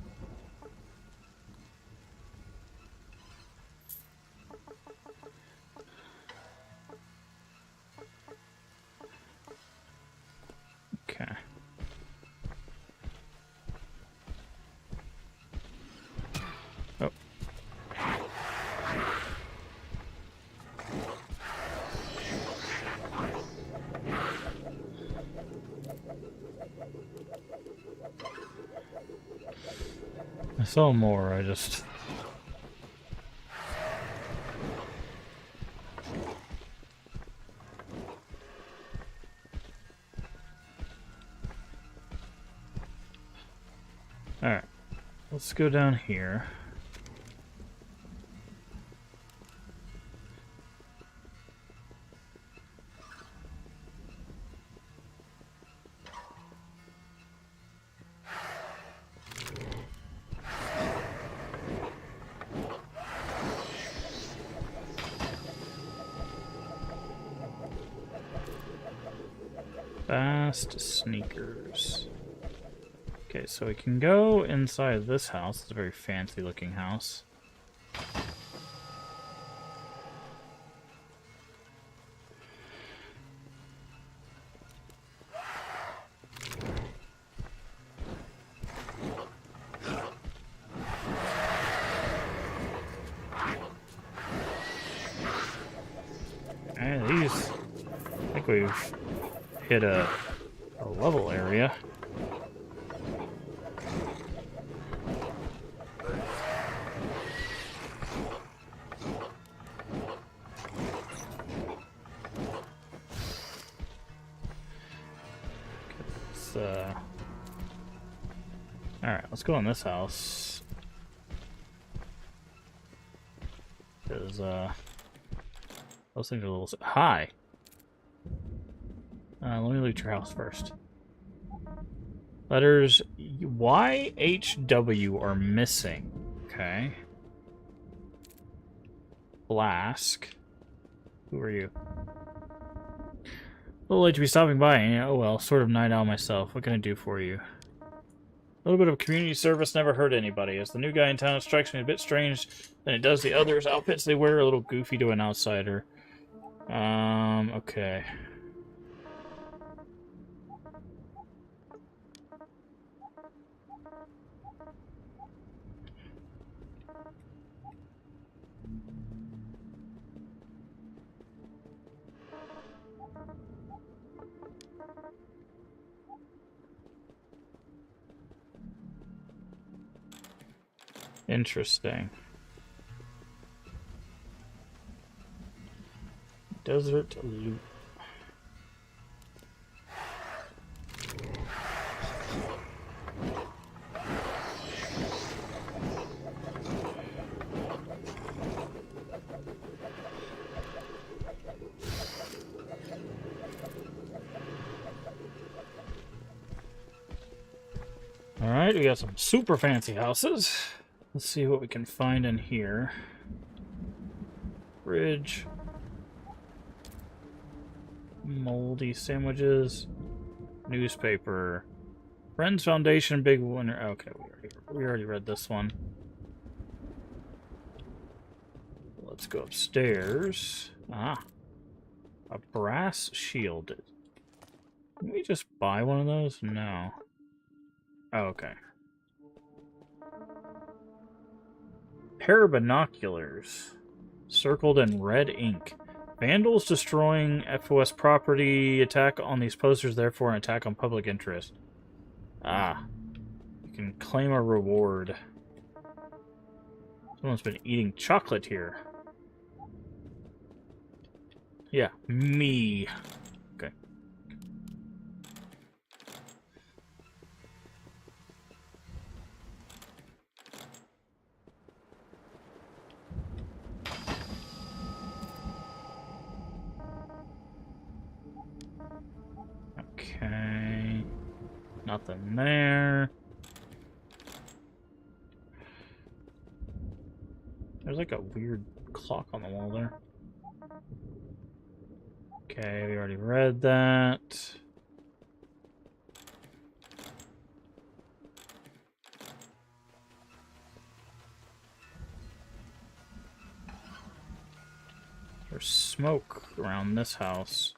Okay. Oh. I saw more, I just... Alright. Let's go down here. Fast sneakers. Okay, so we can go inside this house. It's a very fancy looking house. think we've hit a level area. Alright, let's go in this house. Because, those things are a little... Hi! Let me loot your house first. Letters Y, H, W are missing. Okay. Flask. Who are you? A little late to be stopping by. Oh well, sort of night owl myself. What can I do for you? A little bit of community service never hurt anybody. As the new guy in town, it strikes me a bit strange than it does the others. Outfits they wear are a little goofy to an outsider. Okay. Interesting. Desert loot. Alright, we got some super fancy houses. Let's see what we can find in here. Fridge. Moldy sandwiches. Newspaper. Friends Foundation, big winner. Okay, we already read this one. Let's go upstairs. Ah. A brass shield. Can we just buy one of those? No. Oh, okay. Pair of binoculars. Circled in red ink. Vandals destroying FOS property. Attack on these posters, therefore an attack on public interest. Ah. You can claim a reward. Someone's been eating chocolate here. Yeah, me. Okay. Okay. Nothing there. There's like a weird clock on the wall there. Okay, we already read that. There's smoke around this house.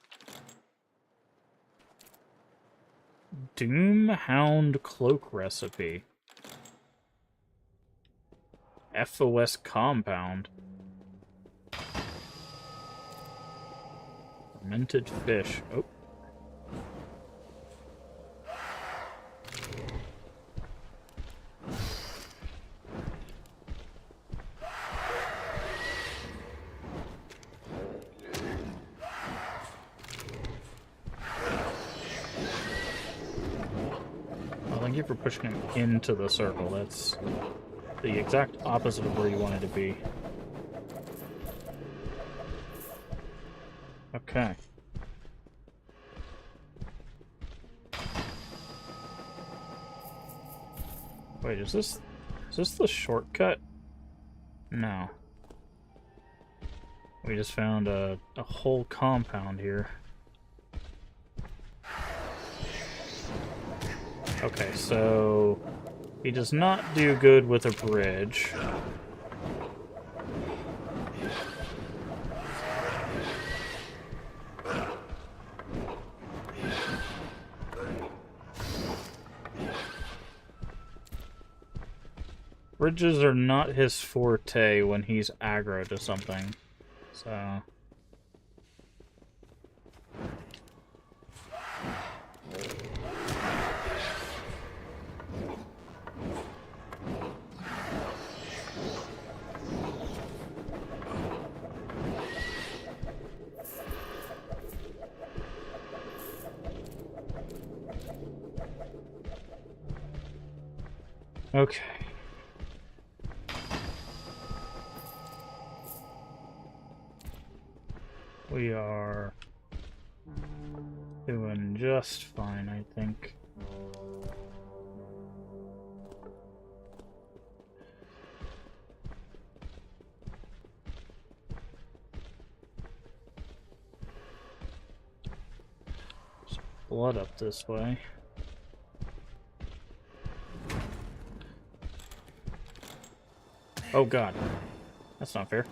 Doom Hound Cloak Recipe. FOS Compound. Fermented fish. Oh. Well, thank you for pushing him into the circle. That's the exact opposite of where you wanted to be. Okay. Wait, is this the shortcut? No. We just found a whole compound here. Okay, so he does not do good with a bridge. Bridges are not his forte when he's aggro to something, so... Okay. We are doing just fine, I think. There's blood up this way. Oh god. That's not fair.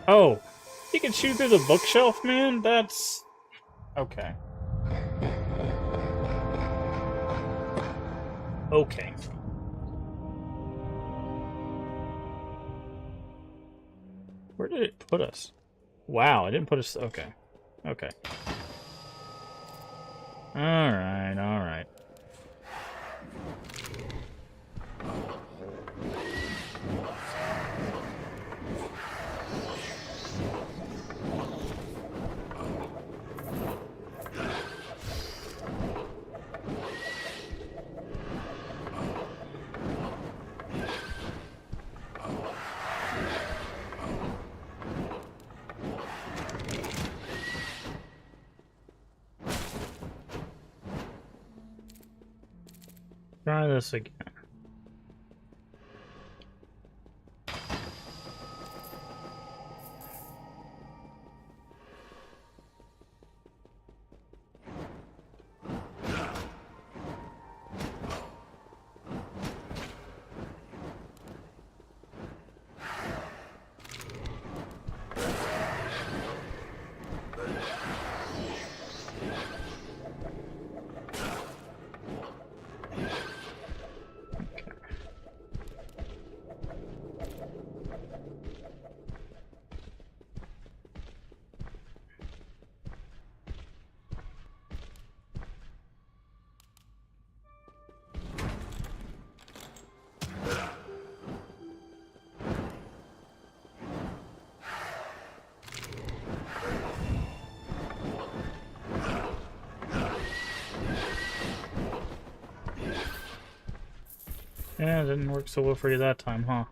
Oh, you can shoot through the bookshelf, man? That's... okay. Okay. Where did it put us? Wow, it didn't put us... okay. Okay. Alright, alright. Try this again. Yeah, it didn't work so well for you that time, huh?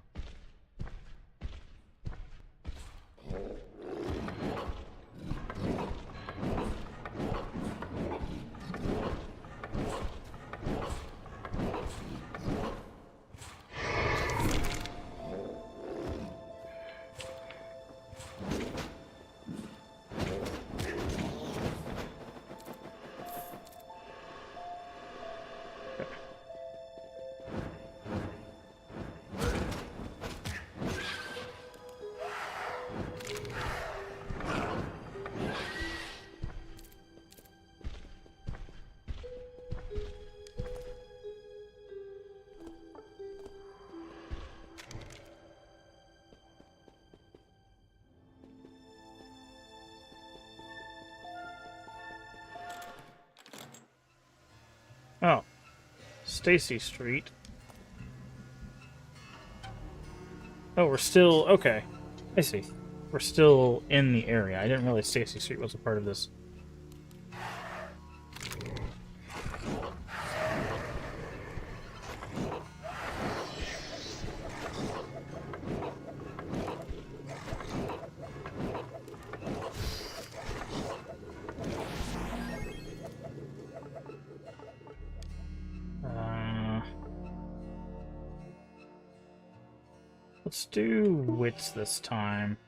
Oh. Stacy Street. Oh, we're still... okay. I see. We're still in the area. I didn't realize Stacy Street was a part of this. Let's do wits this time.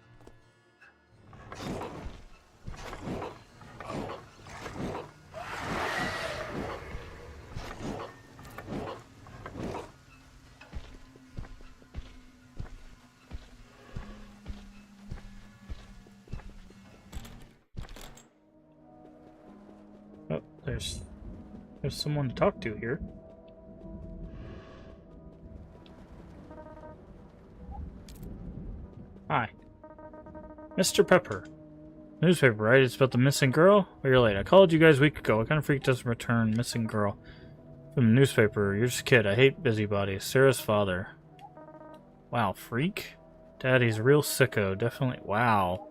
Oh, there's someone to talk to here. Mr. Pepper. Newspaper, right? It's about the missing girl? Oh, you're late. I called you guys a week ago. What kind of freak doesn't return missing girl? From the newspaper. You're just a kid. I hate busybodies. Sarah's father. Wow, freak? Daddy's a real sicko. Definitely. Wow.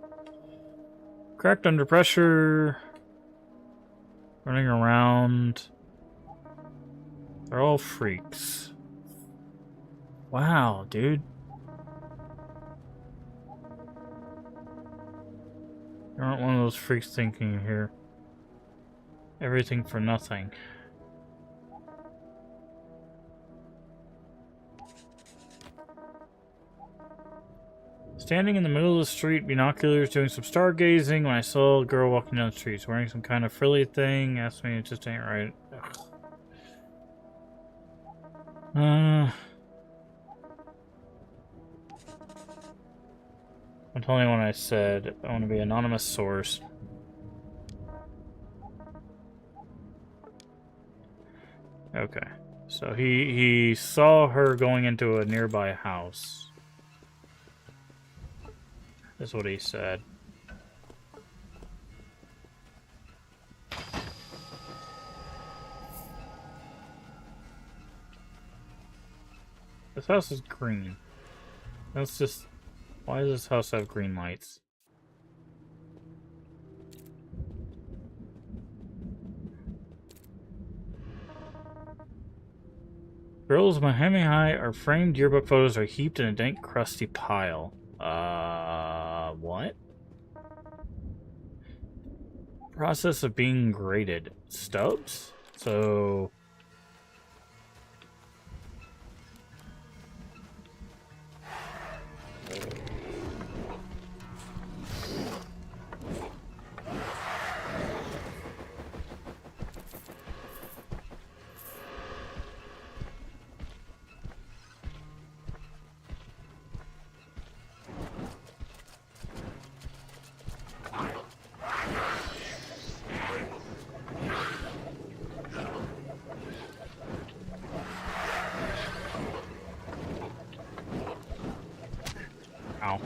Cracked under pressure. Running around. They're all freaks. Wow, dude. You aren't one of those freaks thinking here. Everything for nothing. Standing in the middle of the street, binoculars, doing some stargazing, when I saw a girl walking down the street. She's wearing some kind of frilly thing. Asked me, it just ain't right. Ugh. I'm telling you what I said. I want to be anonymous source. Okay. So he saw her going into a nearby house. That's what he said. This house is green. That's just... Why does this house have green lights? Girls Miami High are framed yearbook photos are heaped in a dank, crusty pile. What? Process of being graded. Stubs? So... Ow.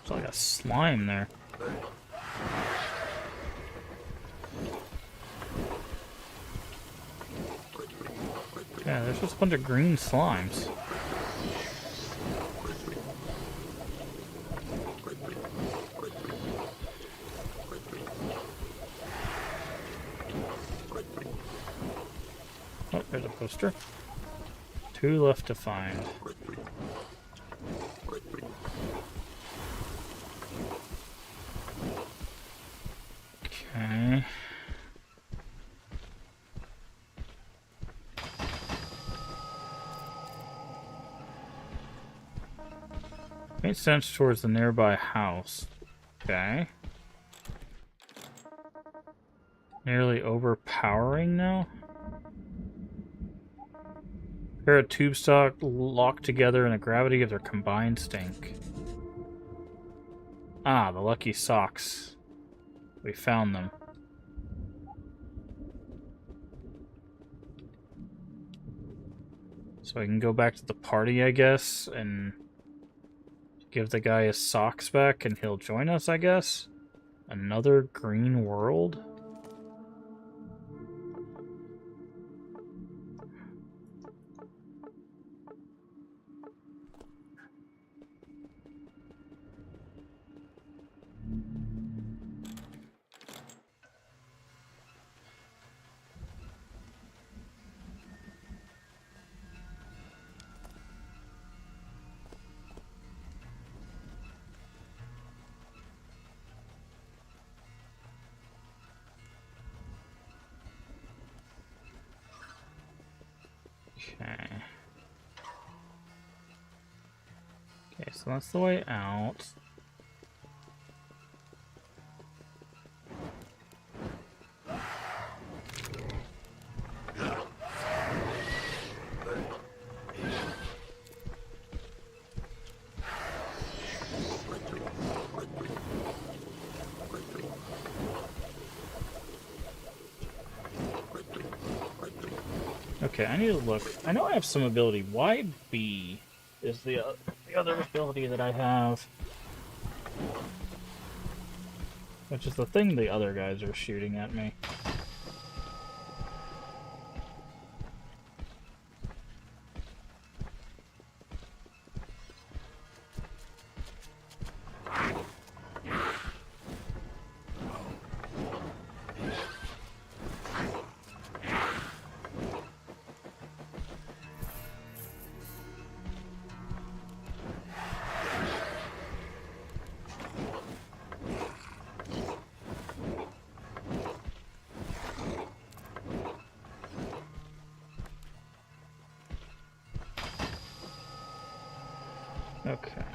It's like a slime there. Yeah, there's just a bunch of green slimes. Oh, there's a poster. 2 left to find. Okay. Makes sense towards the nearby house. Okay. Nearly overpowering now? Pair of tube stock locked together in the gravity of their combined stink. Ah, the lucky socks. We found them. So I can go back to the party, I guess, and give the guy his socks back and he'll join us, I guess? Another green world? Okay. Okay, so that's the way out. Okay, I need to look. I know I have some ability. Why B is the other ability that I have, which is the thing the other guys are shooting at me. Okay.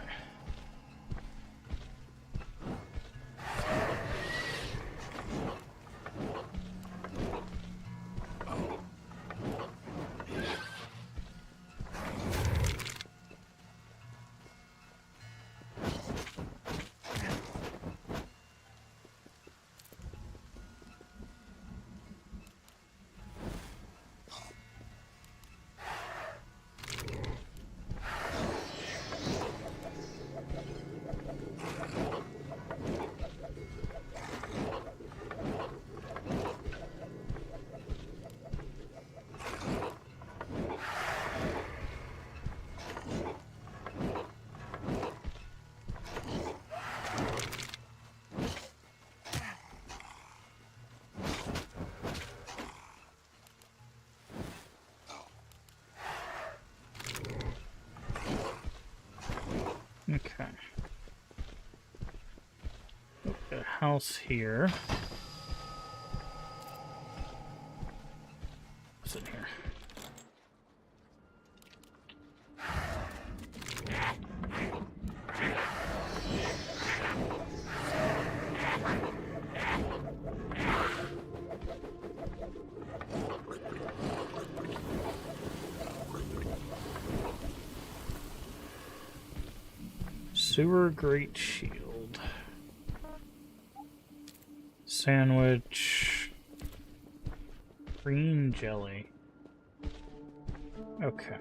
Okay. A house here. What's in here? Sewer Great Shield. Sandwich. Green jelly. Okay.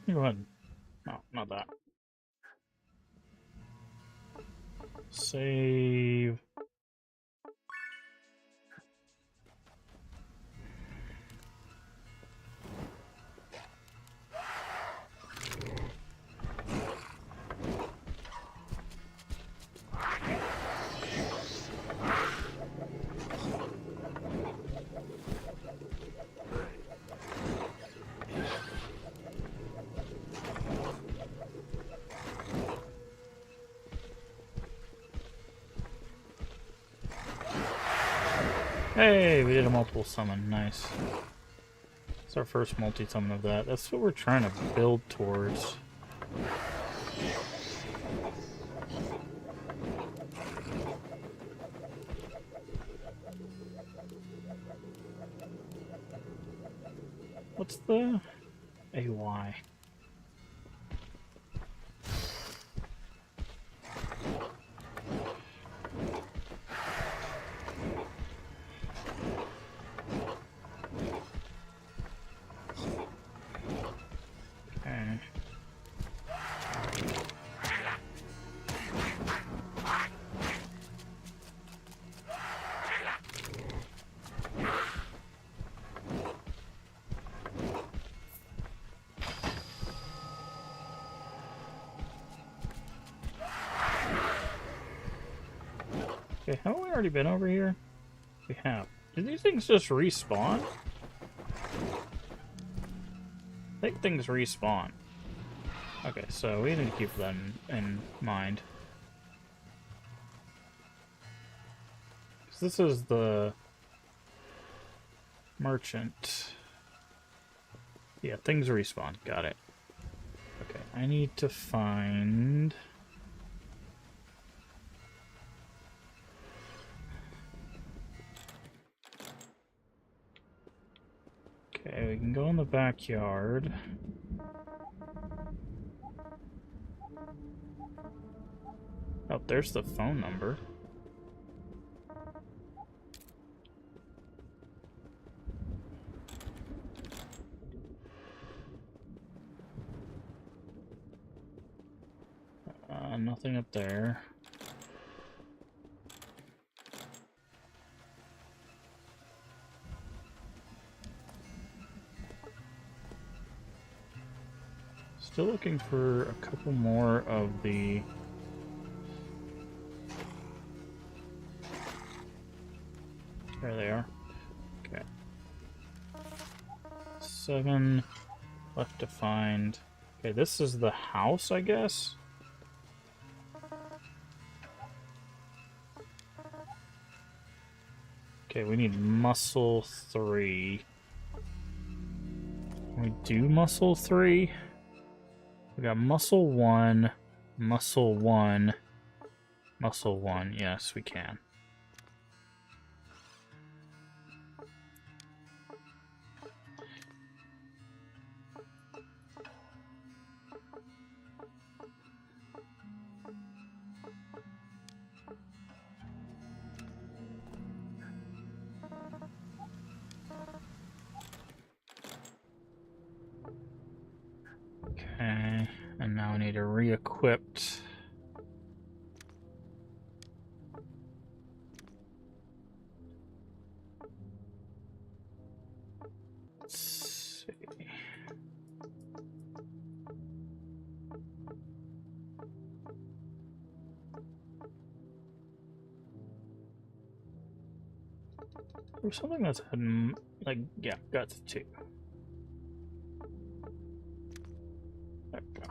Go ahead. No, not that. Save. Hey, we did a multiple summon. Nice. It's our first multi-summon of that. That's what we're trying to build towards. What's the AY? Okay. Okay, haven't we already been over here? We have. Did these things just respawn? I think things respawn. Okay, so we need to keep that in mind. This is the merchant. Yeah, things respawn. Got it. Okay, I need to find... Okay, we can go in the backyard. Oh, there's the phone number. nothing up there. Still looking for a couple more of the... There they are. Okay. 7 left to find. Okay, this is the house, I guess? Okay, we need muscle 3. Can we do muscle 3? We got muscle 1, muscle 1, muscle 1. Yes, we can. Okay, and now I need to re-equip. Let's see. There's something that's had, like, yeah, guts too. There we go.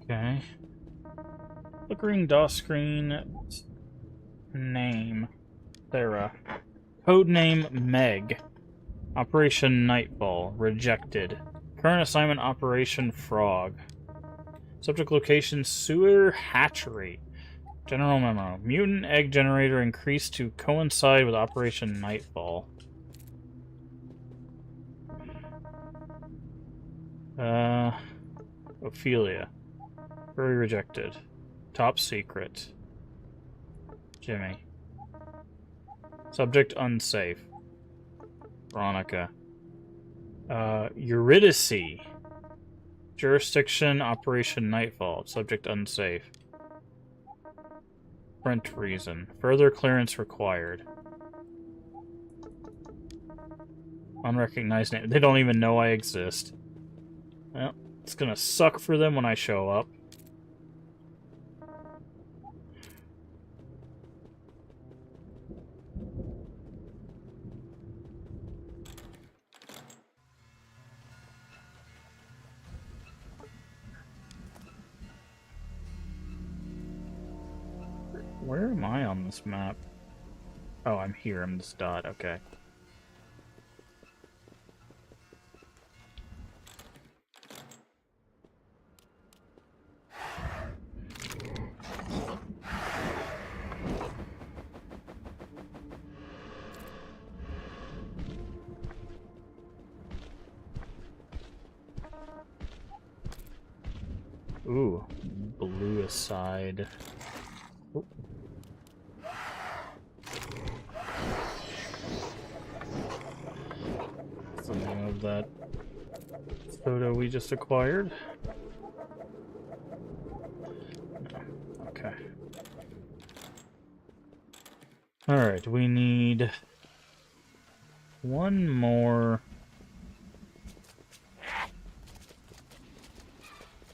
Okay. Flickering DOS screen. Name. Thera. Codename Meg. Operation Nightfall. Rejected. Current assignment Operation Frog. Subject location Sewer Hatchery. General memo. Mutant egg generator increased to coincide with Operation Nightfall. Ophelia. Very rejected. Top secret. Jimmy. Subject unsafe. Veronica. Eurydice. Jurisdiction Operation Nightfall. Subject unsafe. Brent reason. Further clearance required. Unrecognized name. They don't even know I exist. Well, it's gonna suck for them when I show up. Where am I on this map? Oh, I'm here. I'm this dot. Okay. Ooh, blue aside. Oop. What's the name of that photo we just acquired? No. Okay. Alright, we need one more.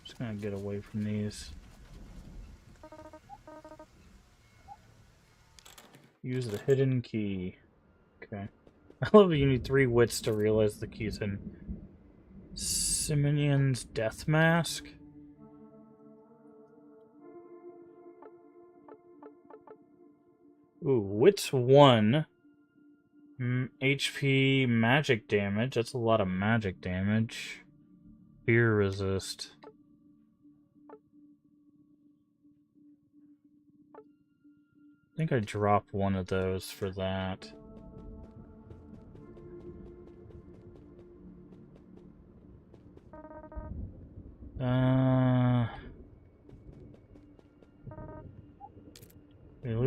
Just gonna get away from these. Use the hidden key. Okay. I love that you need 3 wits to realize the key's in. Simonion's death mask? Ooh, wits 1. HP magic damage. That's a lot of magic damage. Fear resist. I think I dropped one of those for that.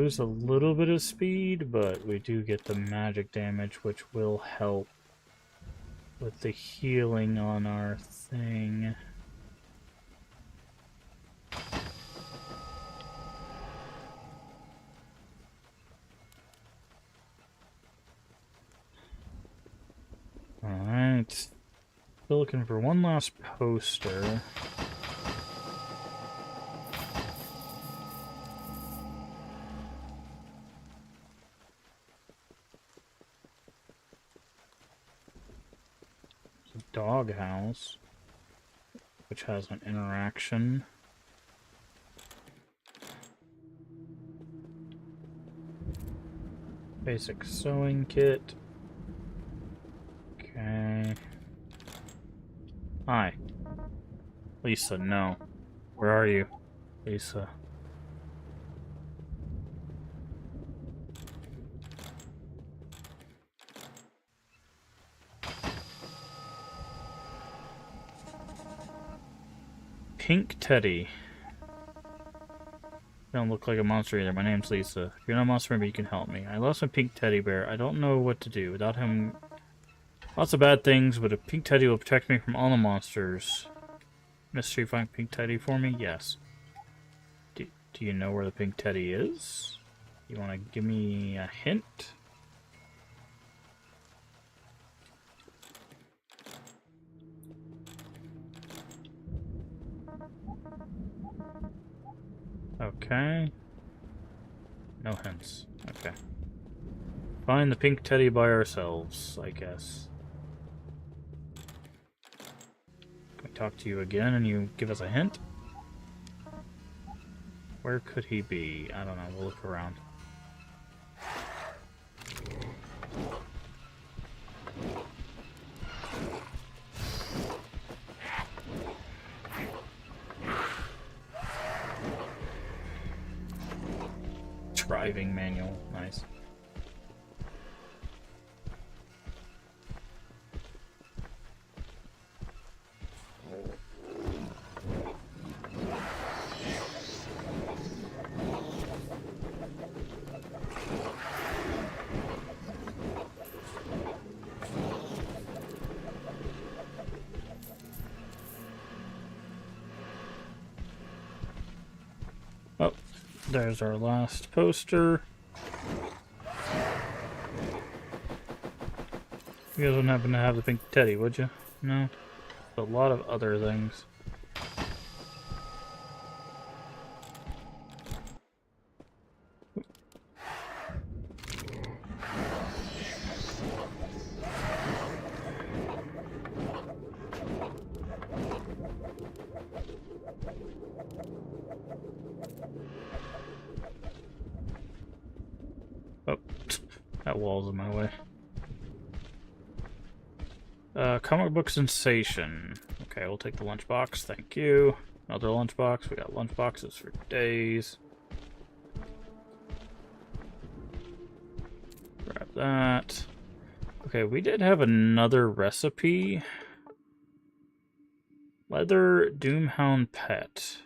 lose a little bit of speed, but we do get the magic damage, which will help with the healing on our thing. Alright. Still looking for one last poster. Doghouse, which has an interaction. Basic sewing kit. Okay. Hi. Lisa, no. Where are you? Lisa. Pink Teddy. You don't look like a monster either. My name's Lisa. If you're not a monster, maybe you can help me. I lost my pink teddy bear. I don't know what to do. Without him, lots of bad things, but a pink teddy will protect me from all the monsters. Mystery, find pink teddy for me? Yes. Do you know where the pink teddy is? You want to give me a hint? Okay. No hints. Okay. Find the pink teddy by ourselves, I guess. Can we talk to you again and you give us a hint? Where could he be? I don't know. We'll look around. Driving manual. Nice. Oh, there's our last poster. You guys wouldn't happen to have the pink teddy, would you? No? A lot of other things. Oh, that wall's in my way. Comic book sensation. Okay, we'll take the lunchbox. Thank you. Another lunchbox. We got lunchboxes for days. Grab that. Okay, we did have another recipe. Leather Doomhound Pet.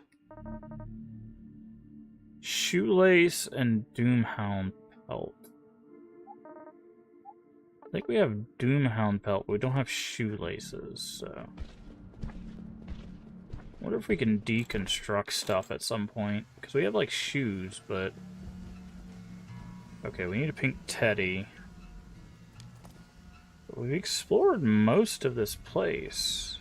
Shoelace and Doomhound Pelt. I think we have Doomhound Pelt, but we don't have shoelaces, so... I wonder if we can deconstruct stuff at some point. Because we have, like, shoes, but... Okay, we need a pink teddy. But we've explored most of this place.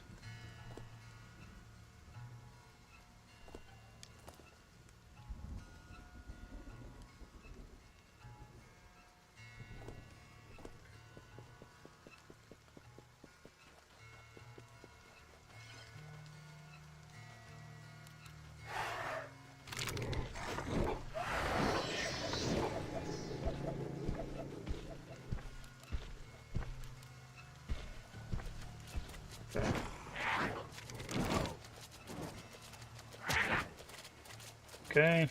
Okay,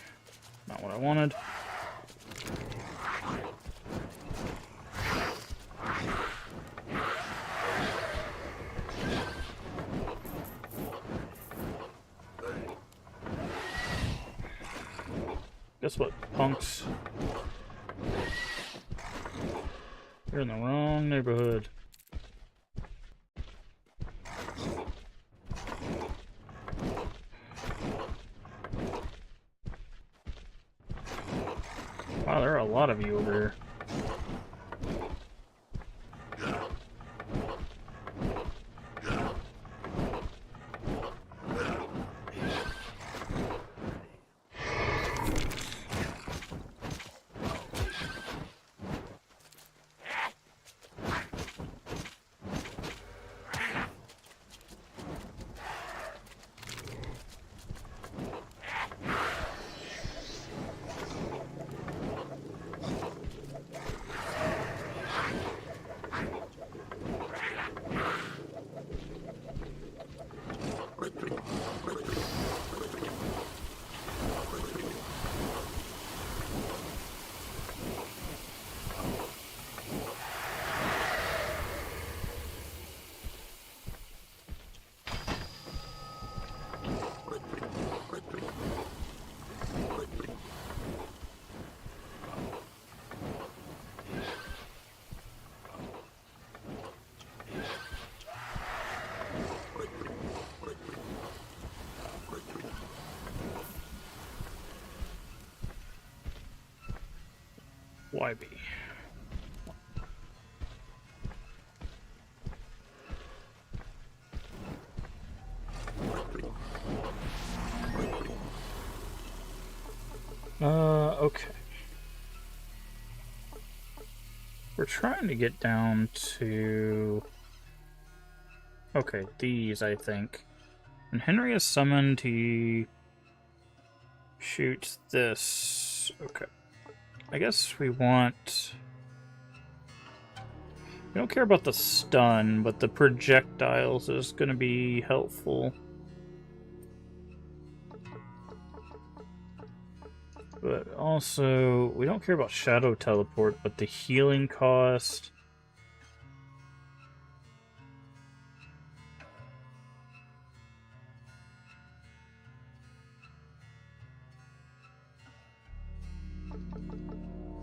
not what I wanted. Guess what, punks? You're in the wrong neighborhood. Wow, there are a lot of you over here. YB. Okay. We're trying to get down to... Okay, these, I think. When Henry is summoned, he shoots this. Okay. I guess we want... We don't care about the stun, but the projectiles is going to be helpful. But also, we don't care about Shadow Teleport, but the healing cost...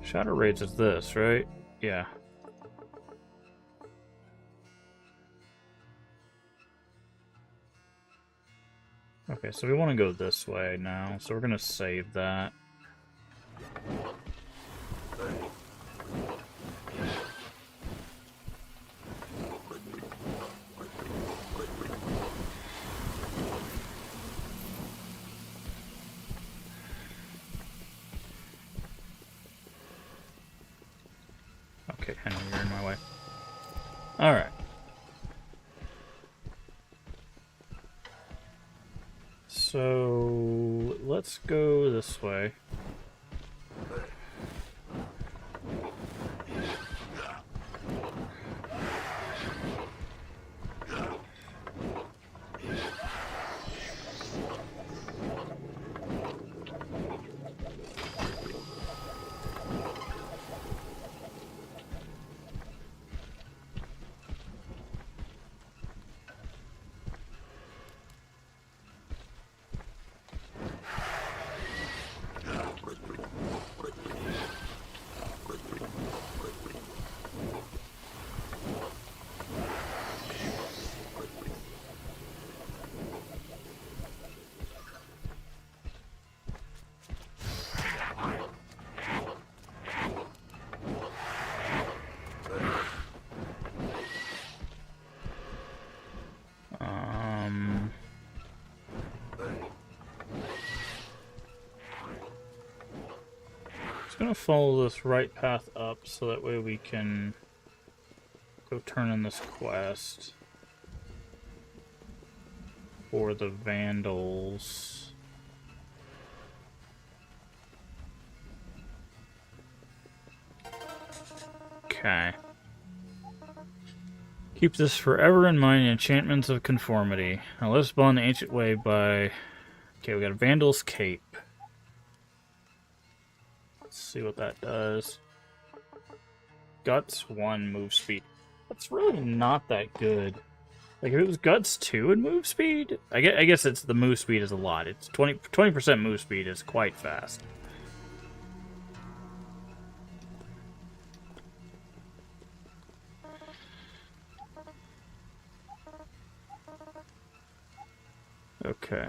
Shadow Raids is this, right? Yeah. Okay, so we want to go this way now, so we're going to save that. Okay, Henry, you're in my way. Alright. So, let's go this way. Just gonna follow this right path up so that way we can go turn in this quest for the Vandals. Okay. Keep this forever in mind, enchantments of conformity. Now let's bond the ancient way by... Okay, we got a Vandal's Cape. Let's see what that does. Guts 1 move speed. That's really not that good. Like, if it was Guts 2 and move speed, I guess it's the move speed is a lot. It's 20% move speed is quite fast. Okay.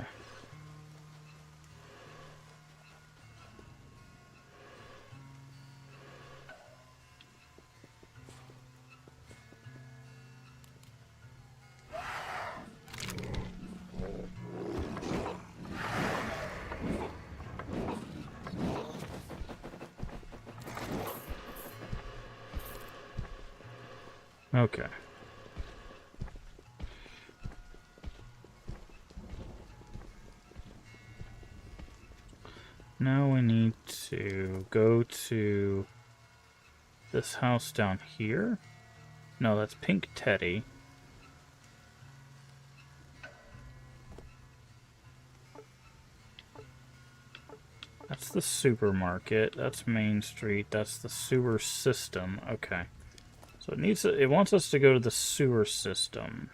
Okay. Now we need to go to this house down here. No, that's Pink Teddy. That's the supermarket. That's Main Street. That's the sewer system. Okay. So it wants us to go to the sewer system.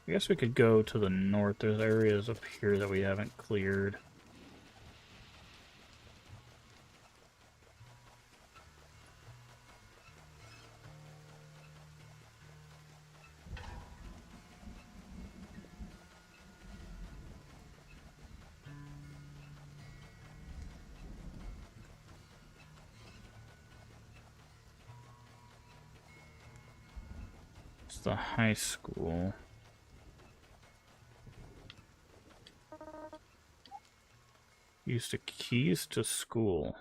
I guess we could go to the north. There's areas up here that we haven't cleared. It's the high school. Use the keys to school.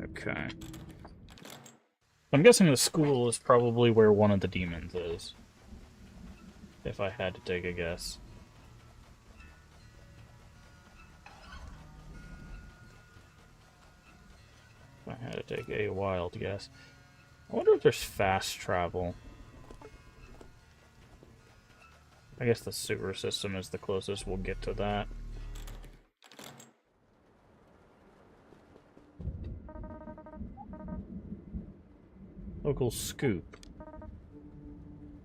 Okay. I'm guessing the school is probably where one of the demons is. If I had to take a guess. If I had to take a wild guess. I wonder if there's fast travel. I guess the sewer system is the closest we'll get to that. Local scoop.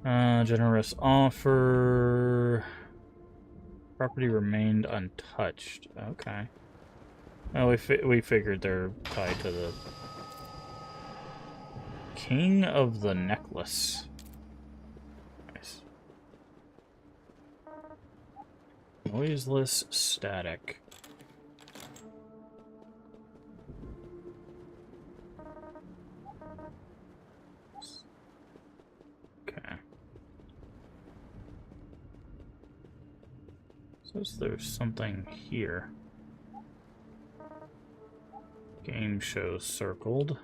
Generous offer. Property remained untouched. Okay. Oh, we figured they're tied to the King of the Necklace. Nice. Noiseless static. Okay. Says there's something here. Game show circled.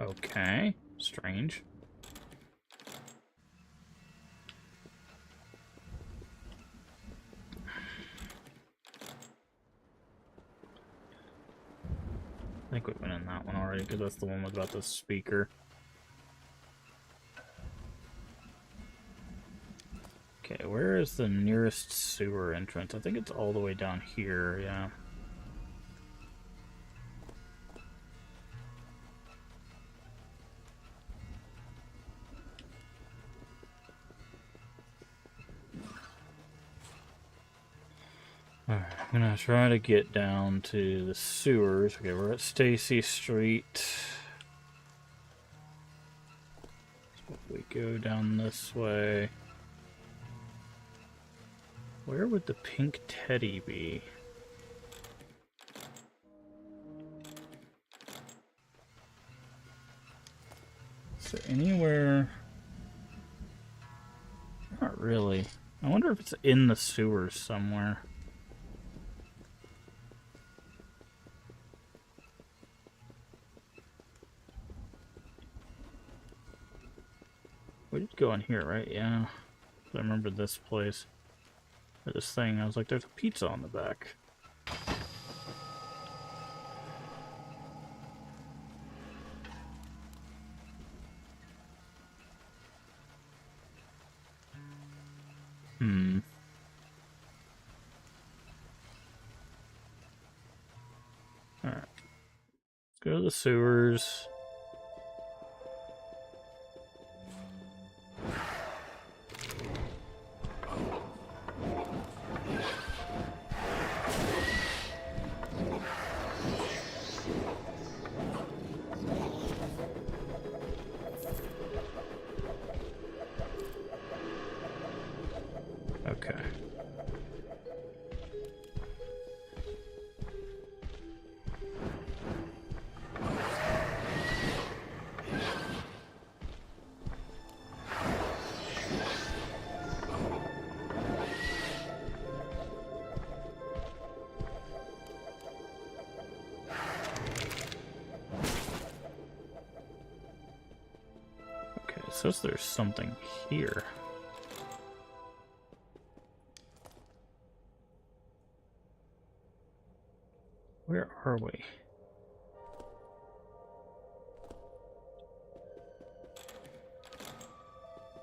Okay, strange. I think we've been in that one already, because that's the one about the speaker. Okay, where is the nearest sewer entrance? I think it's all the way down here, yeah. Alright, I'm gonna try to get down to the sewers. Okay, we're at Stacy Street. So if we go down this way... Where would the Pink Teddy be? So anywhere... Not really. I wonder if it's in the sewers somewhere. We did go in here, right? Yeah. I remember this place. Or this thing. I was like, there's a pizza on the back. Alright. Let's go to the sewers. says there's something here. Where are we?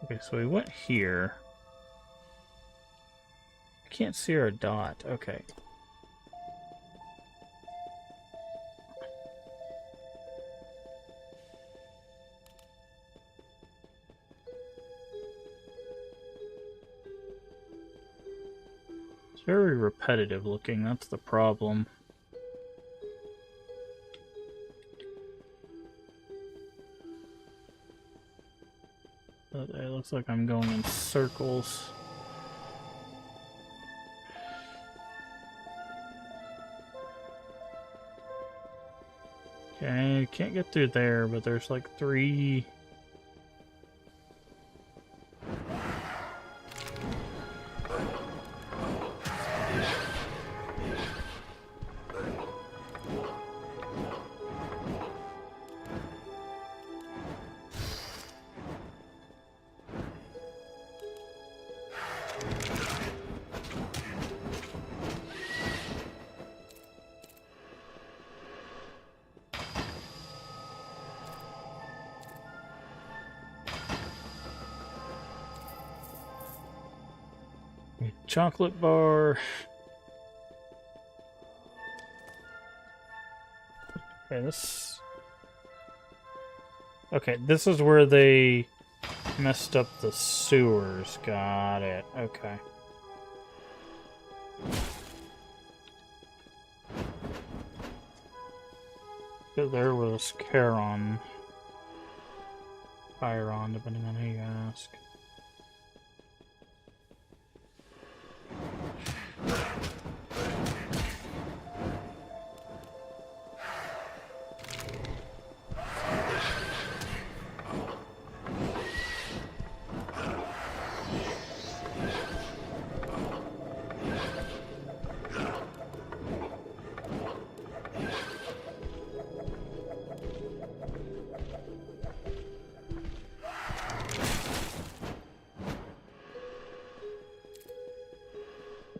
Okay, so we went here. I can't see our dot. Okay. It's very repetitive looking, that's the problem. But it looks like I'm going in circles. Okay, can't get through there, but there's like 3... chocolate bar. Okay, this is where they messed up the sewers. Got it. Okay. There was Charon. Chiron, depending on who you ask.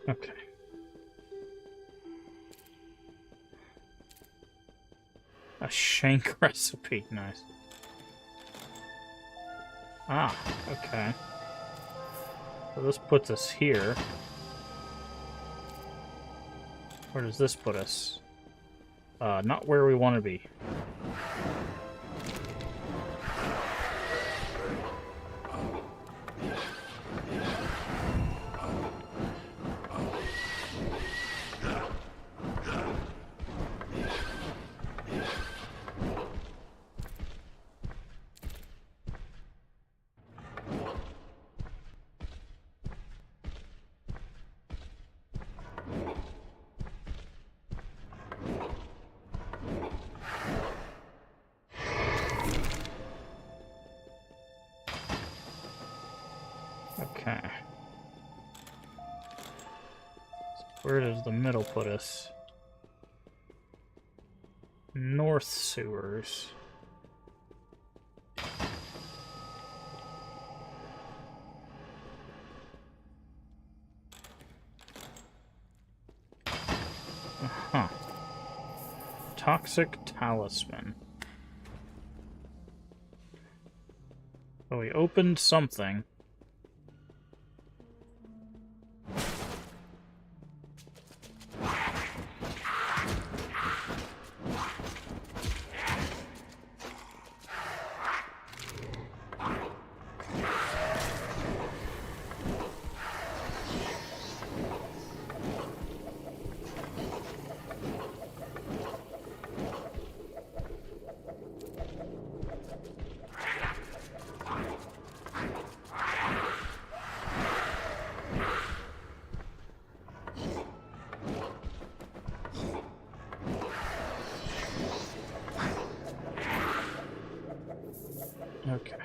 Okay. A shank recipe, nice. Ah, okay. So this puts us here. Where does this put us? Not where we want to be. Okay. So where does the middle put us? North sewers. Uh-huh. Toxic talisman. So we opened something. Okay.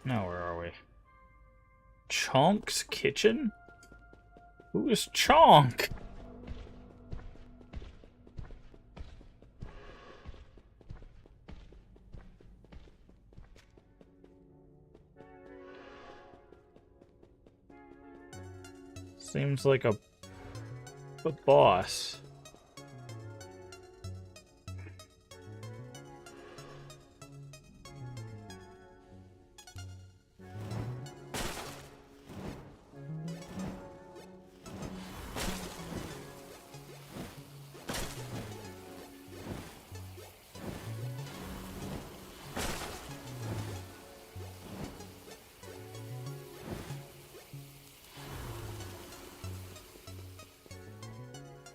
Now where are we? Chonk's kitchen? Who is Chonk? Seems like a boss.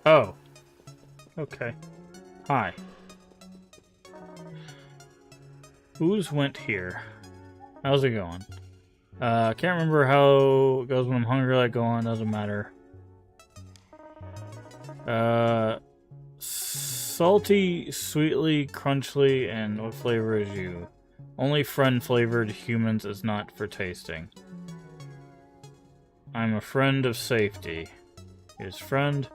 Oh. Okay. Hi. Who's went here? How's it going? I can't remember how it goes when I'm hungry, like going, doesn't matter. Salty, sweetly, crunchly, and what flavor is you? Only friend flavored humans is not for tasting. I'm a friend of safety. His friend.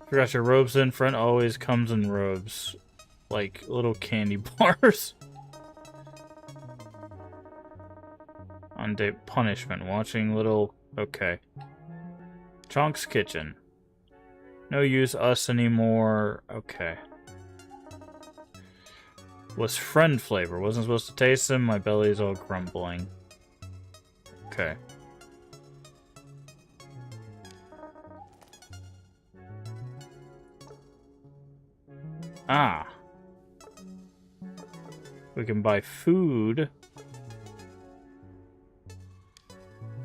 Forgot your robes in. Friend always comes in robes. Like little candy bars. On day punishment. Watching little... Okay. Chonk's kitchen. No use us anymore. Okay. Was friend flavor. Wasn't supposed to taste them. My belly's all grumbling. Okay. Ah. We can buy food.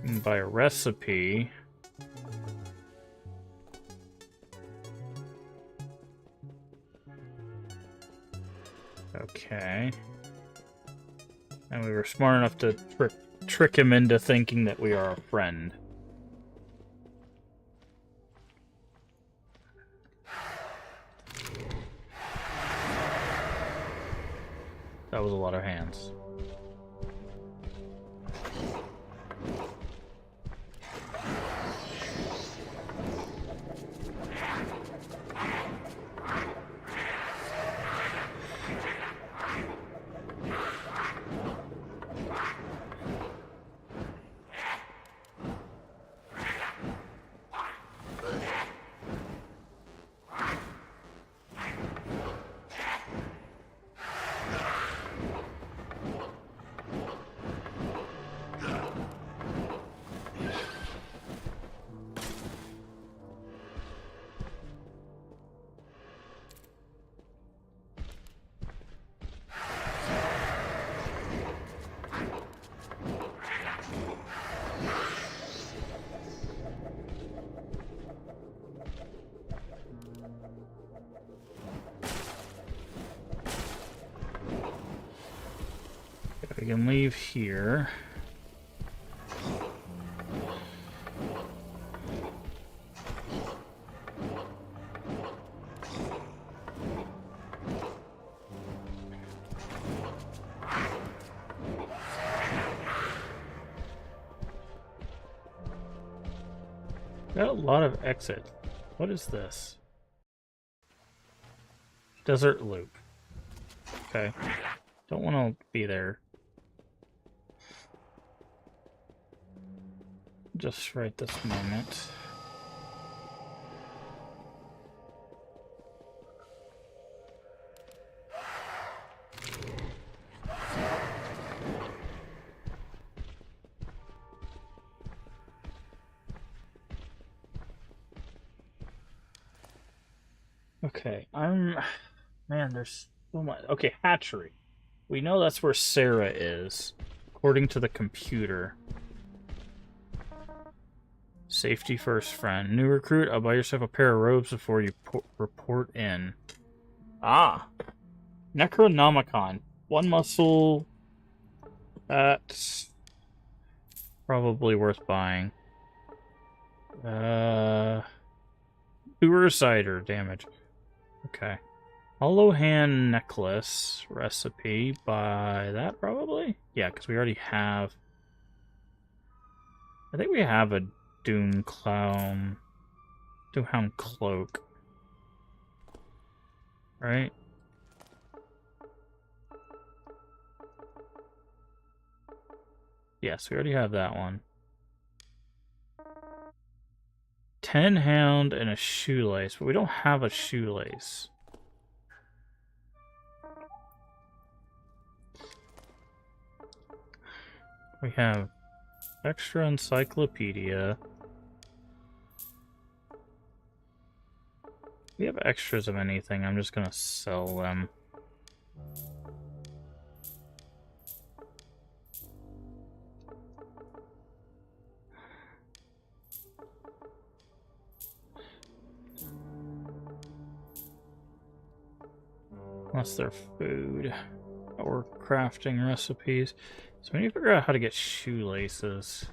We can buy a recipe. Okay. And we were smart enough to trick him into thinking that we are a friend. That was a lot of hands. We can leave here. Got a lot of exit. What is this? Desert loop. Okay. Don't want to be there. Just right this moment. Okay, man, there's so much. Okay, hatchery. We know that's where Sarah is, according to the computer. Safety first, friend. New recruit, I'll buy yourself a pair of robes before you report in. Ah! Necronomicon. One muscle. That's probably worth buying. Sewer cider damage. Okay. Hollow hand necklace recipe. Buy that probably? Yeah, because we already have. I think we have a Doomhound cloak. Right? Yes, we already have that one. 10 hound and a shoelace, but we don't have a shoelace. We have extra encyclopedia. If we have extras of anything, I'm just gonna sell them. Unless they're food or crafting recipes. So we need to figure out how to get shoelaces.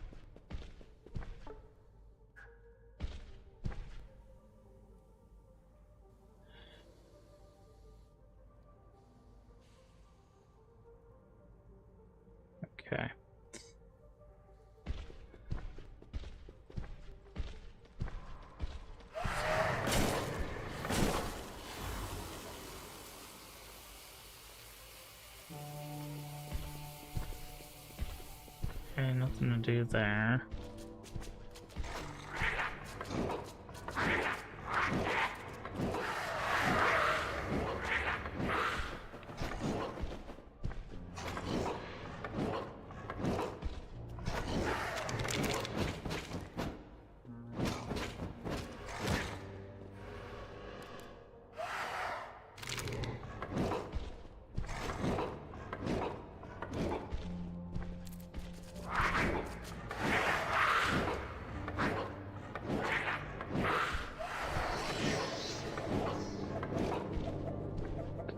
Okay. Okay, nothing to do there.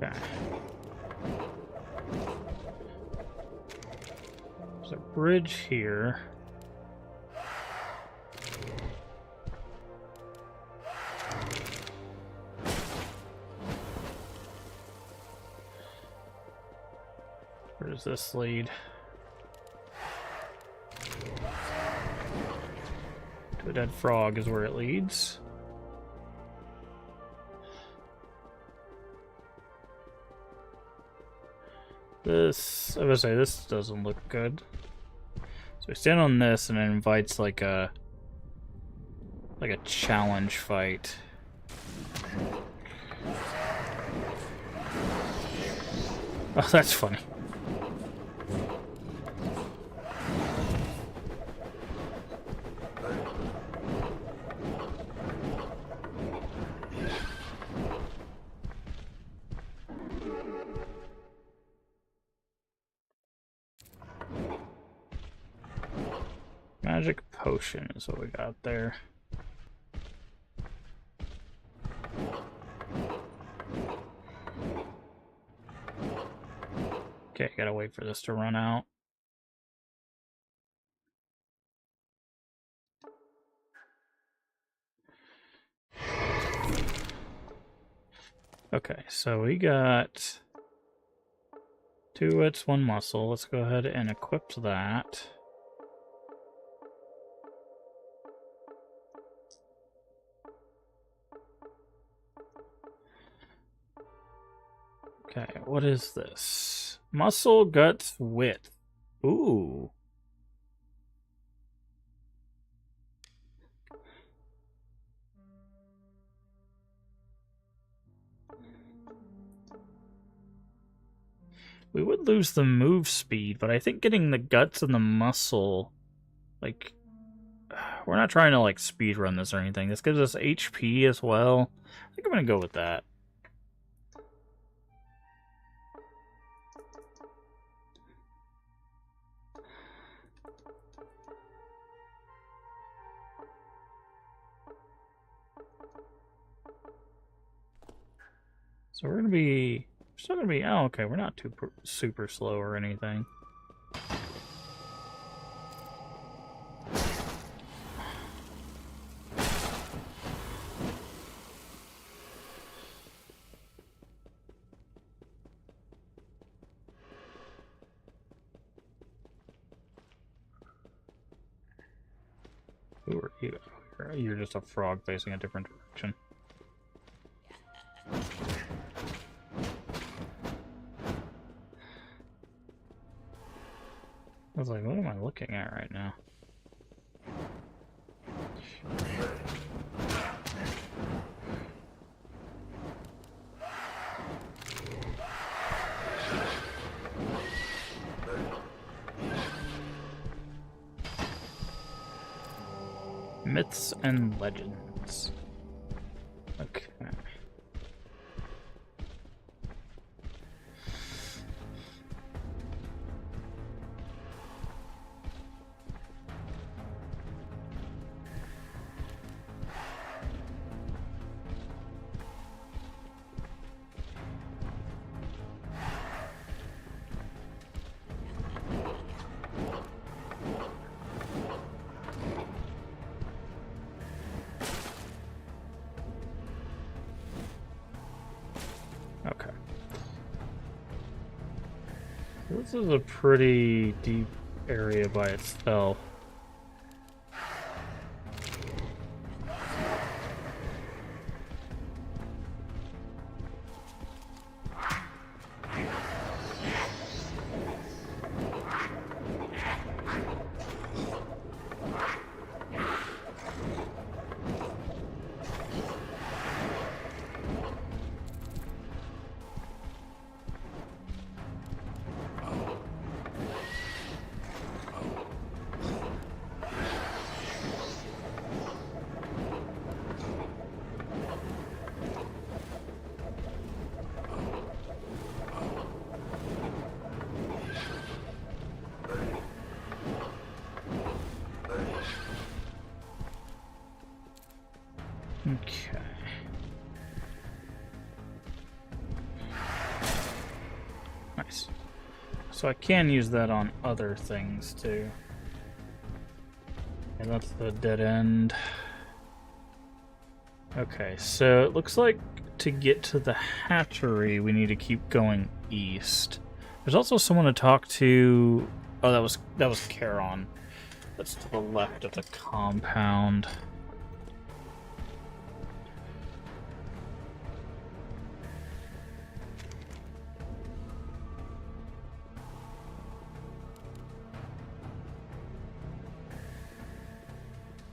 Okay. There's a bridge here. Where does this lead? To a dead frog is where it leads. This, I would say, this doesn't look good. So we stand on this, and it invites like a challenge fight. Oh, that's funny. Magic potion is what we got there. Okay, gotta wait for this to run out. Okay, so we got 2 wits, 1 muscle. Let's go ahead and equip that. Okay, what is this? Muscle, guts, wit. Ooh. We would lose the move speed, but I think getting the guts and the muscle, like, we're not trying to, like, speed run this or anything. This gives us HP as well. I think I'm gonna go with that. So we're still gonna be, oh, okay, we're not too super slow or anything. Who are you? You're just a frog facing a different direction. I was like, what am I looking at right now? Myths and legends. Okay. Okay. This is a pretty deep area by itself. Okay. Nice. So I can use that on other things too. And that's the dead end. Okay, so it looks like to get to the hatchery, we need to keep going east. There's also someone to talk to. Oh, that was Charon. That's to the left of the compound.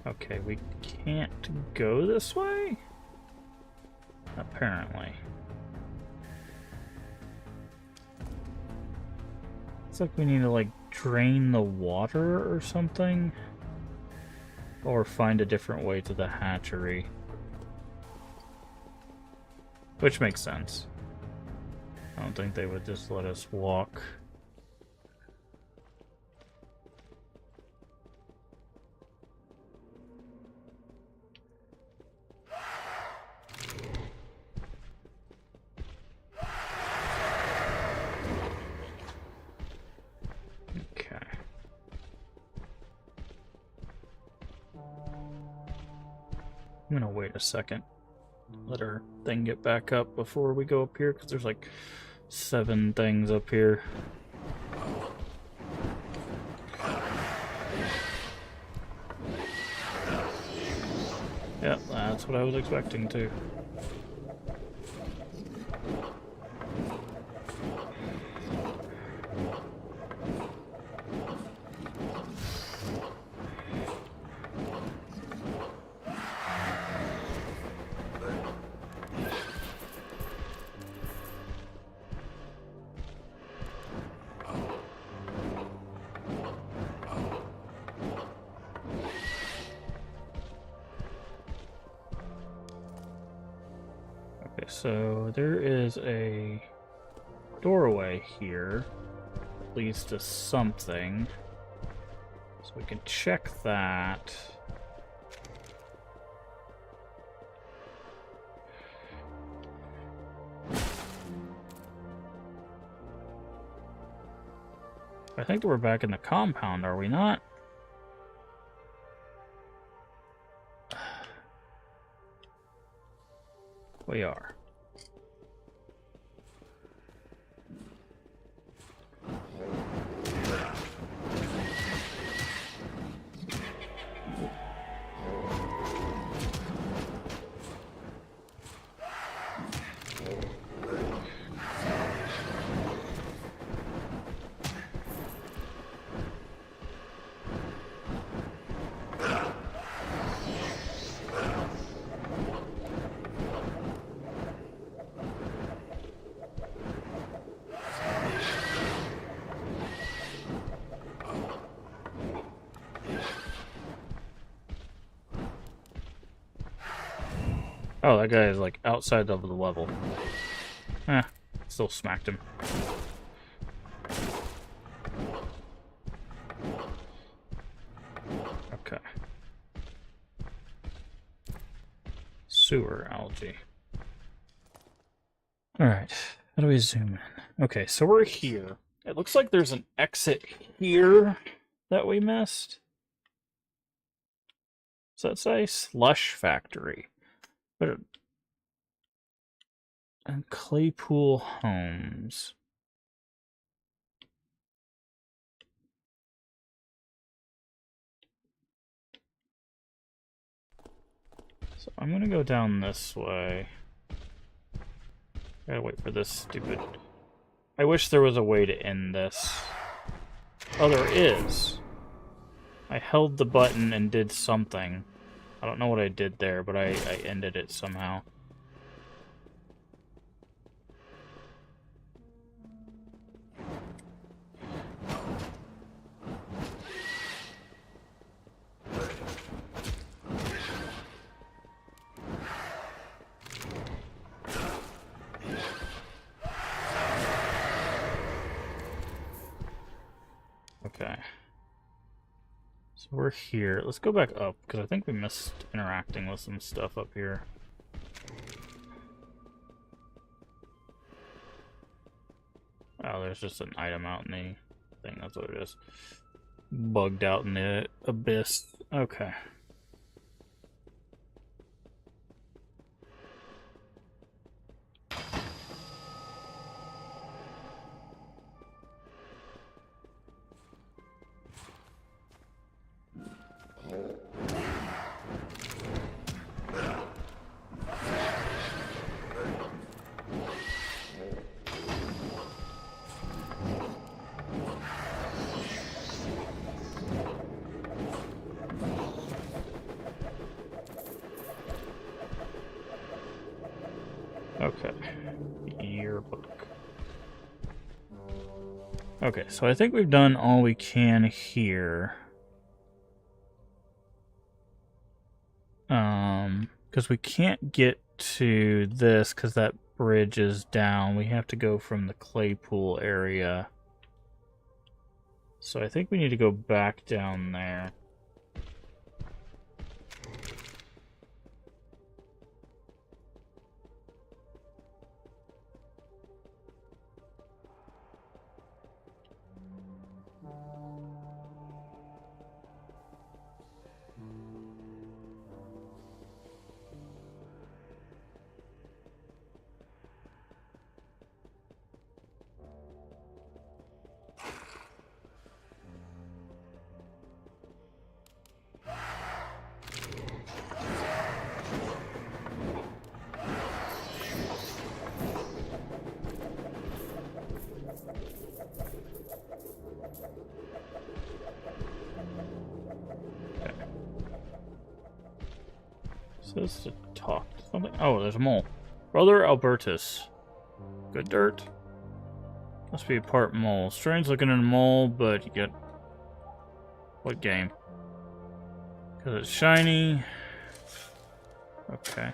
Okay, we can't go this way? Apparently. It's like we need to, like, drain the water or something? Or find a different way to the hatchery. Which makes sense. I don't think they would just let us walk. I'm gonna wait a second. Let our thing get back up before we go up here, because there's like 7 things up here. Yeah, that's what I was expecting too. So there is a doorway here, leads to something, so we can check that. I think we're back in the compound, are we not? We are. Oh, that guy is like outside of the level. Eh, still smacked him. Okay. Sewer algae. Alright, how do we zoom in? Okay, so we're here. It looks like there's an exit here that we missed. Does that say Slush Factory? But and Claypool Homes. So I'm gonna go down this way. Gotta wait for this stupid... I wish there was a way to end this. Oh, there is. I held the button and did something. I don't know what I did there, but I ended it somehow. Okay. So we're here. Let's go back up, because I think we missed interacting with some stuff up here. Oh, there's just an item out in the thing, that's what it is. Bugged out in the abyss. Okay. Okay. Yearbook. Okay, so I think we've done all we can here. Because we can't get to this because that bridge is down. We have to go from the Claypool area. So I think we need to go back down there. Says to talk to something. Oh, there's a mole. Brother Albertus. Good dirt. Must be part mole. Strange looking in a mole, but you get... What game? Because it's shiny. Okay.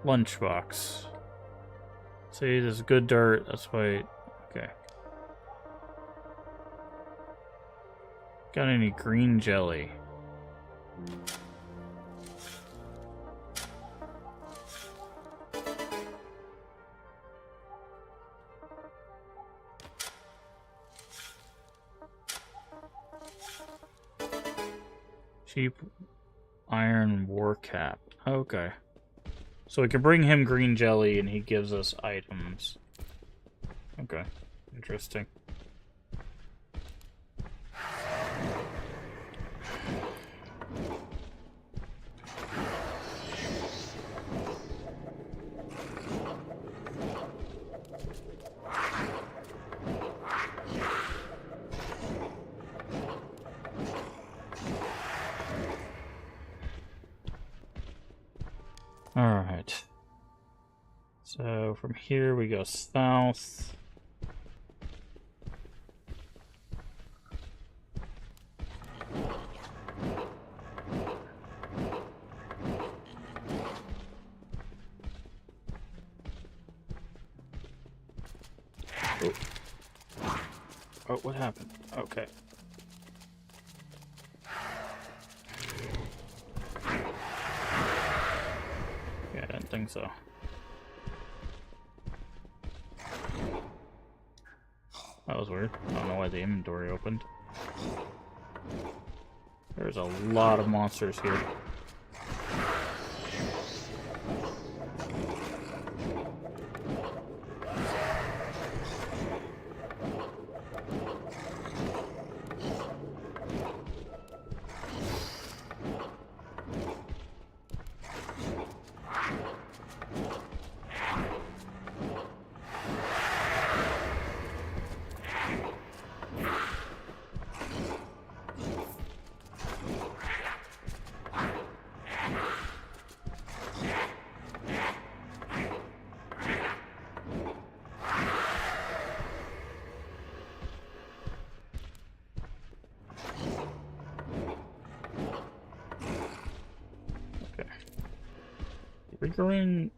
Lunchbox. See, there's good dirt. That's why... Okay. Got any green jelly? Cheap iron war cap. Okay. So we can bring him green jelly and he gives us items. Okay. Interesting. Alright. So from here we go south. Oh, what happened? Okay. Yeah, I didn't think so. That was weird. I don't know why the inventory opened. There's a lot of monsters here.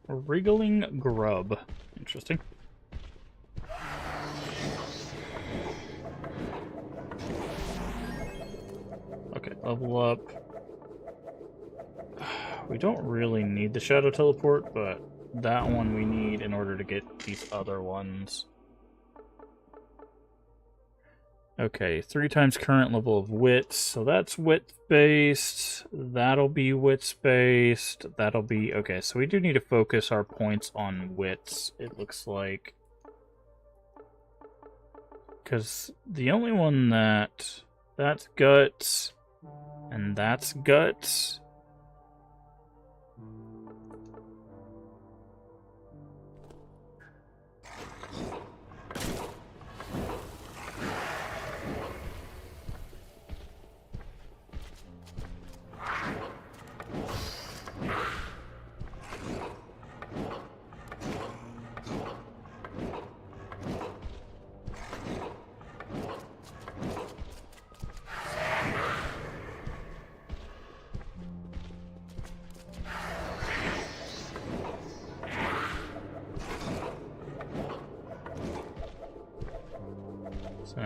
Wriggling grub. Interesting. Okay, level up. We don't really need the shadow teleport, but that one we need in order to get these other ones. Okay, 3 times current level of wits, so that's wit-based. That'll be wits-based. That'll be... Okay, so we do need to focus our points on wits, it looks like. Because the only one that's guts, and that's guts. So...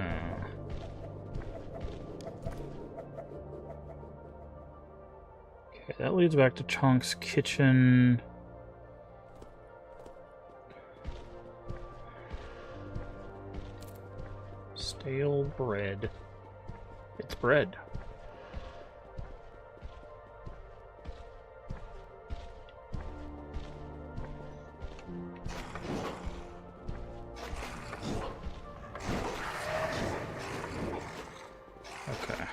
Okay, that leads back to Chonk's kitchen. Stale bread. It's bread. Okay.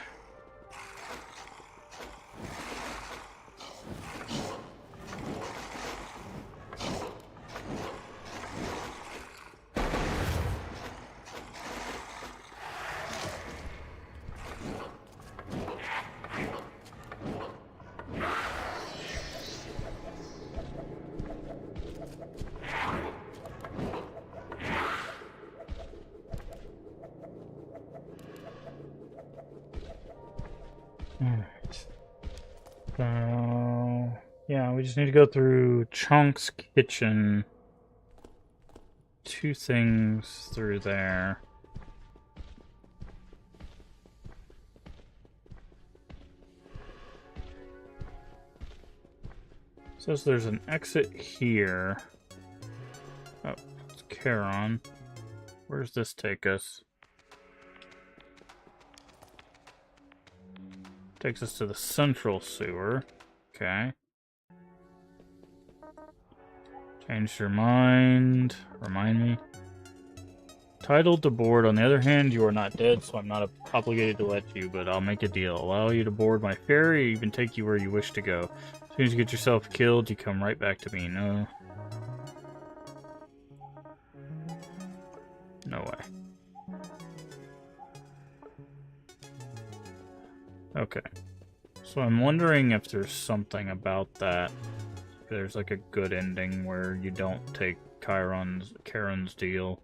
Alright. So, yeah, we just need to go through Chonk's kitchen. 2 things through there. Says there's an exit here. Oh, it's Charon. Where does this take us? Takes us to the central sewer. Okay. Changed your mind. Remind me. Titled to board. On the other hand, you are not dead, so I'm not obligated to let you, but I'll make a deal. Allow you to board my ferry, or even take you where you wish to go. As soon as you get yourself killed, you come right back to me. No. No way. Okay. So I'm wondering if there's something about that. If there's like a good ending where you don't take Charon's deal.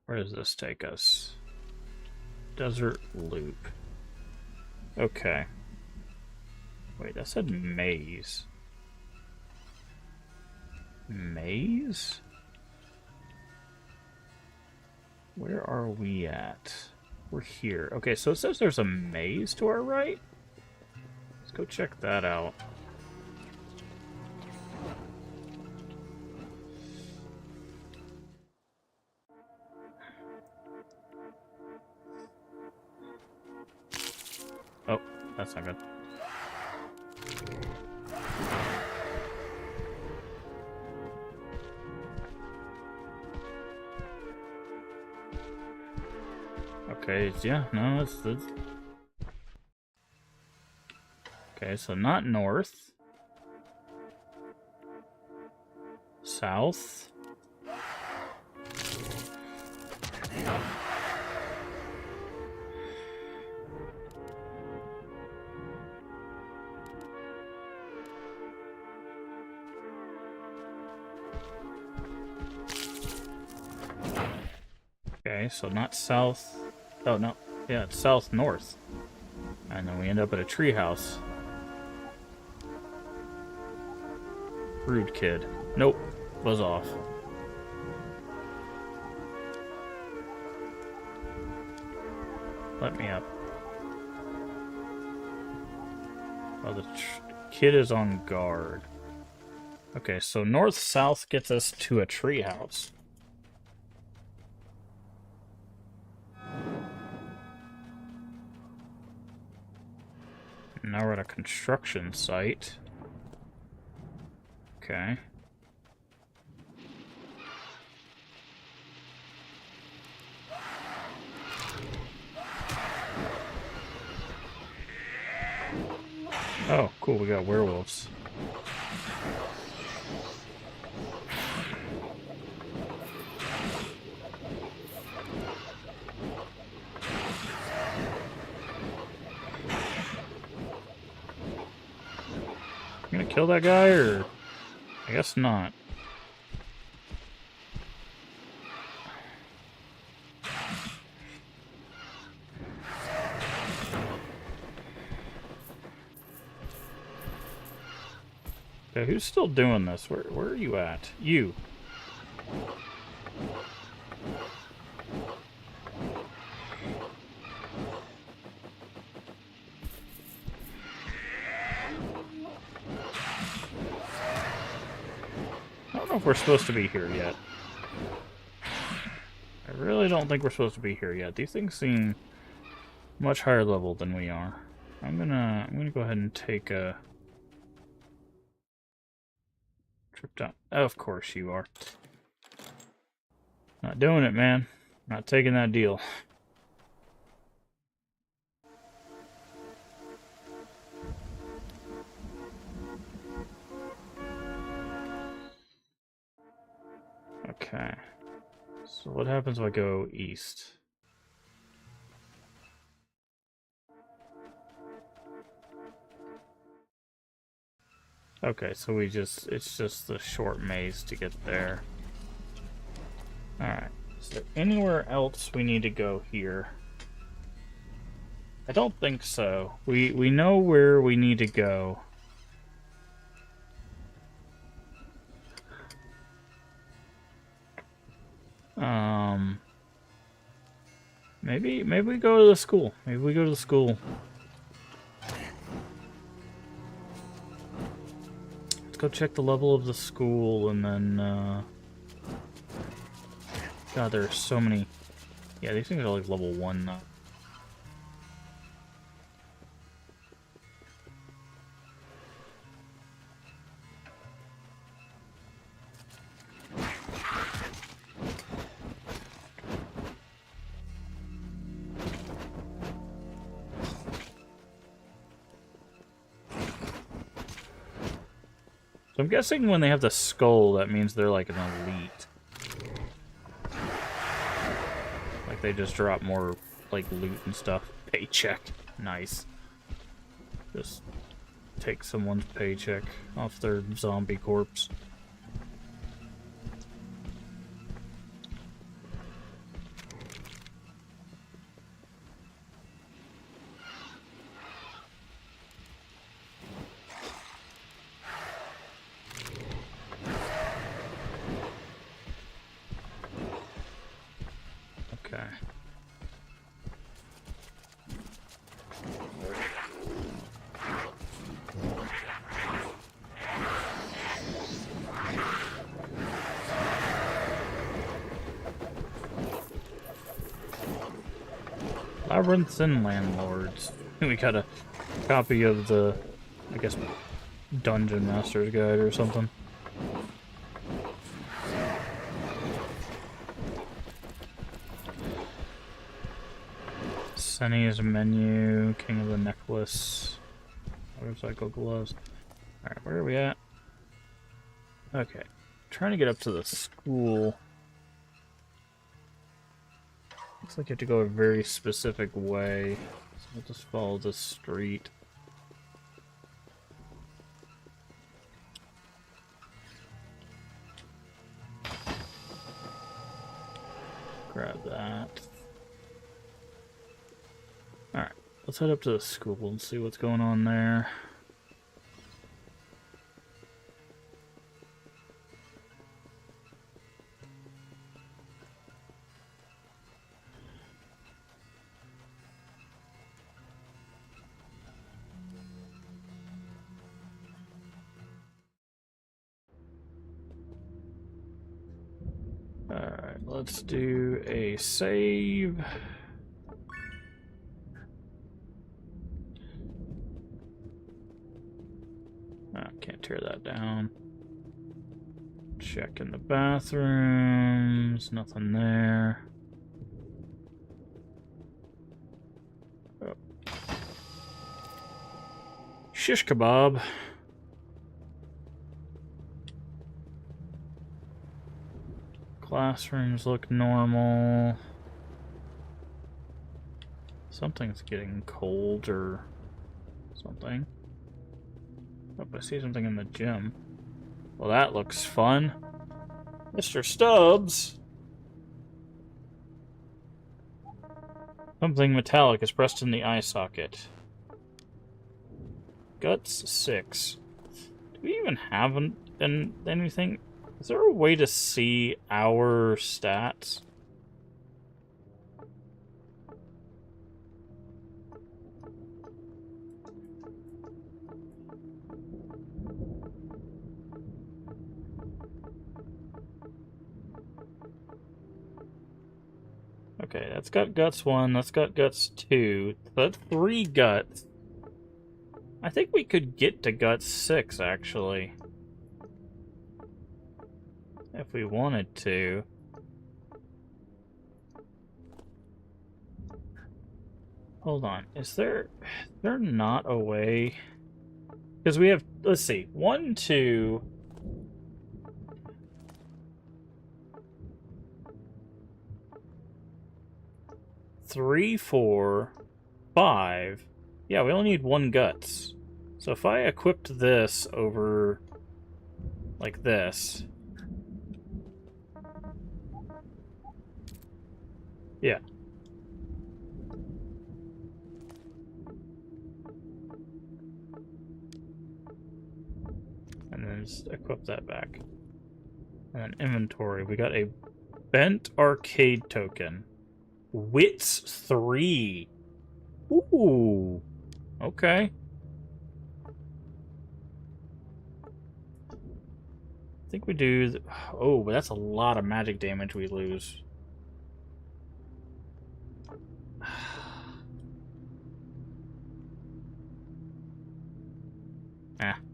Where does this take us? Desert Loop. Okay. Wait, that said maze. Maze? Where are we at? We're here. Okay, so it says there's a maze to our right. Let's go check that out. Oh, that's not good. Okay, yeah, no, it's... Okay, so not north. South. Okay, so not south. Oh, no. Yeah, it's south-north. And then we end up at a treehouse. Rude kid. Nope. Buzz off. Let me up. Oh, the kid is on guard. Okay, so north-south gets us to a treehouse. Now we're at a construction site. Okay. Oh, cool, we got werewolves. You gonna kill that guy, or... I guess not. Okay, who's still doing this? Where are you at? You. I don't know if we're supposed to be here yet. I really don't think we're supposed to be here yet. These things seem much higher level than we are. I'm gonna go ahead and take a trip down. Oh, of course you are. Not doing it, man. Not taking that deal. Okay. So what happens if I go east? Okay, so it's just the short maze to get there. Alright. Is there anywhere else we need to go here? I don't think so. We know where we need to go. Maybe we go to the school. Maybe we go to the school. Let's go check the level of the school, and then, God, there are so many... Yeah, these things are like level 1 now. So I'm guessing when they have the skull, that means they're like an elite. Like they just drop more like loot and stuff. Paycheck. Nice. Just take someone's paycheck off their zombie corpse. Labyrinths and Landlords. We got a copy of the, I guess, Dungeon Master's Guide or something. Sunny's menu, King of the Necklace, motorcycle gloves. Alright, where are we at? Okay, trying to get up to the school. Looks like you have to go a very specific way. So we'll just follow this street. Grab that. Alright, let's head up to the school and see what's going on there. Alright, let's do a save. Can't tear that down. Check in the bathrooms. Nothing there. Oh. Shish kebab. Classrooms look normal. Something's getting cold or something. Oh, I see something in the gym. Well, that looks fun. Mr. Stubbs! Something metallic is pressed in the eye socket. Guts 6. Do we even have anything? Is there a way to see our stats? Okay, that's got guts 1, that's got guts 2, that's 3 guts. I think we could get to guts 6, actually. If we wanted to. Hold on, is there not a way? Because we have, let's see, 1, 2... 3, 4, 5. Yeah, we only need 1 guts. So if I equipped this over like this. Yeah. And then just equip that back. And then inventory. We got a bent arcade token. Wits 3. Ooh. Okay. I think we do... Oh, but that's a lot of magic damage we lose.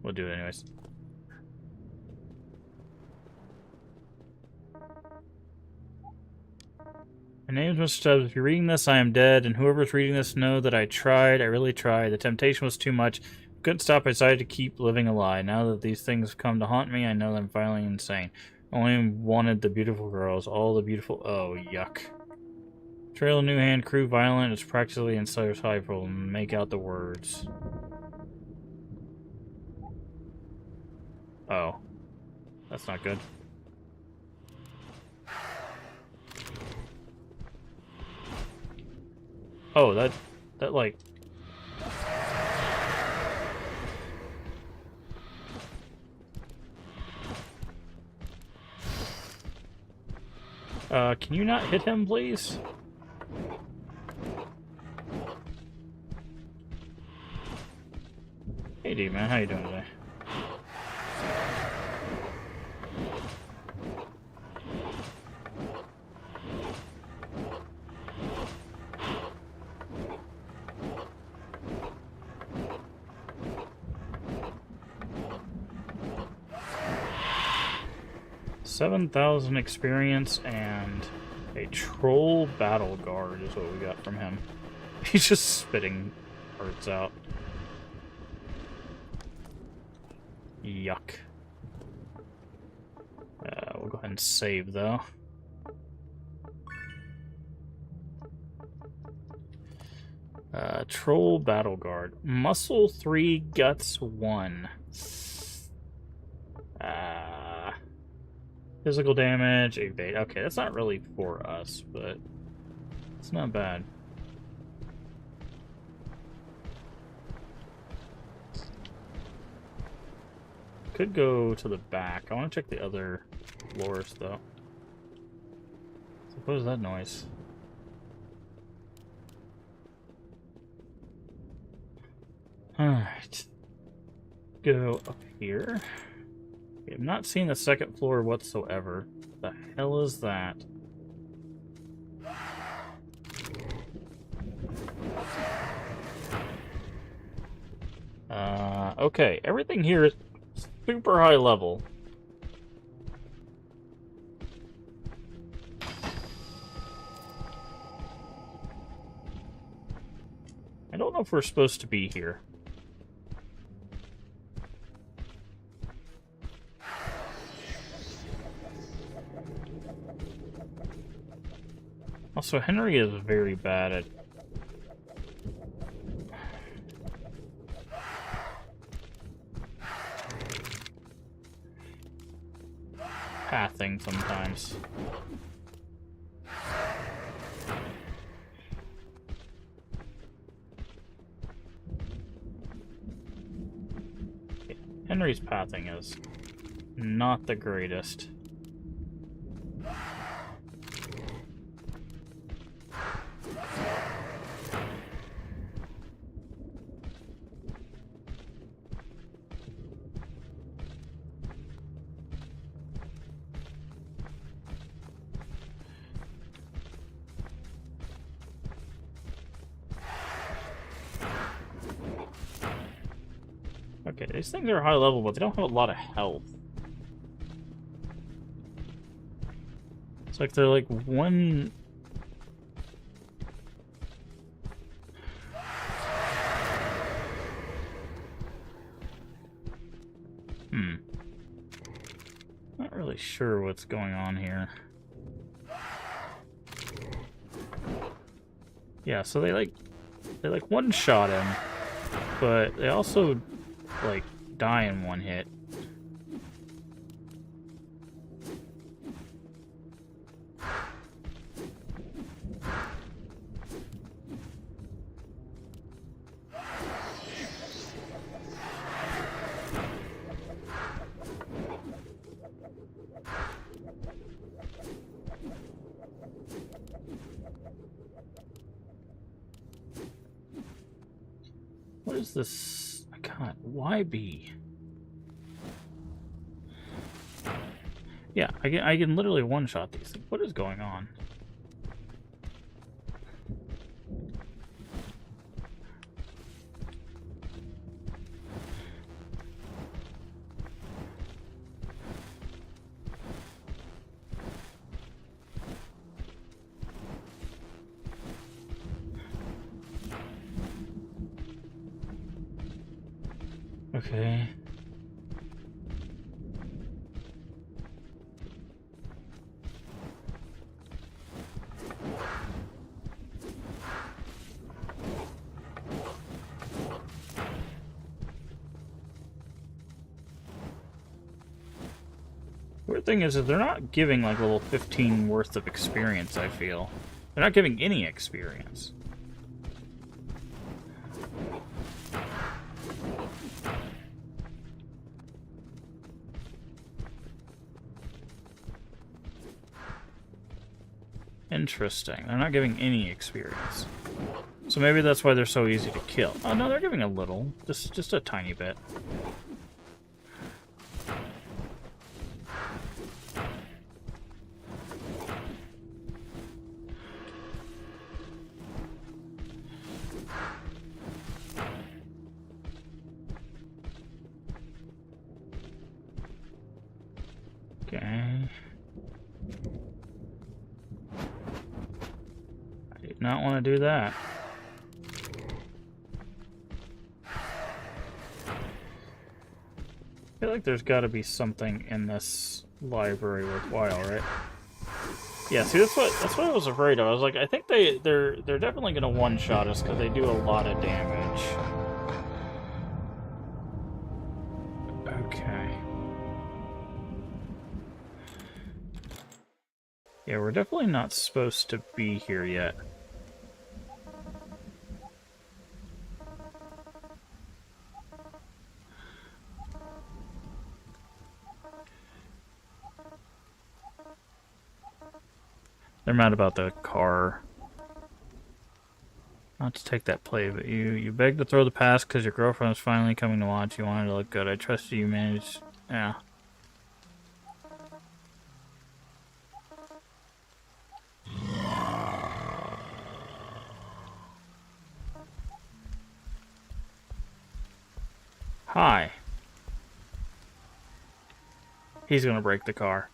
We'll do it anyways. My name's Mr. Stubbs. If you're reading this, I am dead, and whoever's reading this know that I tried. I really tried. The temptation was too much. Couldn't stop. I decided to keep living a lie. Now that these things have come to haunt me, I know that I'm finally insane. I only wanted the beautiful girls. All the beautiful... Oh, yuck. Trail new hand, crew violent. It's practically insufferable. Make out the words. Oh. That's not good. Oh, that like... can you not hit him, please? Hey, D, man, how you doing today? 7,000 experience and a troll battle guard is what we got from him. He's just spitting parts out. Yuck. We'll go ahead and save, though. Troll Battle Guard. Muscle 3, Guts 1. Physical damage, evade. Okay, that's not really for us, but it's not bad. Could go to the back. I want to check the other floors, though. So what is that noise? Alright. Go up here. Okay, I'm not seeing the second floor whatsoever. The hell is that? Okay. Everything here is super high level. I don't know if we're supposed to be here. Also, Henry is very bad at pathing sometimes. Henry's pathing is not the greatest. Okay, these things are high level, but they don't have a lot of health. It's like they're like one... Not really sure what's going on here. Yeah, so they like one-shot him, but they also like die in one hit. What is this? God, why be? Yeah, I can literally one-shot these things. What is going on? Okay. Weird thing is that they're not giving like level 15 worth of experience, I feel. They're not giving any experience. Interesting. They're not giving any experience. So maybe that's why they're so easy to kill. Oh no, they're giving a little. Just a tiny bit. Okay. I do not want to do that. I feel like there's got to be something in this library worthwhile, right? Yeah, see, that's what I was afraid of. I was like, I think they're definitely gonna one-shot us because they do a lot of damage. Okay. Yeah, we're definitely not supposed to be here yet. They're mad about the car. Not to take that play, but you begged to throw the pass because your girlfriend was finally coming to watch. You wanted to look good. I trusted you managed. Yeah. Hi. He's gonna break the car.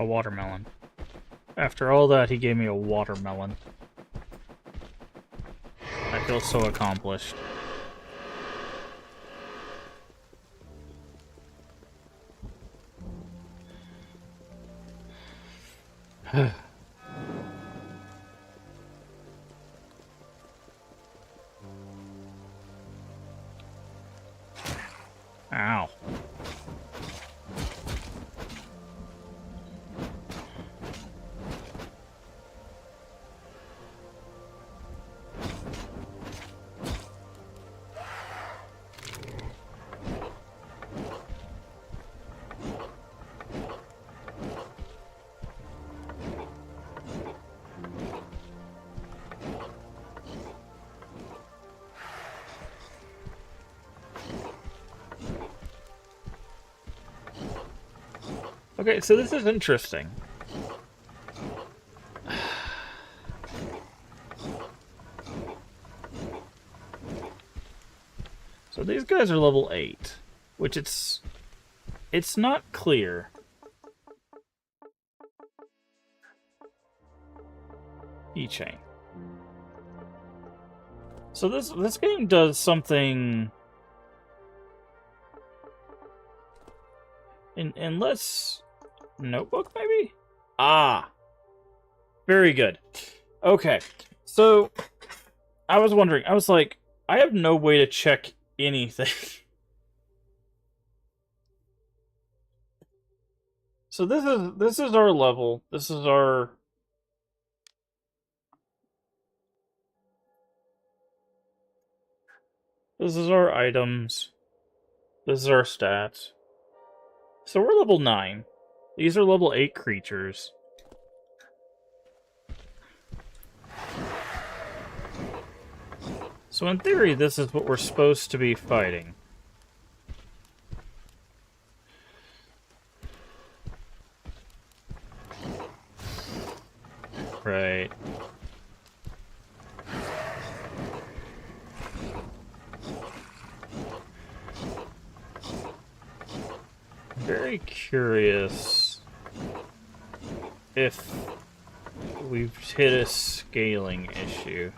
A watermelon. After all that, he gave me a watermelon. I feel so accomplished. Ow. Okay, so this is interesting. So these guys are level 8, which it's not clear. Keychain. So this game does something in less notebook, maybe? Ah. Very good. Okay. So I was wondering, I was like, I have no way to check anything. So this is our level. This is our items. This is our stats. So we're level 9. These are level 8 creatures. So in theory, this is what we're supposed to be fighting. Right. Very curious if we've hit a scaling issue.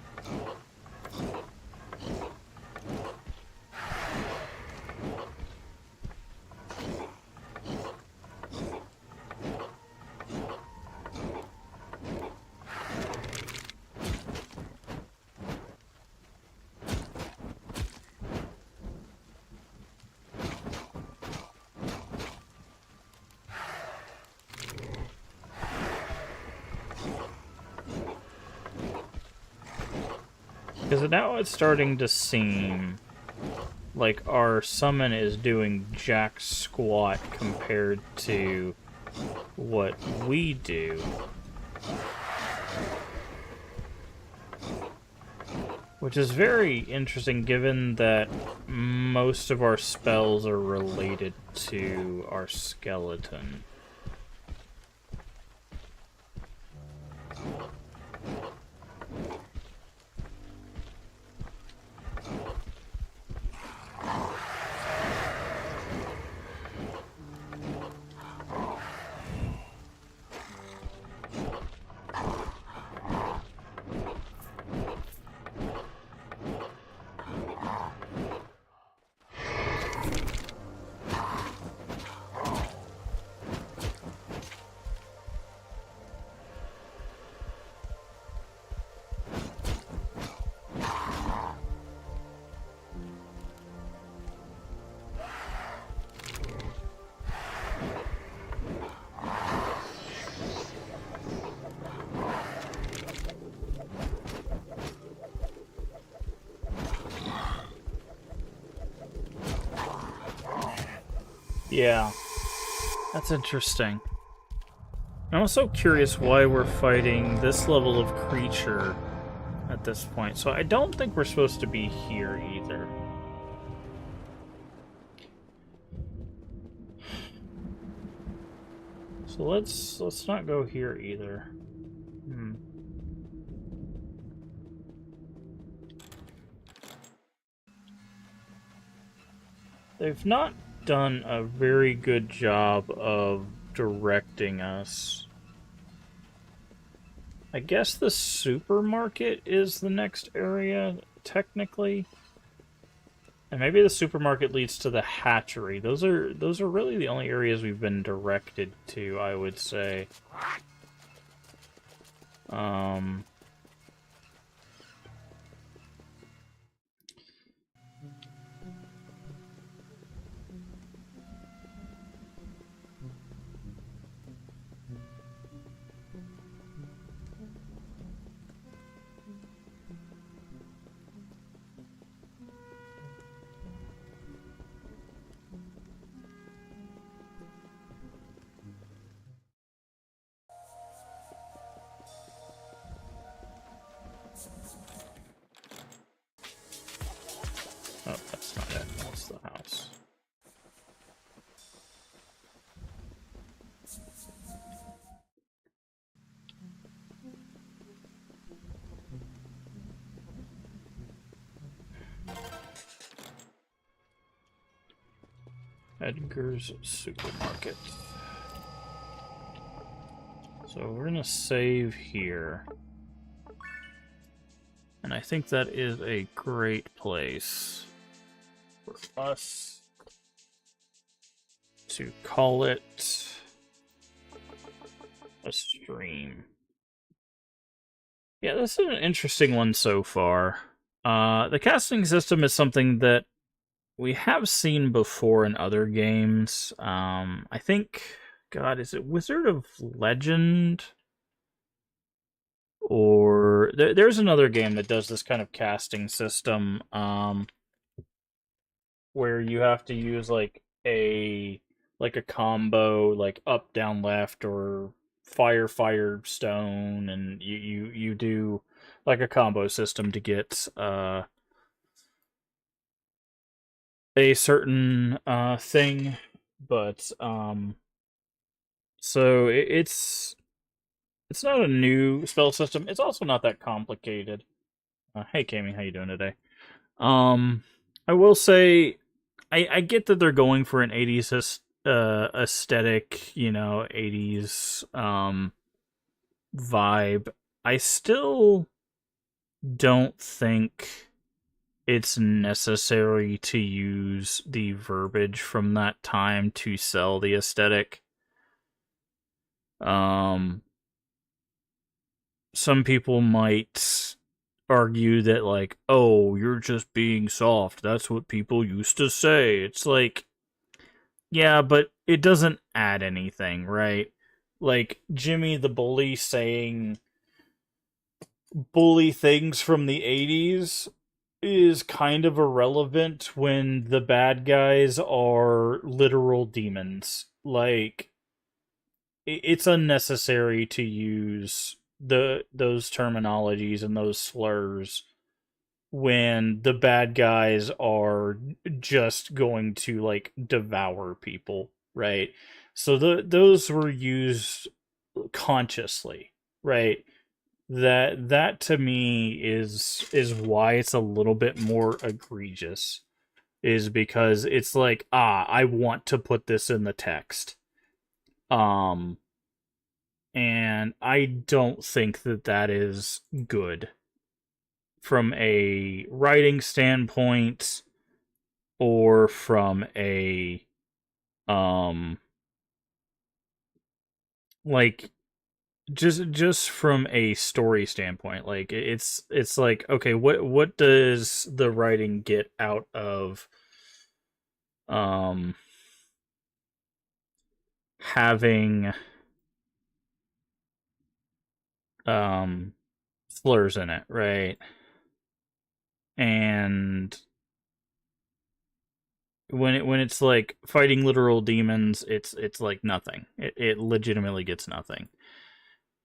Because now it's starting to seem like our summon is doing jack squat compared to what we do. Which is very interesting given that most of our spells are related to our skeleton. Yeah, that's interesting. I'm also curious why we're fighting this level of creature at this point. So I don't think we're supposed to be here either. So let's not go here either. They've not done a very good job of directing us. I guess the supermarket is the next area, technically. And maybe the supermarket leads to the hatchery. Those are really the only areas we've been directed to, I would say. Oh, that's not it. That's the house. Edgar's Supermarket. So we're gonna save here. And I think that is a great place for us to call it a stream. Yeah, this is an interesting one so far. The casting system is something that we have seen before in other games. I think, God, is it Wizard of Legend? Or there's another game that does this kind of casting system, where you have to use like a combo, like up, down, left, or fire, fire, stone, and you do like a combo system to get a certain thing, but so it's not a new spell system. It's also not that complicated. Hey, Kami, how you doing today? I will say, I get that they're going for an 80s aesthetic, 80s vibe. I still don't think it's necessary to use the verbiage from that time to sell the aesthetic. Some people might argue that, like, oh, you're just being soft. That's what people used to say. It's like, yeah, but it doesn't add anything, right? Like Jimmy the Bully saying bully things from the 80s is kind of irrelevant when the bad guys are literal demons. Like, it's unnecessary to use those terminologies and those slurs when the bad guys are just going to like devour people, right? So those were used consciously, right? That to me is why it's a little bit more egregious, is because it's like, I want to put this in the text. Um and I don't think that that is good from a writing standpoint or from a um like just from a story standpoint. Like, it's like, okay, what does the writing get out of um having um slurs in it, right? And when it's like fighting literal demons, it's like nothing. It legitimately gets nothing.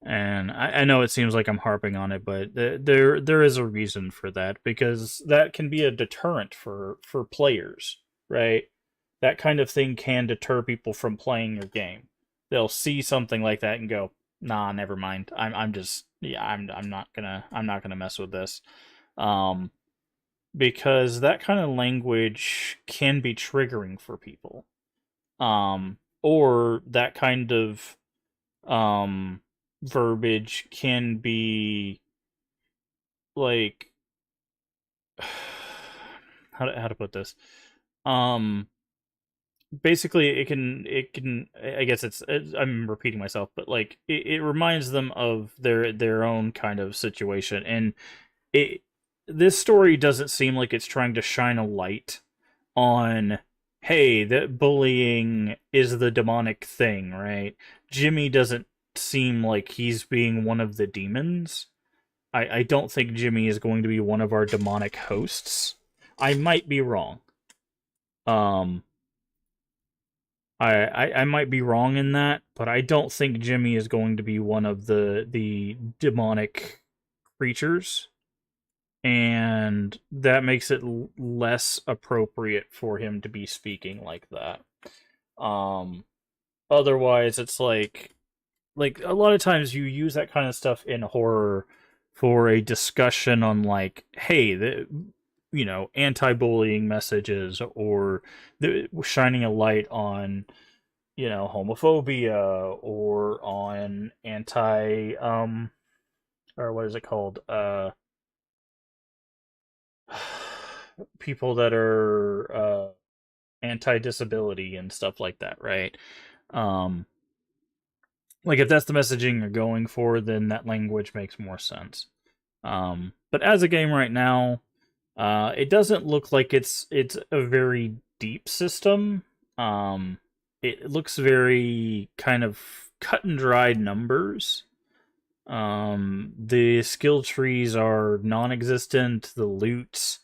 And I know it seems like I'm harping on it, but there is a reason for that, because that can be a deterrent for players, right? That kind of thing can deter people from playing your game. They'll see something like that and go, "Nah, never mind. I'm just, yeah, I'm not gonna mess with this." Um, because that kind of language can be triggering for people. Or that kind of um verbiage can be like, how to put this, um basically it can, I guess I'm repeating myself, but like it reminds them of their own kind of situation. And it this story doesn't seem like it's trying to shine a light on, hey, that bullying is the demonic thing, right? Jimmy doesn't seem like he's being one of the demons. I don't think Jimmy is going to be one of our demonic hosts. I might be wrong. Um, I might be wrong in that, but I don't think Jimmy is going to be one of the demonic creatures, and that makes it less appropriate for him to be speaking like that. Um, Otherwise, it's like a lot of times you use that kind of stuff in horror for a discussion on, like, hey, anti-bullying messages, or shining a light on, homophobia, or on anti or what is it called, people that are anti-disability and stuff like that, right? um like, if that's the messaging you're going for, then that language makes more sense. But as a game right now, it doesn't look like it's a very deep system. It looks very kind of cut and dried numbers. The skill trees are non-existent. The loot,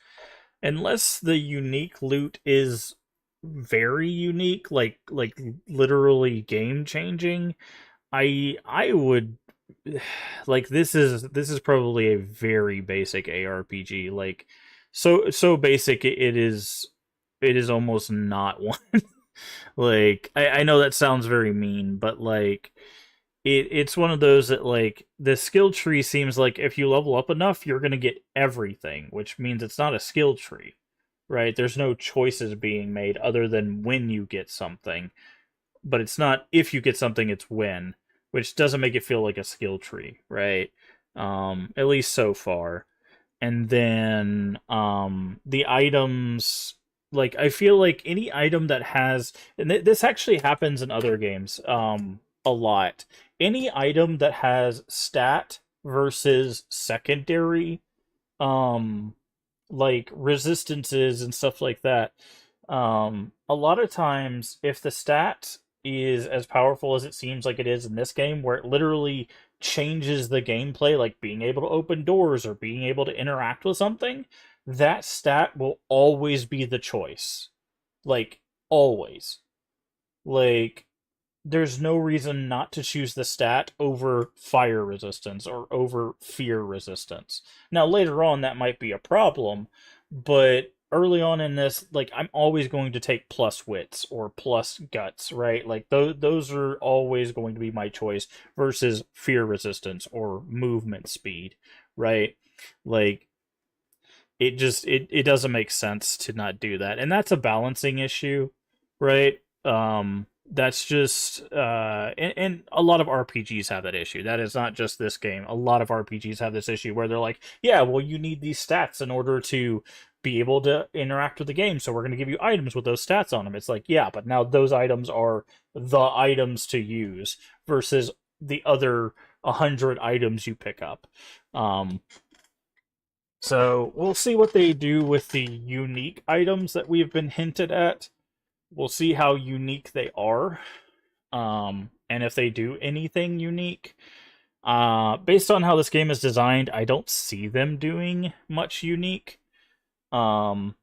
unless the unique loot is very unique, like literally game changing, I would, like, this is probably a very basic ARPG. Like, so basic it is almost not one. Like, I know that sounds very mean, but like, it's one of those that, like, the skill tree seems like if you level up enough, you're gonna get everything, which means it's not a skill tree, right? There's no choices being made other than when you get something, but it's not if you get something, it's when, which doesn't make it feel like a skill tree, right? At least so far. And then the items, like, I feel like any item that has, and this actually happens in other games a lot. Any item that has stat versus secondary, um like resistances and stuff like that, a lot of times, if the stat is as powerful as it seems like it is in this game, where it literally changes the gameplay, like being able to open doors or being able to interact with something, that stat will always be the choice. Like, always. Like, there's no reason not to choose the stat over fire resistance or over fear resistance. Now, later on, that might be a problem, but early on in this, like, I'm always going to take plus wits or plus guts, right? Like, those are always going to be my choice versus fear resistance or movement speed, right? Like, it doesn't make sense to not do that, and that's a balancing issue, right? That's just and a lot of RPGs have that issue. That is not just this game. A lot of RPGs have this issue where they're like, yeah, well, you need these stats in order to be able to interact with the game, so we're going to give you items with those stats on them. It's like, yeah, but now those items are the items to use versus the other 100 items you pick up. So we'll see what they do with the unique items that we've been hinted at. We'll see how unique they are, and if they do anything unique. Based on how this game is designed, I don't see them doing much unique. Um,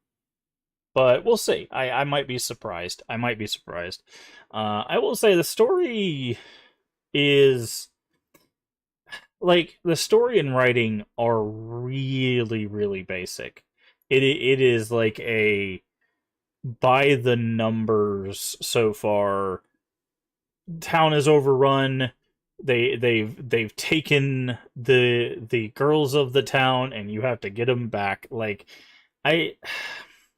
but we'll see. I might be surprised. I might be surprised. I will say the story is like the story and writing are really really basic. It is like a by the numbers so far. Town is overrun. They've taken the girls of the town, and you have to get them back. Like, I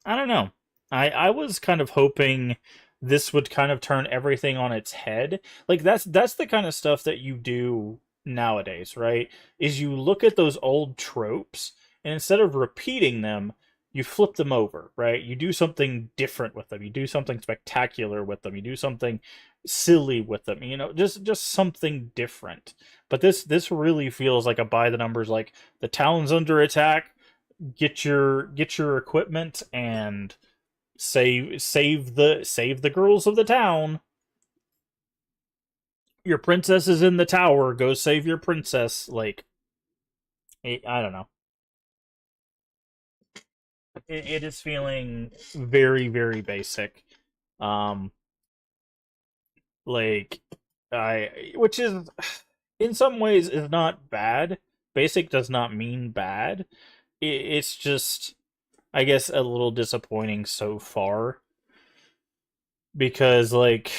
I don't know. I was kind of hoping this would kind of turn everything on its head. Like, that's the kind of stuff that you do nowadays, right? Is you look at those old tropes, and instead of repeating them, you flip them over, right? You do something different with them. You do something spectacular with them. You do something silly with them. Just something different. But this really feels like a by the numbers. Like, the town's under attack. Get your equipment and save the girls of the town. Your princess is in the tower. Go save your princess. Like, I don't know. It is feeling very very basic. Um, like which is in some ways is not bad. Basic does not mean bad. It's just, I guess, a little disappointing so far because, like,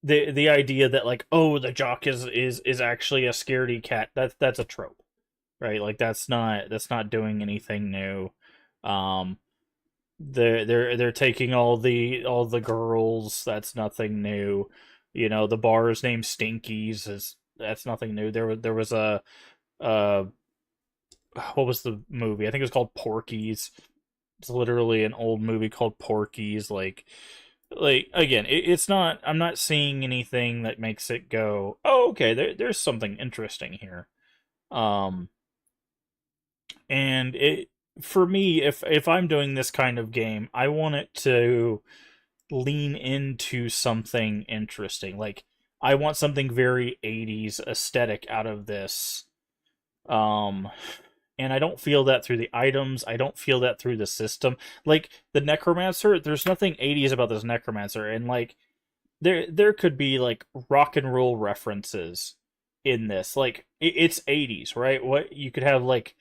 the idea that, like, oh, the jock is actually a scaredy cat, that's a trope, right? Like, that's not doing anything new. Um, they're taking all the girls. That's nothing new. The bar is named Stinkies. Is That's nothing new. There was a uh what was the movie? I think it was called Porky's. It's literally an old movie called Porky's. Like again, it's not. I'm not seeing anything that makes it go, oh, okay. There's something interesting here. Um, and it for me, if I'm doing this kind of game, I want it to lean into something interesting. Like, I want something very 80s aesthetic out of this. Um, and I don't feel that through the items. I don't feel that through the system. Like, the necromancer, there's nothing 80s about this necromancer, and like there could be like rock and roll references in this. Like, it's 80s, right? What you could have, like,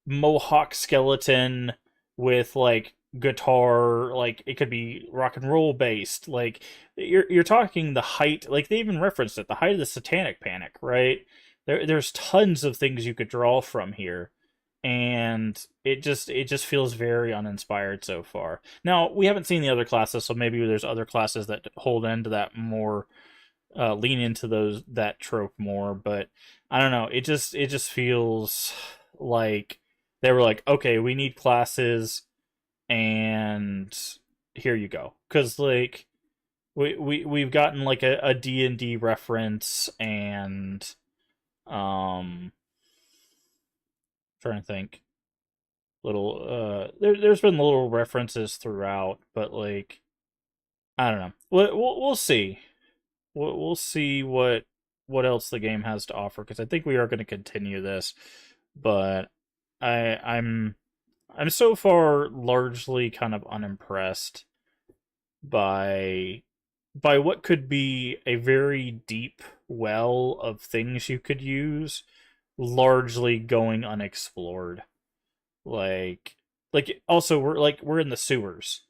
mohawk skeleton with like guitar, like it could be rock and roll based. Like, you're talking the height, like they even referenced it, the height of the satanic panic, right? There's tons of things you could draw from here, and it just feels very uninspired so far. Now, we haven't seen the other classes, so maybe there's other classes that hold into that more, lean into that trope more, but I don't know. It just feels like they were like, okay, we need classes, and here you go. Because, like, we've gotten like a D&D reference, and trying to think, little there's been little references throughout, but like, I don't know. We'll see. We'll see what what else the game has to offer, because I think we are going to continue this, but I I'm so far largely kind of unimpressed by what could be a very deep well of things you could use largely going unexplored. Like also we're in the sewers.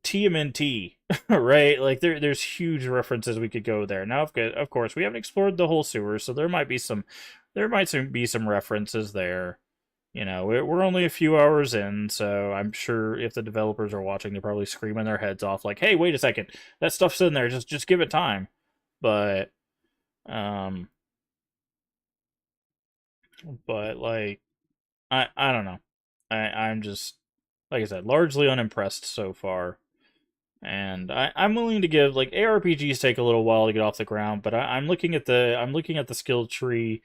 TMNT, right? Like there's huge references we could go there. Now, of course, we haven't explored the whole sewer, so there might be some references there. You know, we're only a few hours in, so I'm sure if the developers are watching, they're probably screaming their heads off, like, "Hey, wait a second, that stuff's in there. Just give it time." But um, like, I don't know. I'm just like I said, largely unimpressed so far. And I'm willing to give, like, ARPGs take a little while to get off the ground, but I'm looking at the skill tree.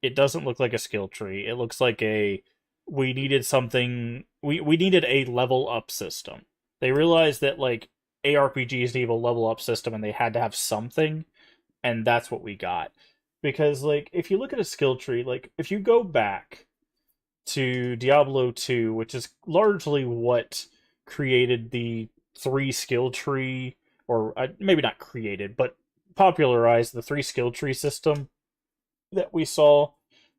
It doesn't look like a skill tree. It looks like we needed something. We needed a level up system. They realized that, like, ARPGs need a level up system, and they had to have something, and that's what we got. Because, like, if you look at a skill tree, like, if you go back to Diablo 2, which is largely what created the three skill tree, or maybe not created, but popularized the three skill tree system that we saw.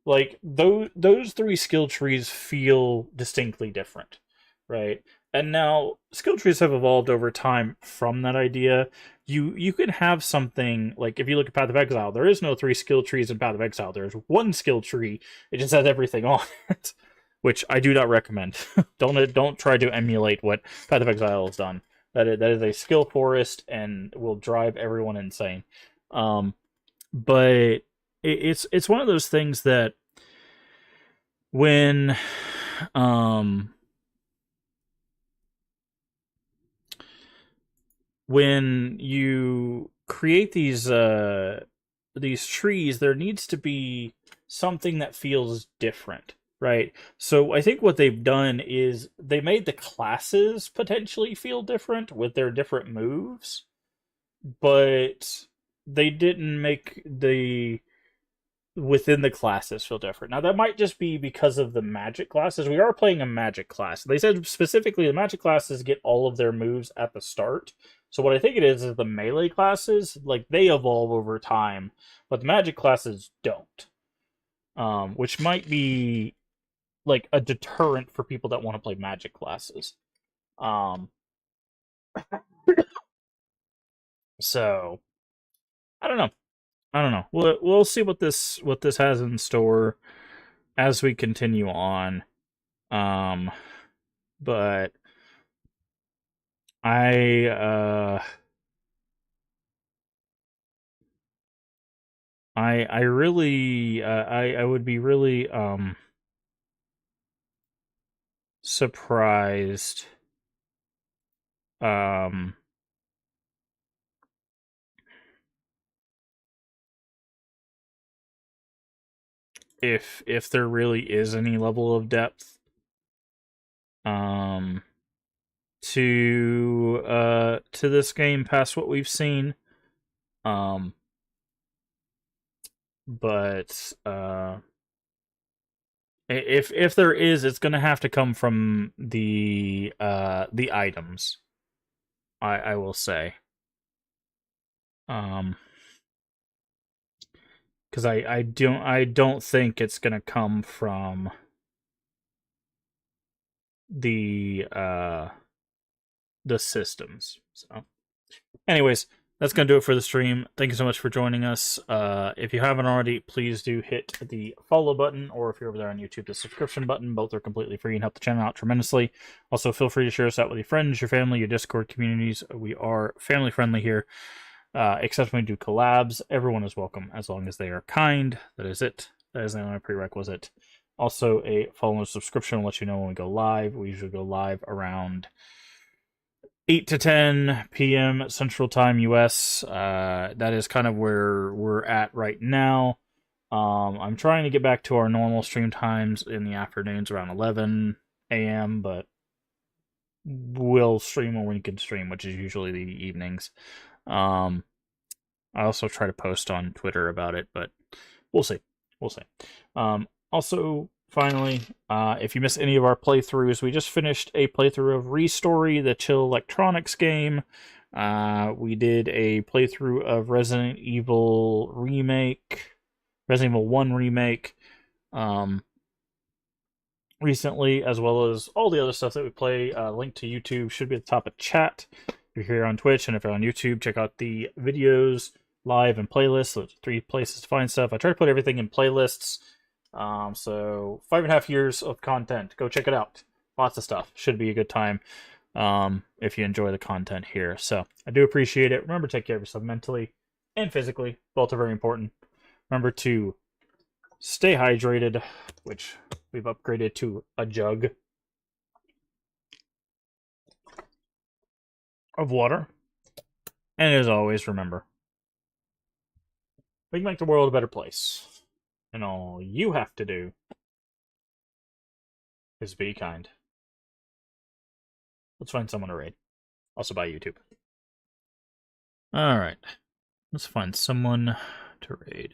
Like those three skill trees feel distinctly different, right? And now skill trees have evolved over time from that idea. You can have something like, if you look at Path of Exile, there is no three skill trees in Path of Exile. There's one skill tree. It just has everything on it, which I do not recommend. Don't try to emulate what Path of Exile has done. That is a skill forest and will drive everyone insane. But it's one of those things that when um when you create these trees, there needs to be something that feels different, right? So I think what they've done is they made the classes potentially feel different with their different moves, but they didn't make the within the classes feel different. Now that might just be because of the magic classes. We are playing a magic class. They said specifically the magic classes get all of their moves at the start. So what I think it is the melee classes, like, they evolve over time, but the magic classes don't. Which might be like a deterrent for people that want to play magic classes. Um, so I don't know. I don't know. We'll see what this has in store as we continue on. Um, but I I really I would be really surprised um if there really is any level of depth um to this game past what we've seen. Um but if there is, it's gonna have to come from the items. I will say. Um because I don't think it's gonna come from the uh the systems. So anyways, that's going to do it for the stream. Thank you so much for joining us. If you haven't already, please do hit the follow button, or if you're over there on YouTube, the subscription button. Both are completely free and help the channel out tremendously. Also, feel free to share us out with your friends, your family, your Discord communities. We are family friendly here, except when we do collabs. Everyone is welcome as long as they are kind. That is it. That is the only prerequisite. Also, a follow and subscription will let you know when we go live. We usually go live around 8 to 10 p.m. Central Time US. That is kind of where we're at right now. I'm trying to get back to our normal stream times in the afternoons around 11 a.m., but we'll stream when we can stream, which is usually the evenings. Um, I also try to post on Twitter about it, but we'll see. We'll see. Also, finally, if you missed any of our playthroughs, we just finished a playthrough of Restory, the Chill Electronics game. We did a playthrough of Resident Evil 1 remake, recently, as well as all the other stuff that we play. Link to YouTube should be at the top of chat. If you're here on Twitch, and if you're on YouTube, check out the videos, live, and playlists. Those are 3 places to find stuff. I try to put everything in playlists. So 5.5 years of content. Go check it out. Lots of stuff. Should be a good time if you enjoy the content here. So I do appreciate it. Remember to take care of yourself mentally and physically. Both are very important. Remember to stay hydrated, which we've upgraded to a jug of water. And as always, remember, we can make the world a better place. And all you have to do is be kind. Let's find someone to raid. Also by YouTube. Alright. Let's find someone to raid.